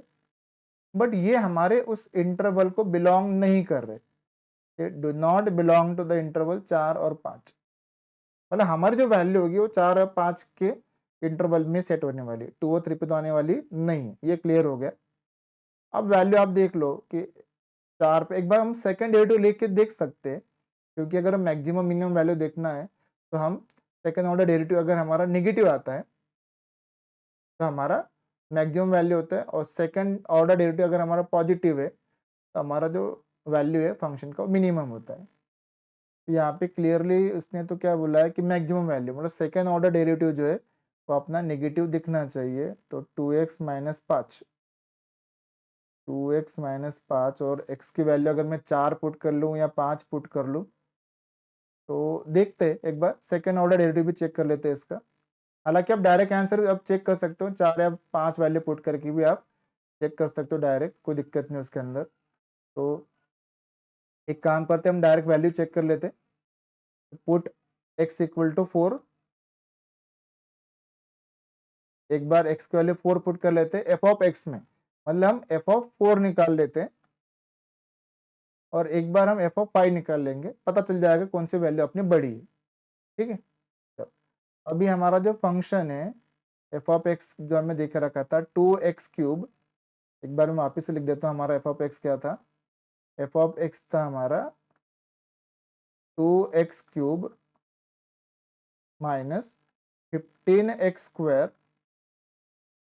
बट ये हमारे उस इंटरवल को बिलोंग नहीं कर रहे, ये do not belong to the interval 4 और 5। मतलब हमारी जो वैल्यू होगी वो 4 और 5 के इंटरवल में सेट होने वाली, 2 और 3 पे तो आने वाली नहीं है, ये क्लियर हो गया। अब वैल्यू आप देख लो कि 4 पे एक बार हम सेकंड डेरिवेटिव लेके देख सकते हैं, क्योंकि अगर हम मैक्सिमम मिनिमम वैल्यू देखना है तो हम सेकंड ऑर्डर डेरिवेटिव अगर हमारा नेगेटिव आता है तो हमारा मैक्सिमम वैल्यू होता है, और सेकंड ऑर्डर डेरिवेटिव अगर हमारा पॉजिटिव है तो हमारा जो वैल्यू है फंक्शन का मिनिमम होता है। तो यहाँ पे क्लियरली उसने तो क्या बोला है कि मैक्सिमम वैल्यू मतलब सेकंड ऑर्डर डेरिवेटिव जो है वो अपना नेगेटिव दिखना चाहिए। तो 2x माइनस 5, 2x माइनस 5 और x की वैल्यू अगर मैं 4 पुट कर लूँ या 5 पुट कर लूँ, तो देखते हैं एक बार सेकंड ऑर्डर डेरिवेटिव भी चेक कर लेते हैं इसका। हालांकि आप डायरेक्ट आंसर अब चेक कर सकते हो, 4 या 5 वैल्यू पुट करके भी आप चेक कर सकते हो डायरेक्ट, कोई दिक्कत नहीं उसके अंदर। तो एक काम करते हैं, हम डायरेक्ट वैल्यू चेक कर लेते हैं। पुट x इक्वल टू 4, एक बार x की वैल्यू 4 पुट कर लेते हैं एफ ऑफ x में, मतलब हम एफ ऑफ 4 निकाल लेते हैं, और एक बार हम एफ ऑफ 5 निकाल लेंगे, पता चल जाएगा कौन सी वैल्यू अपनी बड़ी है। ठीक है, तो अभी हमारा जो फंक्शन है एफ ऑफ एक्स जो हमें देख रखा था 2x क्यूब, एक बार मैं वापिस से लिख देता हूँ, हमारा एफ ऑफ एक्स क्या था, एफ ऑफ एक्स था हमारा 2x cube minus 15x square,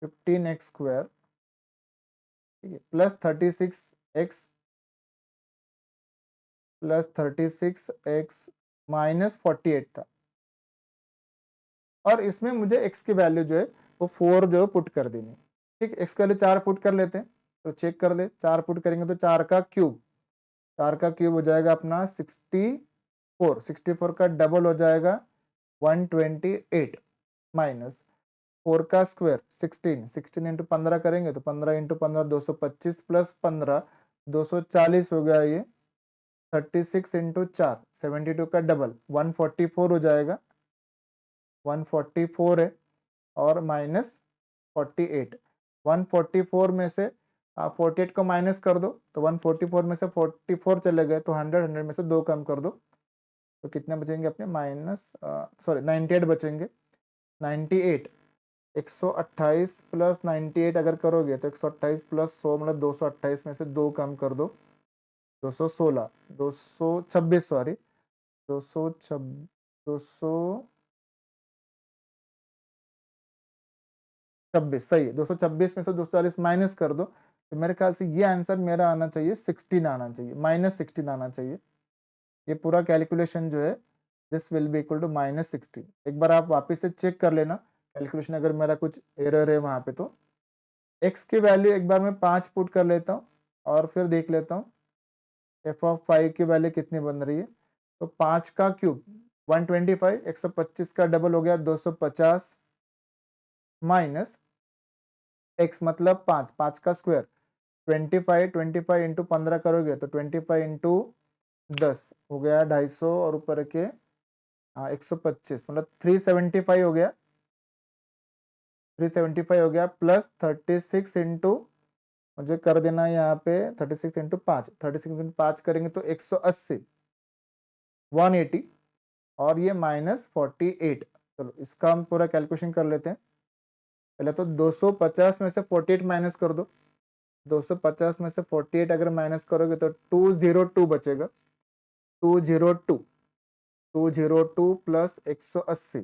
15x square, ठीक है, plus 36x plus 36x minus 48 था, और इसमें मुझे x की वैल्यू जो है वो 4 जो है पुट कर देनी। ठीक है, x की वैल्यू 4 पुट कर लेते हैं, तो चेक कर ले, 4 पुट करेंगे तो 4 का क्यूब, 4 का क्यूब हो जाएगा अपना 64, 64 का डबल हो जाएगा 128 माइनस 4 का स्क्वायर 16, 16 इंटू 15 करेंगे तो 15 इंटू 15 225 प्लस 15 240 हो गया, ये 36 इंटू 4 72 का डबल 144 हो जाएगा, 144 है, और माइनस 48, 144 में से 48 को माइनस कर दो, तो 144 में से 44 चले गए, तो 100, 100 में से 2 कम कर दो, तो कितने बचेंगे अपने माइनस 98 बचेंगे। 98, 128 प्लस 98 अगर करोगे तो 128 प्लस 100 मतलब 228 में से 2 कम कर दो, 216, 226 सॉरी, 226, 226 सही है, 226 में से 240 माइनस कर दो, तो मेरे ख्याल से ये आंसर मेरा आना चाहिए 16 आना चाहिए, माइनस 16 आना चाहिए। ये पूरा कैलकुलेशन जो है this will be equal to minus 16। एक बार आप वापस से चेक कर लेना कैलकुलेशन, अगर मेरा कुछ एरर है वहां पे तो। x की वैल्यू एक बार मैं 5 पुट कर लेता हूँ, और फिर देख लेता हूँ एफ ऑफ 5 की वैल्यू कितनी बन रही है। तो 5 का क्यूब 125, 125 का डबल हो गया 250 माइनस x मतलब 5, 5 का स्क्वायर 25, 25 इंटू 15 करोगे तो 25 इंटू 10 हो गया 250, और ऊपर के 125 मतलब 375 हो गया, 375 हो गया, प्लस 36 इंटू, मुझे कर देना यहाँ पे 36 इंटू 5, 36 इंटू 5 करेंगे तो 180, 180, और ये माइनस 48। चलो इसका हम पूरा कैलकुलेशन कर लेते हैं। पहले तो 250 में से 48 माइनस कर दो, 250 में से 48 अगर माइनस करोगे तो 202 बचेगा, 202, 202 प्लस 180,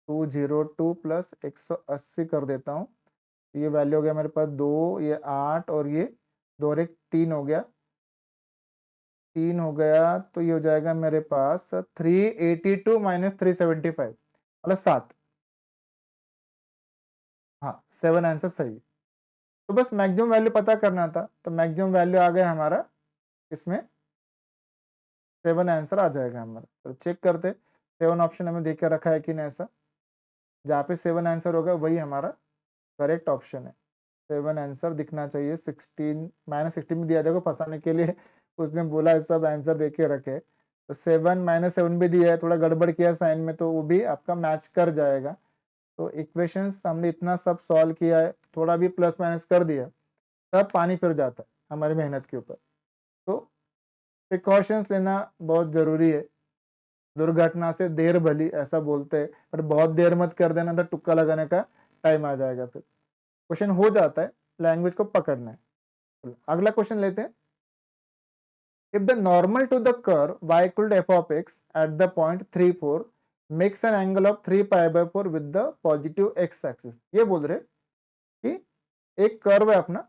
202 प्लस 180 कर देता हूँ, ये वैल्यू हो गया मेरे पास 2, ये 8, और ये 2 और 1 3 हो गया, 3 हो गया, तो ये हो जाएगा मेरे पास 382 माइनस 375, मतलब 7। हाँ, 7 आंसर सही है। तो बस मैक्सिमम वैल्यू पता करना था, तो मैक्सिमम वैल्यू आ गया हमारा इसमें 7 आंसर आ जाएगा हमारा। तो चेक करते 7 ऑप्शन हमें देख के रखा है कि नहीं ऐसा। जहाँ पे 7 आंसर होगा वही हमारा करेक्ट ऑप्शन है। 7 आंसर दिखना चाहिए। 16 -16 में दिया, देखो फंसाने के लिए उसने बोला है सब आंसर दे के रखे। तो 7 -7 भी दिया है, थोड़ा गड़बड़ किया साइन में, तो वो भी आपका मैच कर जाएगा। तो इक्वेशंस हमने इतना सब सॉल्व किया है, थोड़ा भी प्लस माइनस कर दिया, तब पानी फिर जाता है हमारी मेहनत के ऊपर। तो प्रिकॉशंस लेना बहुत ज़रूरी है। दुर्घटना से देर भली ऐसा बोलते हैं, पर बहुत देर मत कर देना, तो तुक्का लगाने का टाइम आ जाएगा। फिर क्वेश्चन हो जाता है, लैंग्वेज को पकड़ना है। अगला क्वेश्चन लेते हैं। If the normal to the curve y equal to f of x at the point 3, 4 makes an angle of 3 pi by 4 with the positive x axis, ये बोल रहे कि एक कर्व है अपना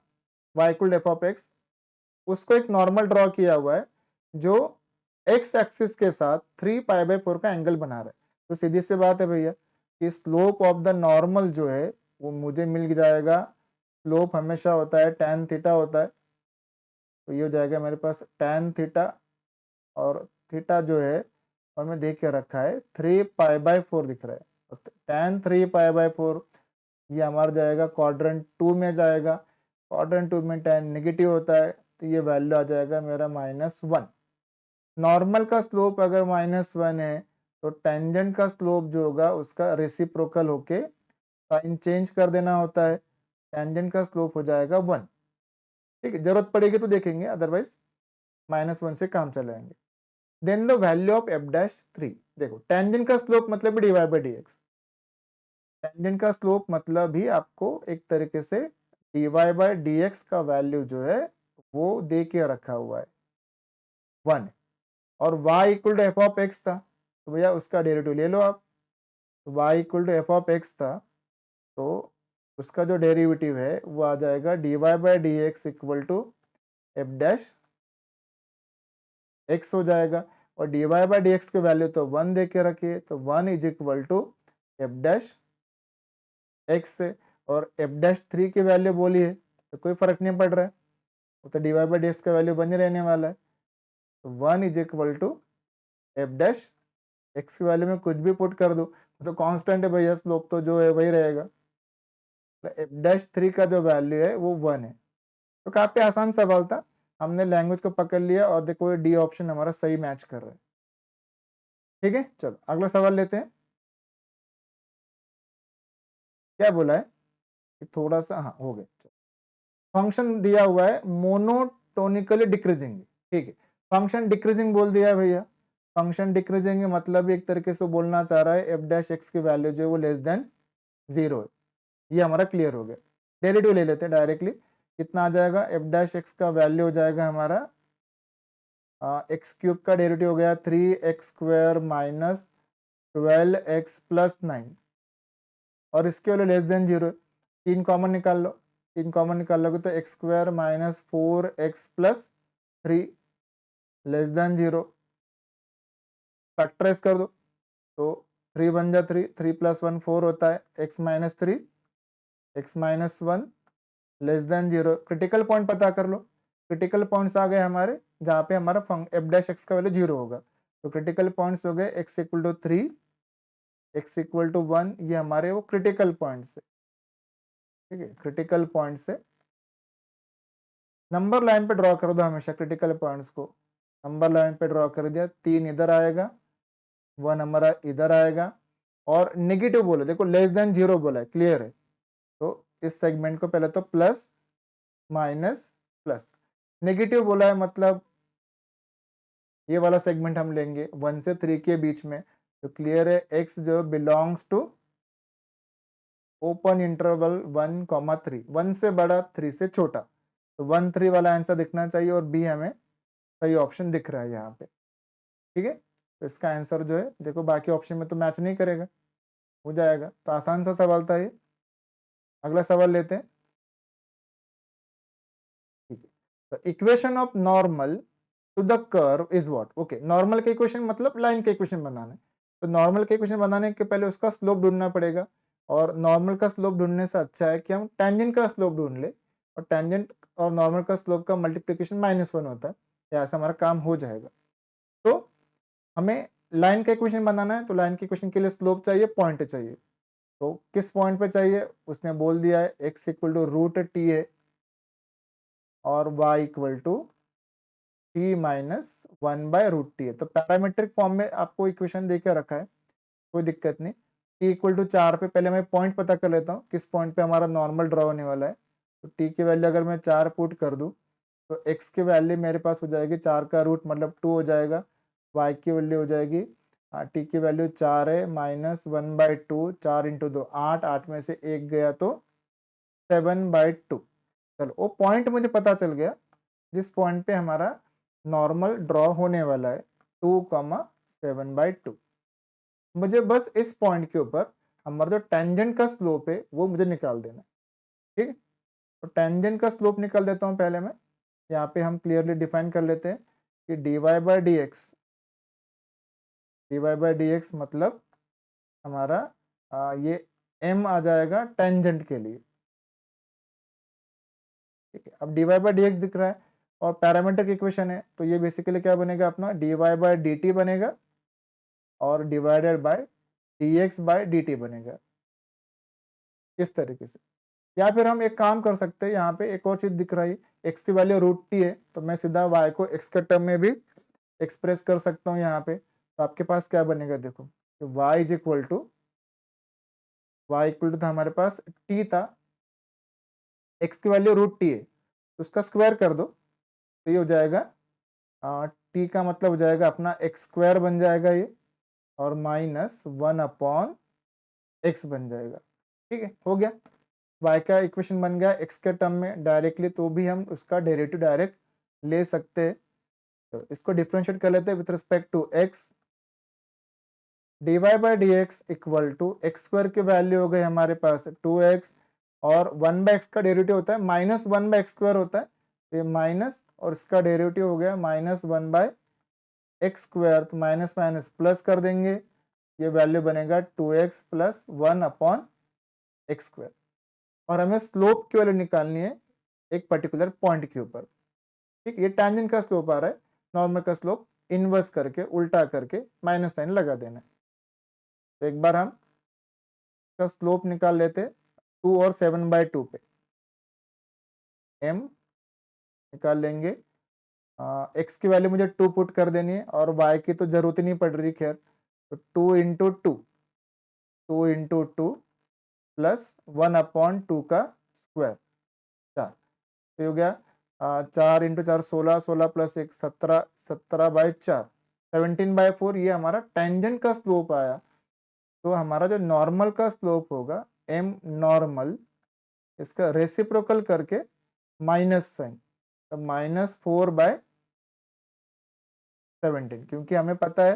y equal to f of x, उसको एक normal draw किया हुआ है जो x एक्सिस के साथ 3 पाई बाय 4 का एंगल बना रहा है। तो सीधी सी बात है भैया कि स्लोप ऑफ द नॉर्मल जो है वो मुझे मिल जाएगा। स्लोप हमेशा होता है tan थीटा होता है, तो ये हो जाएगा मेरे पास tan थीटा, और थीटा जो है और मैं देख के रखा है 3 पाई बाय 4 दिख रहा है। तो tan 3 पाई बाय 4 ये हमारा जाएगा क्वाड्रेंट 2 में जाएगा। क्वाड्रेंट 2 में tan नेगेटिव होता है, तो ये वैल्यू आ जाएगा मेरा -1। नॉर्मल का स्लोप अगर -1 है तो टेंजेंट का स्लोप जो होगा उसका रेसिप्रोकल होके साइन चेंज कर देना होता है। टेंजेंट का स्लोप हो जाएगा 1। ठीक है, जरूरत पड़ेगी तो देखेंगे, अदरवाइज -1 से काम चलाएंगे। Then the value of f dash 3, देखो टेंजेंट का स्लोप मतलब dy बाई dx। टेंजेंट का स्लोप मतलब भी आपको एक तरीके से dy बाई dx का वैल्यू जो है वो दे के रखा हुआ है 1, और y equal to f of x था, तो भैया उसका डेरिवेटिव ले लो आप। y equal to f of x था, तो उसका जो डेरिवेटिव है वो आ जाएगा dy by d x equal to f dash x हो जाएगा। और dy बाई डी एक्स की वैल्यू तो 1 दे के रखिए, तो 1 is equal to f dash x से। और एफ डैश 3 की वैल्यू बोली है तो कोई फर्क नहीं पड़ रहा है, वो तो dy बाई डी एक्स का वैल्यू बनी रहने वाला है। तो 1 is equal to f dash x की वैल्यू में कुछ भी पुट कर दो, तो कांस्टेंट है भैया, स्लोप तो जो है वही रहेगा। एफ डैश 3 का जो वैल्यू है वो 1 है। तो काफी आसान सवाल था, हमने लैंग्वेज को पकड़ लिया, और देखो डी ऑप्शन हमारा सही मैच कर रहा है। ठीक है, चलो अगला सवाल लेते हैं। क्या बोला है कि थोड़ा सा, हाँ हो गया। फंक्शन दिया हुआ है मोनोटोनिकली डिक्रीजिंग। ठीक है, फंक्शन डिक्रीजिंग बोल दिया है भैया। फंक्शन डिक्रीजिंग मतलब एक तरीके से बोलना चाह रहा है एफ डैश एक्स की वैल्यू जो है वो लेस देन 0 है। ये हमारा क्लियर हो गया। डेरिवेटिव ले लेते हैं डायरेक्टली। कितना आ जाएगा, एफ डैश एक्स का वैल्यू हो जाएगा हमारा एक्स क्यूब का डेरिवेटिव हो गया 3x square minus 12x plus 9, और इसके वैल्यू लेस देन 0। 3 कॉमन निकाल लो, 3 कॉमन निकाल लोगे तो x square minus 4x plus 3 less than 0। Factorise कर दो तो 3 बन जा 3, 3 प्लस 1 4 होता है, x minus 3 x minus 1 less than 0। Critical point पता कर लो। क्रिटिकल पॉइंट्स आ गए हमारे जहाँ पे हमारा एफ डैश एक्स का वैल्यू 0 होगा। तो क्रिटिकल पॉइंट्स हो गए x equal to 3, x equal to 1, ये हमारे वो क्रिटिकल पॉइंट्स है। ठीक है, क्रिटिकल पॉइंट से नंबर लाइन पे ड्रॉ कर दो हमेशा क्रिटिकल पॉइंट्स को। नंबर लाइन पे ड्रॉ कर दिया, 3 इधर आएगा, 1 हमारा इधर आएगा, और नेगेटिव बोलो, देखो लेस देन 0 बोला है, क्लियर है। तो इस सेगमेंट को पहले तो प्लस माइनस प्लस, नेगेटिव बोला है मतलब ये वाला सेगमेंट हम लेंगे 1 से 3 के बीच में। तो क्लियर है, x जो बिलोंग्स टू ओपन इंटरवल 1, 3, 1 से बड़ा 3 से छोटा, तो 1, 3 वाला आंसर दिखना चाहिए, और बी हमें सही ऑप्शन दिख रहा है यहाँ पे। ठीक है, तो इसका आंसर जो है देखो बाकी ऑप्शन में तो मैच नहीं करेगा, हो जाएगा। तो आसान सा सवाल था ये। अगला सवाल लेते हैं। ठीक है, तो equation of normal to the curve is what. Okay, normal का इक्वेशन मतलब लाइन का इक्वेशन बनाना है। तो नॉर्मल का इक्वेशन बनाने के पहले उसका स्लोप ढूंढना पड़ेगा, और नॉर्मल का स्लोप ढूंढने से अच्छा है कि हम टेंजेंट का स्लोप ढूंढ ले, और टेंजेंट और नॉर्मल का स्लोप का मल्टीप्लिकेशन -1 होता है, तो ऐसा हमारा काम हो जाएगा। तो हमें लाइन का इक्वेशन बनाना है, तो लाइन के इक्वेशन के लिए स्लोप चाहिए, पॉइंट चाहिए। तो किस पॉइंट पे चाहिए उसने बोल दिया है, x equal to root t है और y equal to t minus 1/√t है। तो पैरामीट्रिक फॉर्म में आपको इक्वेशन दे के रखा है, कोई दिक्कत नहीं। t इक्वल टू 4 पे पहले मैं पॉइंट पता कर लेता हूँ, किस पॉइंट पे हमारा नॉर्मल ड्रॉ होने वाला है। तो t की वैल्यू अगर मैं 4 पुट कर दूँ, तो x की वैल्यू मेरे पास हो जाएगी 4 का रूट मतलब 2 हो जाएगा, y की वैल्यू हो जाएगी t की वैल्यू 4 है -1/2, 4 इंटू 2 8, 8 में से 1 गया तो 7/2। चलो वो पॉइंट मुझे पता चल गया जिस पॉइंट पे हमारा नॉर्मल ड्रॉ होने वाला है, 2,7/2। मुझे बस इस पॉइंट के ऊपर हमारा जो टेंजेंट का स्लोप है वो मुझे निकाल देना है। ठीक है, तो टेंजेंट का स्लोप निकाल देता हूँ पहले मैं। यहाँ पे हम क्लियरली डिफाइन कर लेते हैं कि dy/dx मतलब हमारा ये m आ जाएगा टेंजेंट के लिए। ठीक है, अब dy/dx दिख रहा है और पैरामीट्रिक इक्वेशन है, तो ये बेसिकली क्या बनेगा अपना dy/dt बनेगा और डिवाइडेड बाय dx/dt बनेगा, इस तरीके से। या फिर हम एक काम कर सकते हैं, यहाँ पे एक और चीज दिख रही है, x की वैल्यू √t है, तो मैं सीधा y को x के टर्म में भी एक्सप्रेस कर सकता हूँ यहाँ पे। तो आपके पास क्या बनेगा देखो, तो y इक्वल टू था हमारे पास t था, x की वैल्यू √t है, तो उसका स्क्वायर कर दो, तो ये हो जाएगा t का मतलब हो जाएगा अपना x² बन जाएगा ये, और -1/x बन जाएगा। ठीक है, हो गया, y का इक्वेशन बन गया x के टर्म में डायरेक्टली, तो भी हम उसका डेरिवेटिव डायरेक्ट ले सकते हैं। तो इसको डिफरेंशिएट कर लेते हैं with respect to x। dy/dx equal to x² की वैल्यू हो गई हमारे पास 2x, और 1/x का डेरिवेटिव होता है -1/x² होता है, तो ये माइनस और इसका डेरिवेटिव हो गया -1/x², तो माइनस माइनस प्लस कर देंगे, ये वैल्यू बनेगा 2x प्लस 1/x²। और हमें स्लोप की वैल्यू निकालनी है एक पर्टिकुलर पॉइंट के ऊपर। ठीक, ये टेंजेंट का स्लोप आ रहा है, नॉर्मल का स्लोप इनवर्स करके उल्टा करके माइनस साइन लगा देना है। तो एक बार हम इसका स्लोप निकाल लेते, 2 और 7/2 पे m निकाल लेंगे। x की वैल्यू मुझे 2 पुट कर देनी है और y की तो जरूरत ही नहीं पड़ रही, खैर तो 2 इंटू 2 प्लस 1/2 का स्क्वायर 4, तो हो गया 4 इंटू 4 16, 16 प्लस 1 17, 17/4, 17/4, ये हमारा टेंजेंट का स्लोप आया। तो हमारा जो नॉर्मल का स्लोप होगा m नॉर्मल, इसका रेसिप्रोकल करके माइनस साइन, तो -4/17, क्योंकि हमें पता है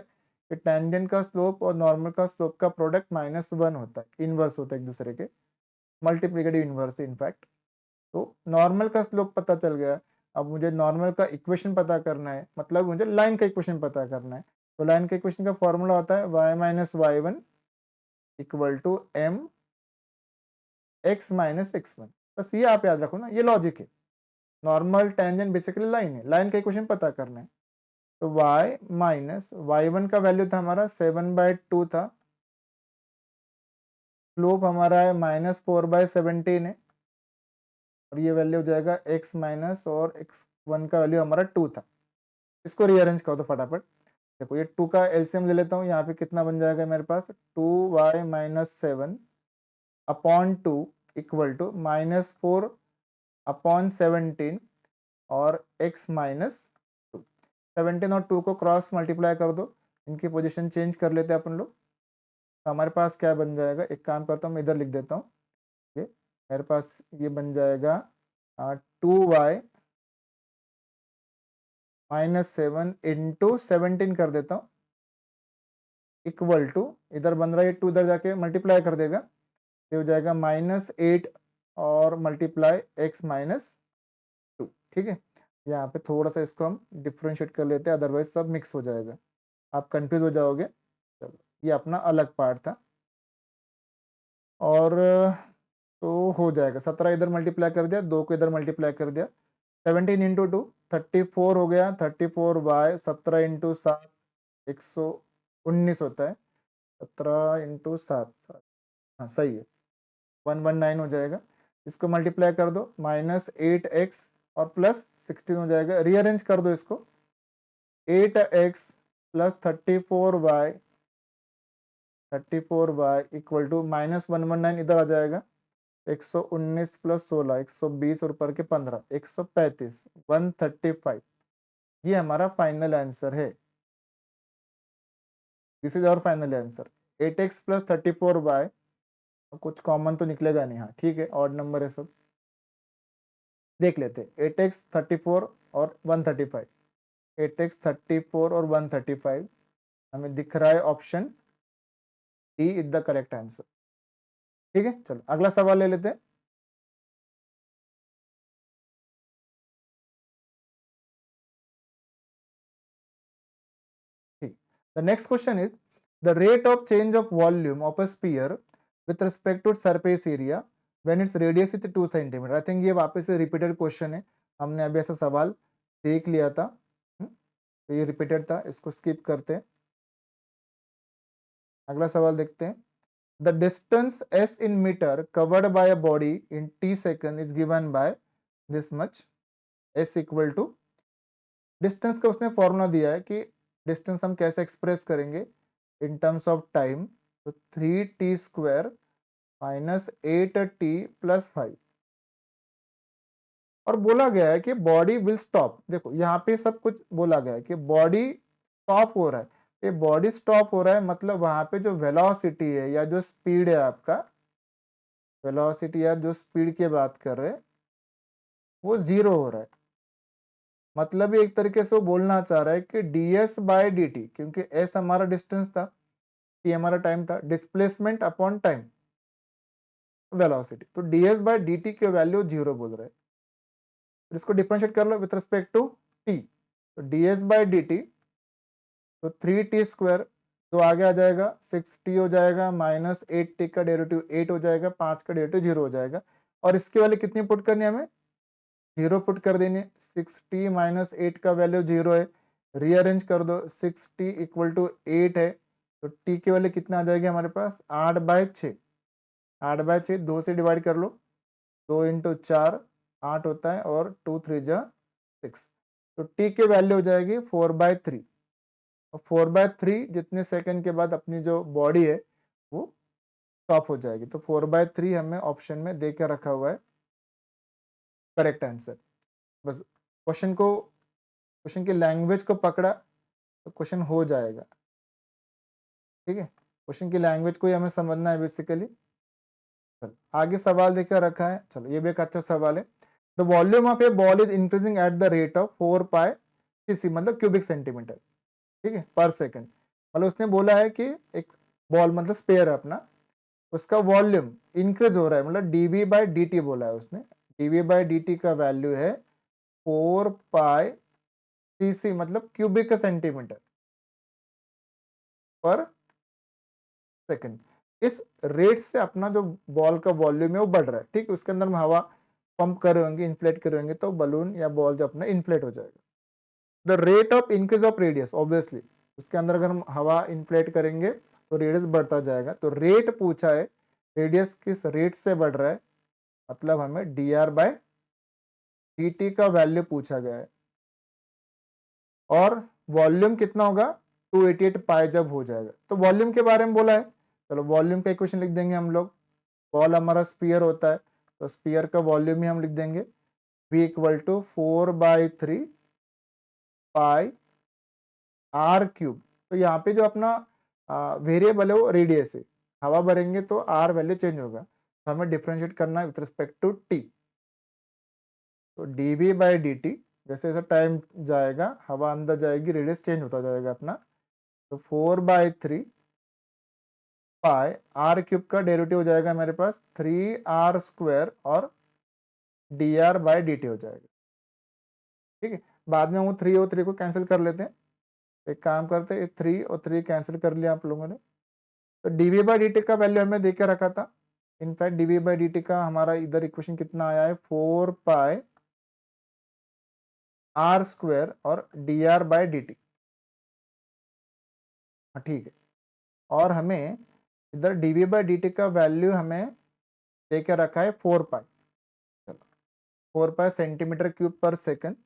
कि टेंजेंट का स्लोप और नॉर्मल का स्लोप का प्रोडक्ट -1 होता है, इनवर्स होता है एक दूसरे के, मल्टीप्लिकेटिव इनवर्स इनफैक्ट। तो नॉर्मल का स्लोप पता चल गया, अब मुझे नॉर्मल का इक्वेशन पता करना है, मतलब मुझे लाइन का इक्वेशन पता करना है। तो लाइन के इक्वेशन का फॉर्मूला होता है y-y1 equal to m x - x1। बस ये आप याद रखो ना, ये लॉजिक है। नॉर्मल टेंजेंट बेसिकली लाइन है, लाइन का इक्वेशन पता करना है। तो y-y1 का वैल्यू था हमारा 7/2 था, स्लोप हमारा है -4/17 है, और ये वैल्यू हो जाएगा x माइनस और x1 का वैल्यू हमारा 2 था। इसको रीअरेंज कर दो फटाफट। देखो ये 2 का एलसीएम ले लेता हूँ, यहाँ पे कितना बन जाएगा मेरे पास 2y - 7 अपॉन 2 इक्वल टू -4/17 और x - 2। 17 और 2 को क्रॉस मल्टीप्लाई कर दो, इनकी पोजीशन चेंज कर लेते हैं अपन लोग। तो हमारे पास क्या बन जाएगा, एक काम करता हूँ मैं इधर लिख देता हूँ, ये मेरे पास ये बन जाएगा 2y - 7 इंटू 17 कर देता हूँ इक्वल टू, इधर बन रहा है 2 इधर जाके मल्टीप्लाई कर देगा, ये हो जाएगा -8 और मल्टीप्लाई x - 2। ठीक है, यहाँ पे थोड़ा सा इसको हम डिफ्रेंशिएट कर लेते हैं, अदरवाइज सब मिक्स हो जाएगा, आप कंफ्यूज हो जाओगे। चलो ये अपना अलग पार्ट था। और तो हो जाएगा 17 इधर मल्टीप्लाई कर दिया, 2 को इधर मल्टीप्लाई कर दिया, 17 इंटू 2 34 हो गया, 34 बाय 17 इंटू 7 119 होता है, 17 इंटू 7, हाँ सही है, 119 हो जाएगा। इसको मल्टीप्लाई कर दो, -8x और प्लस 16 हो जाएगा, रीअरेंज कर दो इसको, 8x plus 34 y equal to -119 इधर आ जाएगा, 119 प्लस 16 120 और ऊपर के 15 135 135, ये हमारा फाइनल आंसर है। This is our final answer. 8x plus 34 by, कुछ कॉमन तो निकलेगा नहीं, हाँ ठीक है, ऑड नंबर है सब। देख लेते, 8x 34 और 135, 8x 34 और 135 हमें दिख रहा है option D is the correct answer. ठीक है, चलो अगला सवाल ले लेते हैं। ठीक, the next question is the rate of change of volume of a sphere with respect to surface area when its radius is 2 centimetre. I think ये वापस से रिपीटेड क्वेश्चन है, हमने अभी ऐसा सवाल देख लिया था। तो ये रिपीटेड था, इसको स्किप करते हैं, अगला सवाल देखते हैं। The distance s in meter covered by a body in t second is given by this much, s equal to, distance का उसने फॉर्मूला दिया है कि डिस्टेंस हम कैसे एक्सप्रेस करेंगे इन टर्म्स ऑफ टाइम, तो 3t² माइनस 8t प्लस 5, और बोला गया है कि बॉडी विल स्टॉप। देखो यहाँ पे सब कुछ बोला गया है कि बॉडी स्टॉप हो रहा है, ये बॉडी स्टॉप हो रहा है मतलब वहां पे जो वेलोसिटी है या जो स्पीड है आपका, वेलोसिटी या जो स्पीड की बात कर रहे हैं वो 0 हो रहा है। मतलब एक तरीके से वो बोलना चाह रहा है कि ds बाय dt, क्योंकि s हमारा डिस्टेंस था, t हमारा टाइम था, डिस्प्लेसमेंट अपॉन टाइम वेलोसिटी, तो ds बाय dt की वैल्यू 0 बोल रहा है। तो इसको डिफरेंशिएट कर लो विथ रिस्पेक्ट टू t, तो ds बाय dt, तो 3t², तो आगे आ जाएगा 6t हो जाएगा, माइनस 8t का डेरिवेटिव 8 हो जाएगा, 5 का डेरिवेटिव 0 हो जाएगा, और इसके वाले कितनी पुट करनी है हमें, 0 पुट कर देनी। 6t माइनस 8 का वैल्यू 0 है, रीअरेंज कर दो, 6t इक्वल टू 8 है, तो t के वैल्यू कितना आ जाएगी हमारे पास, 8/6, 8/6 2 से डिवाइड कर लो, 2 इंटू 4 8 होता है, और 2 3 जा 6, तो t की वैल्यू हो जाएगी 4/3, और 4/3 जितने सेकंड के बाद अपनी जो बॉडी है वो स्टॉप हो जाएगी, तो 4/3 हमें ऑप्शन में दे के रखा हुआ है करेक्ट आंसर। बस क्वेश्चन की लैंग्वेज को पकड़ा तो क्वेश्चन हो जाएगा। ठीक है, क्वेश्चन की लैंग्वेज को ही हमें समझना है बेसिकली। चलो आगे सवाल देखकर रखा है, चलो ये भी एक अच्छा सवाल है। The volume of a ball is increasing at the rate of 4π cc, मतलब क्यूबिक सेंटीमीटर, ठीक है, पर सेकंड। मतलब उसने बोला है कि एक बॉल मतलब स्पेयर है अपना, उसका वॉल्यूम इंक्रीज हो रहा है, मतलब dv/dt बोला है उसने, dv/dt का वैल्यू है 4π cc, मतलब क्यूबिक सेंटीमीटर पर सेकंड। इस रेट से अपना जो बॉल का वॉल्यूम है वो बढ़ रहा है, ठीक, उसके अंदर हम हवा पंप कर रहे होंगे, इन्फ्लेट कर रहे होंगे, तो बलून या बॉल जो अपना इन्फ्लेट हो जाएगा। The rate of increase of radius, obviously उसके अंदर अगर हम हवा इन्फ्लेट करेंगे तो रेडियस बढ़ता जाएगा, तो रेट पूछा है, रेडियस किस रेट से बढ़ रहा है, मतलब हमें dr/dt का वैल्यू पूछा गया है, और वॉल्यूम कितना होगा 288 पाई जब हो जाएगा, तो वॉल्यूम के बारे में बोला है। चलो वॉल्यूम का इक्वेशन लिख देंगे हम लोग, बॉल हमारा स्पीयर होता है, तो स्पीयर का वॉल्यूम ही हम लिख देंगे, v equal to 4/3 pi r cube. तो यहाँ पे जो अपना वेरिएबल है वो रेडियस है, हवा भरेंगे तो आर वैल्यू चेंज होगा, तो हमें डिफरेंशिएट करना है विथ रिस्पेक्ट टू टी, तो dv/dt, जैसे जैसे टाइम जाएगा हवा अंदर जाएगी, रेडियस चेंज होता जाएगा अपना, तो 4/3 पाई आर क्यूब का डेरिवेटिव हो जाएगा मेरे पास 3r² और dr/dt हो जाएगा। ठीक है, बाद में वो 3 और 3 को कैंसिल कर लेते हैं, एक काम करते हैं, 3 और 3 कैंसिल कर लिया आप लोगों ने, तो डीवी बाई डी टी का वैल्यू हमें दे के रखा था। In fact dv by D T का हमारा इधर इक्वेशन कितना आया है, 4 पाई आर स्क्वायर और D R by D t. ठीक है, और हमें इधर डीवी बाई डी टी का वैल्यू हमें दे के रखा है 4 पाई। चलो, 4 pi centimetre cube per second.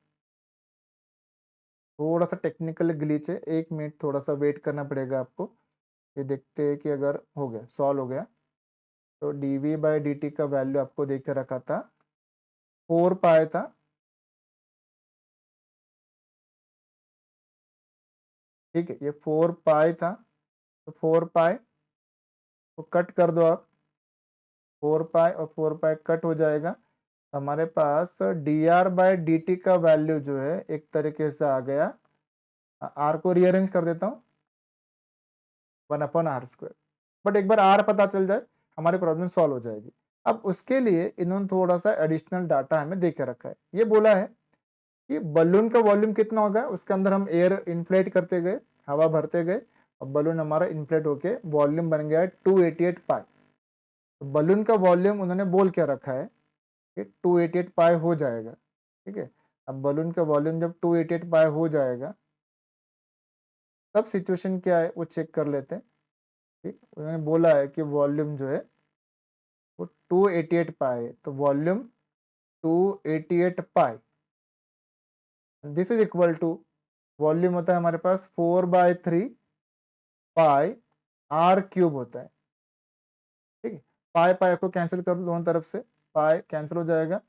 थोड़ा सा टेक्निकल ग्लिच है, 1 मिनट थोड़ा सा वेट करना पड़ेगा आपको। ये देखते हैं कि अगर हो गया, सॉल्व हो गया। तो डीवी बाई डी टी का वैल्यू आपको दे के रखा था 4 पाई था। ठीक है, ये 4 पाई था, तो 4 पाई तो कट कर दो आप, 4 पाई और 4 पाई कट हो जाएगा। हमारे पास D are by D T का वैल्यू जो है एक तरीके से आ गया, आर को रीअरेंज कर देता हूँ, 1/r²। बट एक बार आर पता चल जाए हमारी प्रॉब्लम सॉल्व हो जाएगी। अब उसके लिए इन्होंने थोड़ा सा एडिशनल डाटा हमें दे के रखा है। ये बोला है कि बलून का वॉल्यूम कितना होगा, उसके अंदर हम एयर इन्फ्लेट करते गए, हवा भरते गए, और बलून हमारा इन्फ्लेट होके वॉल्यूम बन गया है 288 पाई। तो बलून का वॉल्यूम उन्होंने बोल के रखा है कि 288 पाई हो जाएगा। ठीक है, अब बलून का वॉल्यूम जब 288 पाई हो जाएगा, तब सिचुएशन क्या है वो चेक कर लेते हैं। ठीक, उन्होंने बोला है कि वॉल्यूम जो है वो 288 पाई है, तो volume 288 pi, this is equal to, volume होता है हमारे पास 4/3 पाई आर क्यूब होता है। ठीक है, पाई पाई को कैंसिल कर दो दोनों तरफ से, पाई कैंसिल हो जाएगा,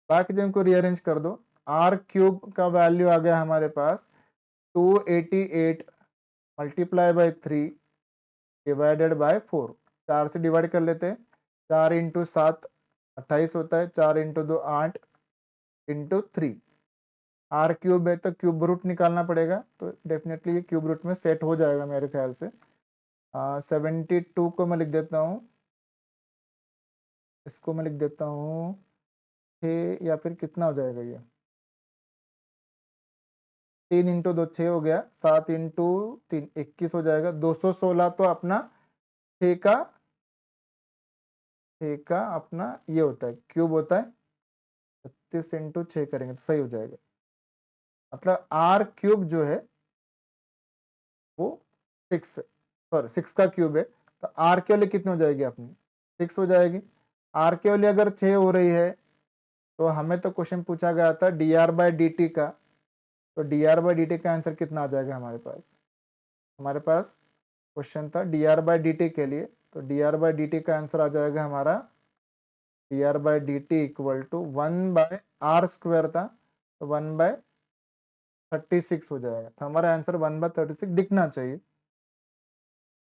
बाकी जो इनको रीअरेंज कर दो। आर क्यूब का वैल्यू आ गया हमारे पास 288 मल्टीप्लाई बाई 3 डिवाइडेड बाय 4। 4 से डिवाइड कर लेते हैं, 4 इंटू 7 28 होता है, 4 इंटू 2 8 इंटू 3। आर क्यूब है तो क्यूब रूट निकालना पड़ेगा, तो डेफिनेटली ये क्यूब रूट में सेट हो जाएगा मेरे ख्याल से। 72 को मैं लिख देता हूँ, इसको मैं लिख देता हूँ 6, या फिर कितना हो जाएगा ये, 3 इंटू 2 6 हो गया, 7 इंटू 3 21 हो जाएगा, 216। तो अपना 6 का अपना ये होता है, क्यूब होता है, 36 इंटू 6 करेंगे तो सही हो जाएगा। मतलब आर क्यूब जो है वो 6, सॉरी 6 का क्यूब है, तो आर के वाली कितनी हो जाएगी अपनी, 6 हो जाएगी। आर के वाली अगर 6 हो रही है, तो हमें तो क्वेश्चन पूछा गया था d are by D T का, तो d are by D T का आंसर कितना आ जाएगा हमारे पास, क्वेश्चन था d are by D t के लिए, तो d are by D T का आंसर आ जाएगा हमारा, d are by D T equal to 1/r² था, तो 1/36 हो जाएगा। तो हमारा आंसर 1/36 दिखना चाहिए।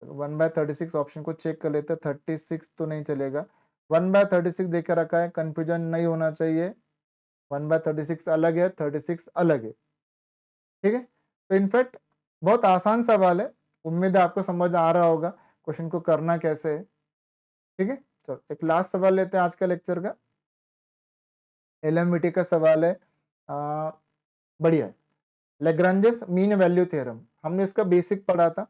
1/36 ऑप्शन को चेक कर लेते हैं, 36 तो नहीं चलेगा, 1/36 देकर रखा है, कंफ्यूजन नहीं होना चाहिए। 1/36 अलग है, 36 अलग है। ठीक है, तो इनफैक्ट बहुत आसान सवाल है, उम्मीद है आपको समझ आ रहा होगा क्वेश्चन को करना कैसे है। ठीक है, चलो एक लास्ट सवाल लेते हैं आज का लेक्चर का, एलएमवीटी का सवाल है। बढ़िया है, लेग्रांजेस मीन वैल्यू थ्योरम, हमने इसका बेसिक पढ़ा था।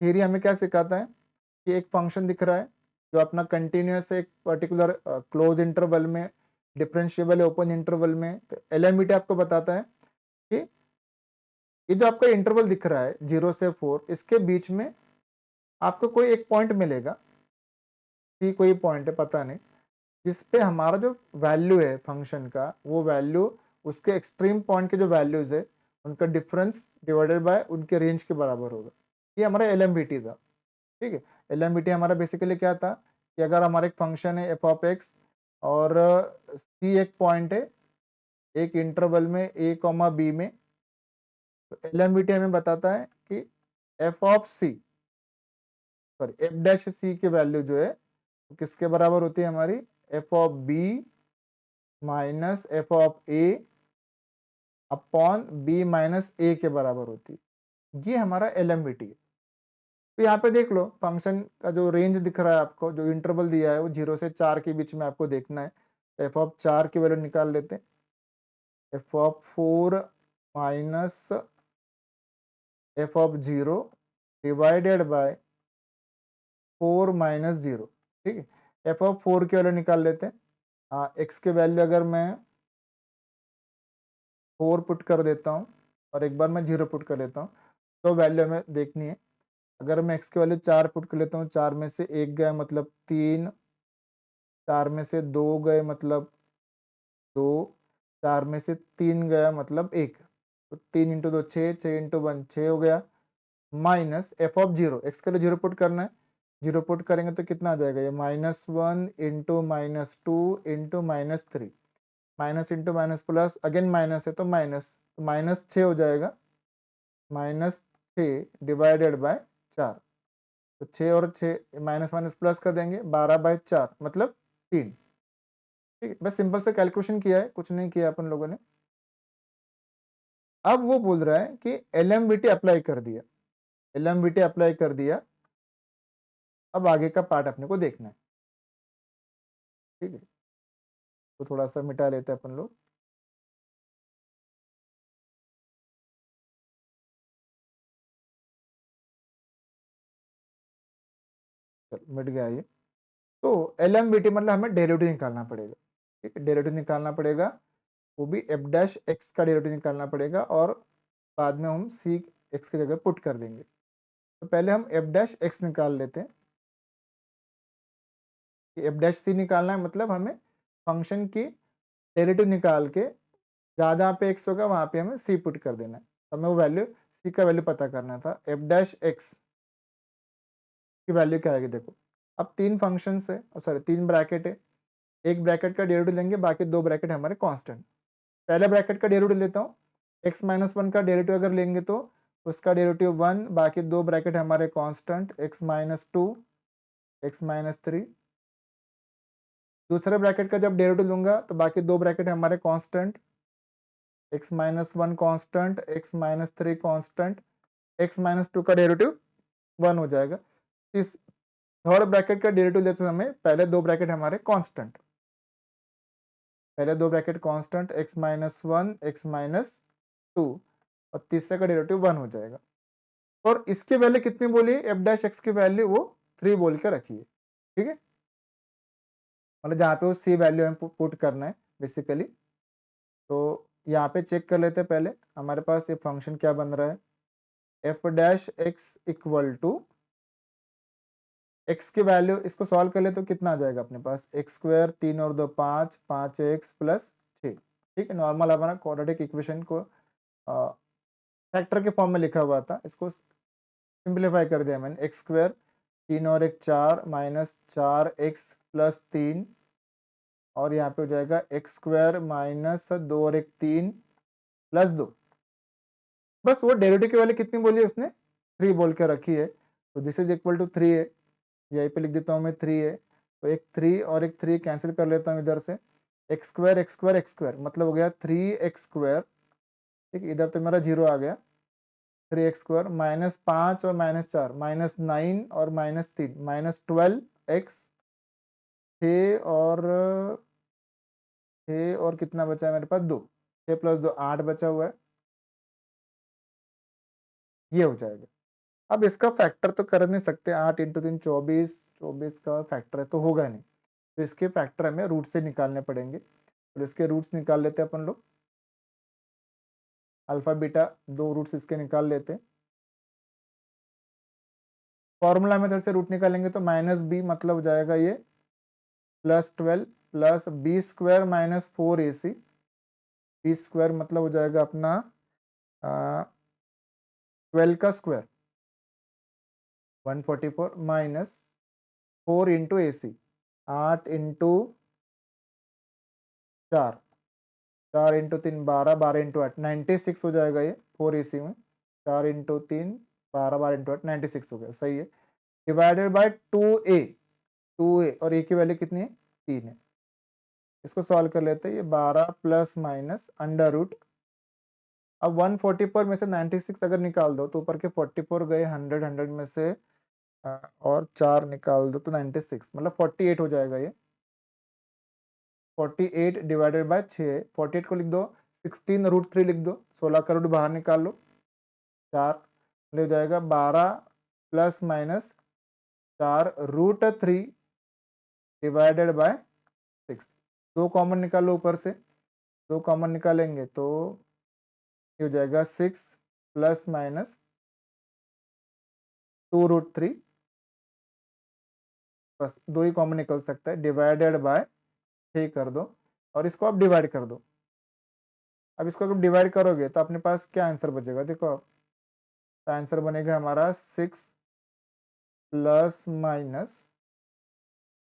थियरी हमें क्या सिखाता है कि एक फंक्शन दिख रहा है जो अपना कंटिन्यूअस है एक पर्टिकुलर क्लोज इंटरवल में, डिफरेंशिएबल है ओपन इंटरवल में। तो एलएमवीटी आपको बताता है कि ये जो आपका इंटरवल दिख रहा है 0 से 4, इसके बीच में आपको कोई एक पॉइंट मिलेगा, सी कोई पॉइंट है पता नहीं, जिस पे हमारा जो वैल्यू है फंक्शन का, वो वैल्यू उसके एक्सट्रीम पॉइंट के जो वैल्यूज है उनका डिफरेंस डिवाइडेड बाय उनके रेंज के बराबर होगा। ये हमारा एलएमवीटी था। ठीक है, एलएमवीटी हमारा बेसिकली क्या था कि अगर हमारा एक फंक्शन है एफ ऑफ एक्स, और सी एक पॉइंट है एक इंटरवल में ए कॉमा बी में, तो एलएमवीटी हमें बताता है कि F of C, sorry F dash C की वैल्यू जो है वो किसके बराबर होती है हमारी, F of B minus F of A upon B minus A के बराबर होती है। ये हमारा एलएमवीटी है। तो यहाँ पे देख लो फंक्शन का जो रेंज दिख रहा है आपको, जो इंटरवल दिया है वो 0 से 4 के बीच में आपको देखना है। एफ ऑफ 4 की वैल्यू निकाल लेते हैं, F of 4 minus F of 0 divided by 4 minus 0। ठीक है, एफ ऑफ 4 की वैल्यू निकाल लेते हैं। एक्स की वैल्यू अगर मैं 4 पुट कर देता हूँ और एक बार मैं 0 पुट कर लेता हूँ, तो वैल्यू हमें देखनी है। अगर मैं एक्स की वैल्यू 4 पुट कर लेता हूँ, 4 में से 1 गया मतलब 3, 4 में से 2 गए मतलब 2, 4 में से 3 गया मतलब 1, तो 3 इंटू 2 6, 6 इंटू 1 6 हो गया, माइनस एफ ऑफ 0, एक्स के लिए 0 पुट करना है, 0 पुट करेंगे तो कितना आ जाएगा ये, -1 into -2 into -3, minus into minus plus, again minus है तो माइनस, तो -6 हो जाएगा, -6 डिवाइडेड बाय 4, तो 6 और 6 माइनस माइनस प्लस कर देंगे, 12/4 मतलब 3। ठीक है, बस सिंपल से कैलकुलेशन किया है, कुछ नहीं किया अपन लोगों ने। अब वो बोल रहा है कि एलएमवीटी अप्लाई कर दिया, एलएमवीटी अप्लाई कर दिया, अब आगे का पार्ट अपने को देखना है। ठीक है, तो थोड़ा सा मिटा लेते हैं अपन लोग। चलो मिट गया ये। तो एलएमवीटी मतलब हमें डेरिवेटिव निकालना पड़ेगा। ठीक है, डेरिवेटिव निकालना पड़ेगा, वो भी एफ डैश एक्स का डेरिवेटिव निकालना पड़ेगा, और बाद में हम सी एक्स की जगह पुट कर देंगे। तो पहले हम एफ डैश एक्स निकाल लेते हैं। एफ डैश सी निकालना है मतलब हमें फंक्शन की डेरिवेटिव निकाल के जहाँ जहाँ पे एक्स होगा वहाँ पे हमें सी पुट कर देना है। तो हमें वो वैल्यू सी का वैल्यू पता करना था। एफ डैश एक्स की वैल्यू क्या आएगी देखो, अब 3 फंक्शन है, सॉरी 3 ब्रैकेट है, एक ब्रैकेट का डेरिवेटिव लेंगे, बाकी 2 ब्रैकेट हमारे कांस्टेंट। पहले ब्रैकेट का डेरिवेटिव लेता हूँ, x माइनस 1 का डेरिवेटिव अगर लेंगे तो उसका डेरिवेटिव 1, बाकी 2 ब्रैकेट हमारे constant, x minus 2, x minus 3। दूसरे ब्रैकेट का जब डेरिवेटिव लूंगा तो बाकी 2 ब्रैकेट हमारे constant, x minus 1 constant, x minus 3 constant, x minus 2 का डेरिवेटिव 1 हो जाएगा। इस थर्ड ब्रैकेट का डेरिवेटिव लेते समय पहले 2 ब्रैकेट हमारे कांस्टेंट, पहले 2 bracket constant x minus 1, x minus 2, और तीसरे का डेरिवेटिव 1 हो जाएगा। और इसकी वैल्यू कितनी बोली है, एफ डैश एक्स की वैल्यू वो 3 बोल के रखी है। ठीक है, मतलब जहाँ पे वो सी वैल्यू हमें पुट करना है बेसिकली। तो यहाँ पे चेक कर लेते हैं पहले हमारे पास ये फंक्शन क्या बन रहा है, f dash x equal to x की वैल्यू, इसको सॉल्व कर ले तो कितना आ जाएगा अपने पास, एक्स स्क्वायर 3 और 2 5, 5x प्लस 6। ठीक है, नॉर्मल हमारा क्वाड्रेटिक इक्वेशन को फैक्टर के फॉर्म में लिखा हुआ था, इसको सिंप्लीफाई कर दिया मैंने, एक्स स्क्वायर 3 और 1 4 माइनस 4x प्लस 3, और यहाँ पे हो जाएगा एक्स स्क्वायर माइनस 2 और 1 3 प्लस 2। बस वो डेरिवेटिव की वैल्यू कितनी बोली है उसने, 3 बोल के रखी है, तो दिस इज इक्वल टू 3 है, यहीं पे लिख देता हूँ मैं 3 है, तो एक 3 और एक 3 कैंसिल कर लेता हूँ इधर से, x square x square x square मतलब हो गया 3x स्क्वायर। ठीक, इधर तो मेरा 0 आ गया, 3x स्क्वायर माइनस 5 और माइनस 4 माइनस 9 और माइनस 3 माइनस 12x, 6 और 6 और कितना बचा है मेरे पास 2, 6 प्लस 2 8 बचा हुआ है, ये हो जाएगा। अब इसका फैक्टर तो कर नहीं सकते, 8 इंटू 3 24, 24 का फैक्टर है तो होगा नहीं, तो इसके फैक्टर हमें रूट से निकालने पड़ेंगे, और इसके रूट्स निकाल लेते हैं अपन लोग, अल्फा बीटा 2 रूट्स इसके निकाल लेते हैं। फॉर्मूला मेथड से रूट निकालेंगे तो -b मतलब हो जाएगा ये +12 plus b square minus 4ac, b square मतलब हो जाएगा अपना 12 का square 144 minus 4 into a c, 8 into 4, 4 into 3 12, 12 into 8 96 हो जाएगा ये 4 ए सी में, 4 इंटू 3 12, 12 इंटू 8 96 हो गया, सही है। डिवाइडेड बाय 2a, 2a और a की वैल्यू कितनी है 3 है, इसको सॉल्व कर लेते हैं, ये 12 प्लस माइनस अंडर रूट, अब 144 में से 96 अगर निकाल दो तो ऊपर के 44 गए, 100 100 में से और 4 निकाल दो तो 96 मतलब 48 हो जाएगा ये, 48 डिवाइडेड बाय 6, 48 को लिख दो 16 रूट 3 लिख दो, 16 का रूट बाहर निकाल लो, 4 ले जाएगा 12 plus minus 4√3 divided by 6। 2 common निकालो ऊपर से, 2 कॉमन निकालेंगे तो ये हो जाएगा 6 प्लस माइनस 2√3, बस 2 ही कॉमन निकल सकता है, डिवाइडेड बाय 6 कर दो और इसको आप डिवाइड कर दो। अब इसको अगर डिवाइड करोगे तो अपने पास क्या आंसर बचेगा, देखो आप, तो आंसर बनेगा हमारा 6 प्लस माइनस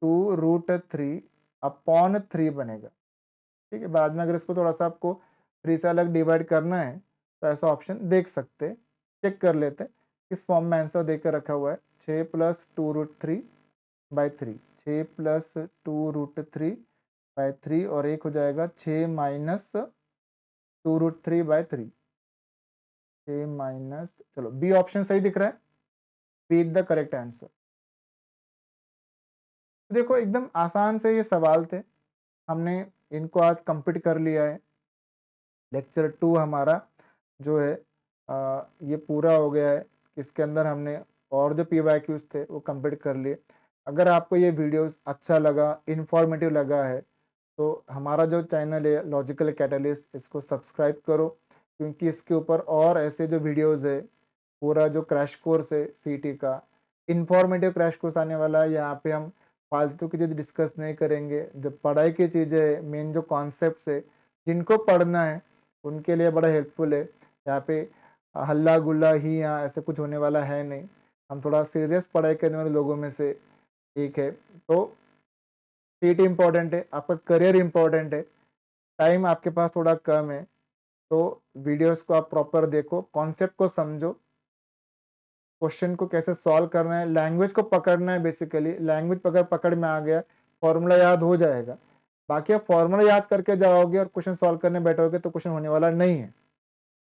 2√3 अपॉन 3 बनेगा। ठीक है, बाद में अगर इसको थोड़ा सा आपको 3 से अलग डिवाइड करना है तो ऐसा ऑप्शन देख सकते हैं, चेक कर लेते हैं किस फॉर्म में आंसर देकर रखा हुआ है। 6 प्लस 2√3 बाई 3, 6 प्लस 2√3 बाई 3 और एक हो जाएगा 6 माइनस 2√3 बाई 3, 6 माइनस, चलो बी ऑप्शन सही दिख रहा है, b is the correct answer. देखो एकदम आसान से ये सवाल थे, हमने इनको आज कंप्लीट कर लिया है। लेक्चर 2 हमारा जो है ये पूरा हो गया है। इसके अंदर हमने और जो PYQs थे वो कंप्लीट कर लिए। अगर आपको ये वीडियोस अच्छा लगा, इन्फॉर्मेटिव लगा है तो हमारा जो चैनल है लॉजिकल कैटलिस्ट, इसको सब्सक्राइब करो, क्योंकि इसके ऊपर और ऐसे जो वीडियोस है, पूरा जो क्रैश कोर्स है सीटी का, इन्फॉर्मेटिव क्रैश कोर्स आने वाला है। यहाँ पे हम फालतू की चीज़ डिस्कस नहीं करेंगे, जो पढ़ाई की चीज़ें है, मेन जो कॉन्सेप्ट्स है, जिनको पढ़ना है उनके लिए बड़ा हेल्पफुल है। यहाँ पे हल्ला गुल्ला ही यहाँ ऐसे कुछ होने वाला है नहीं, हम थोड़ा सीरियस पढ़ाई करने वाले लोगों में से एक है। तो सीटी इम्पोर्टेंट है, आपका करियर इम्पोर्टेंट है, टाइम आपके पास थोड़ा कम है, तो वीडियोस को आप प्रॉपर देखो, कॉन्सेप्ट को समझो, क्वेश्चन को कैसे सॉल्व करना है, लैंग्वेज को पकड़ना है। बेसिकली लैंग्वेज अगर पकड़ में आ गया, फॉर्मूला याद हो जाएगा। बाकी आप फॉर्मूला याद करके जाओगे और क्वेश्चन सॉल्व करने बैठोगे तो क्वेश्चन होने वाला नहीं है।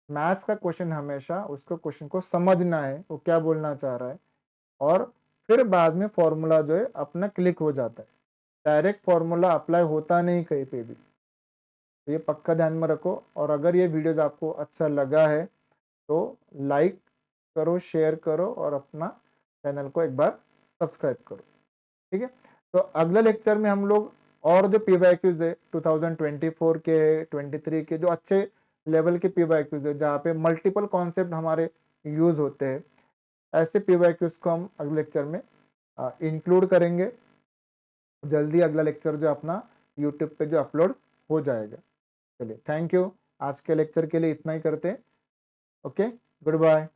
मैथ्स का क्वेश्चन हमेशा उसको क्वेश्चन को समझना है, वो क्या बोलना चाह रहा है, और फिर बाद में फॉर्मूला जो है अपना क्लिक हो जाता है। डायरेक्ट फॉर्मूला अप्लाई होता नहीं कहीं पे भी, तो ये पक्का ध्यान में रखो। और अगर ये वीडियोज आपको अच्छा लगा है तो लाइक करो, शेयर करो और अपना चैनल को एक बार सब्सक्राइब करो। ठीक है, तो अगले लेक्चर में हम लोग और जो PYQs है 2024 के, 23 के, जो अच्छे लेवल के PYQs है जहाँ पे मल्टीपल कॉन्सेप्ट हमारे यूज होते हैं, ऐसे PYQs को हम अगले लेक्चर में इंक्लूड करेंगे। जल्दी अगला लेक्चर जो अपना यूट्यूब पे जो अपलोड हो जाएगा। चलिए, थैंक यू, आज के लेक्चर के लिए इतना ही करते हैं। Okay, good bye.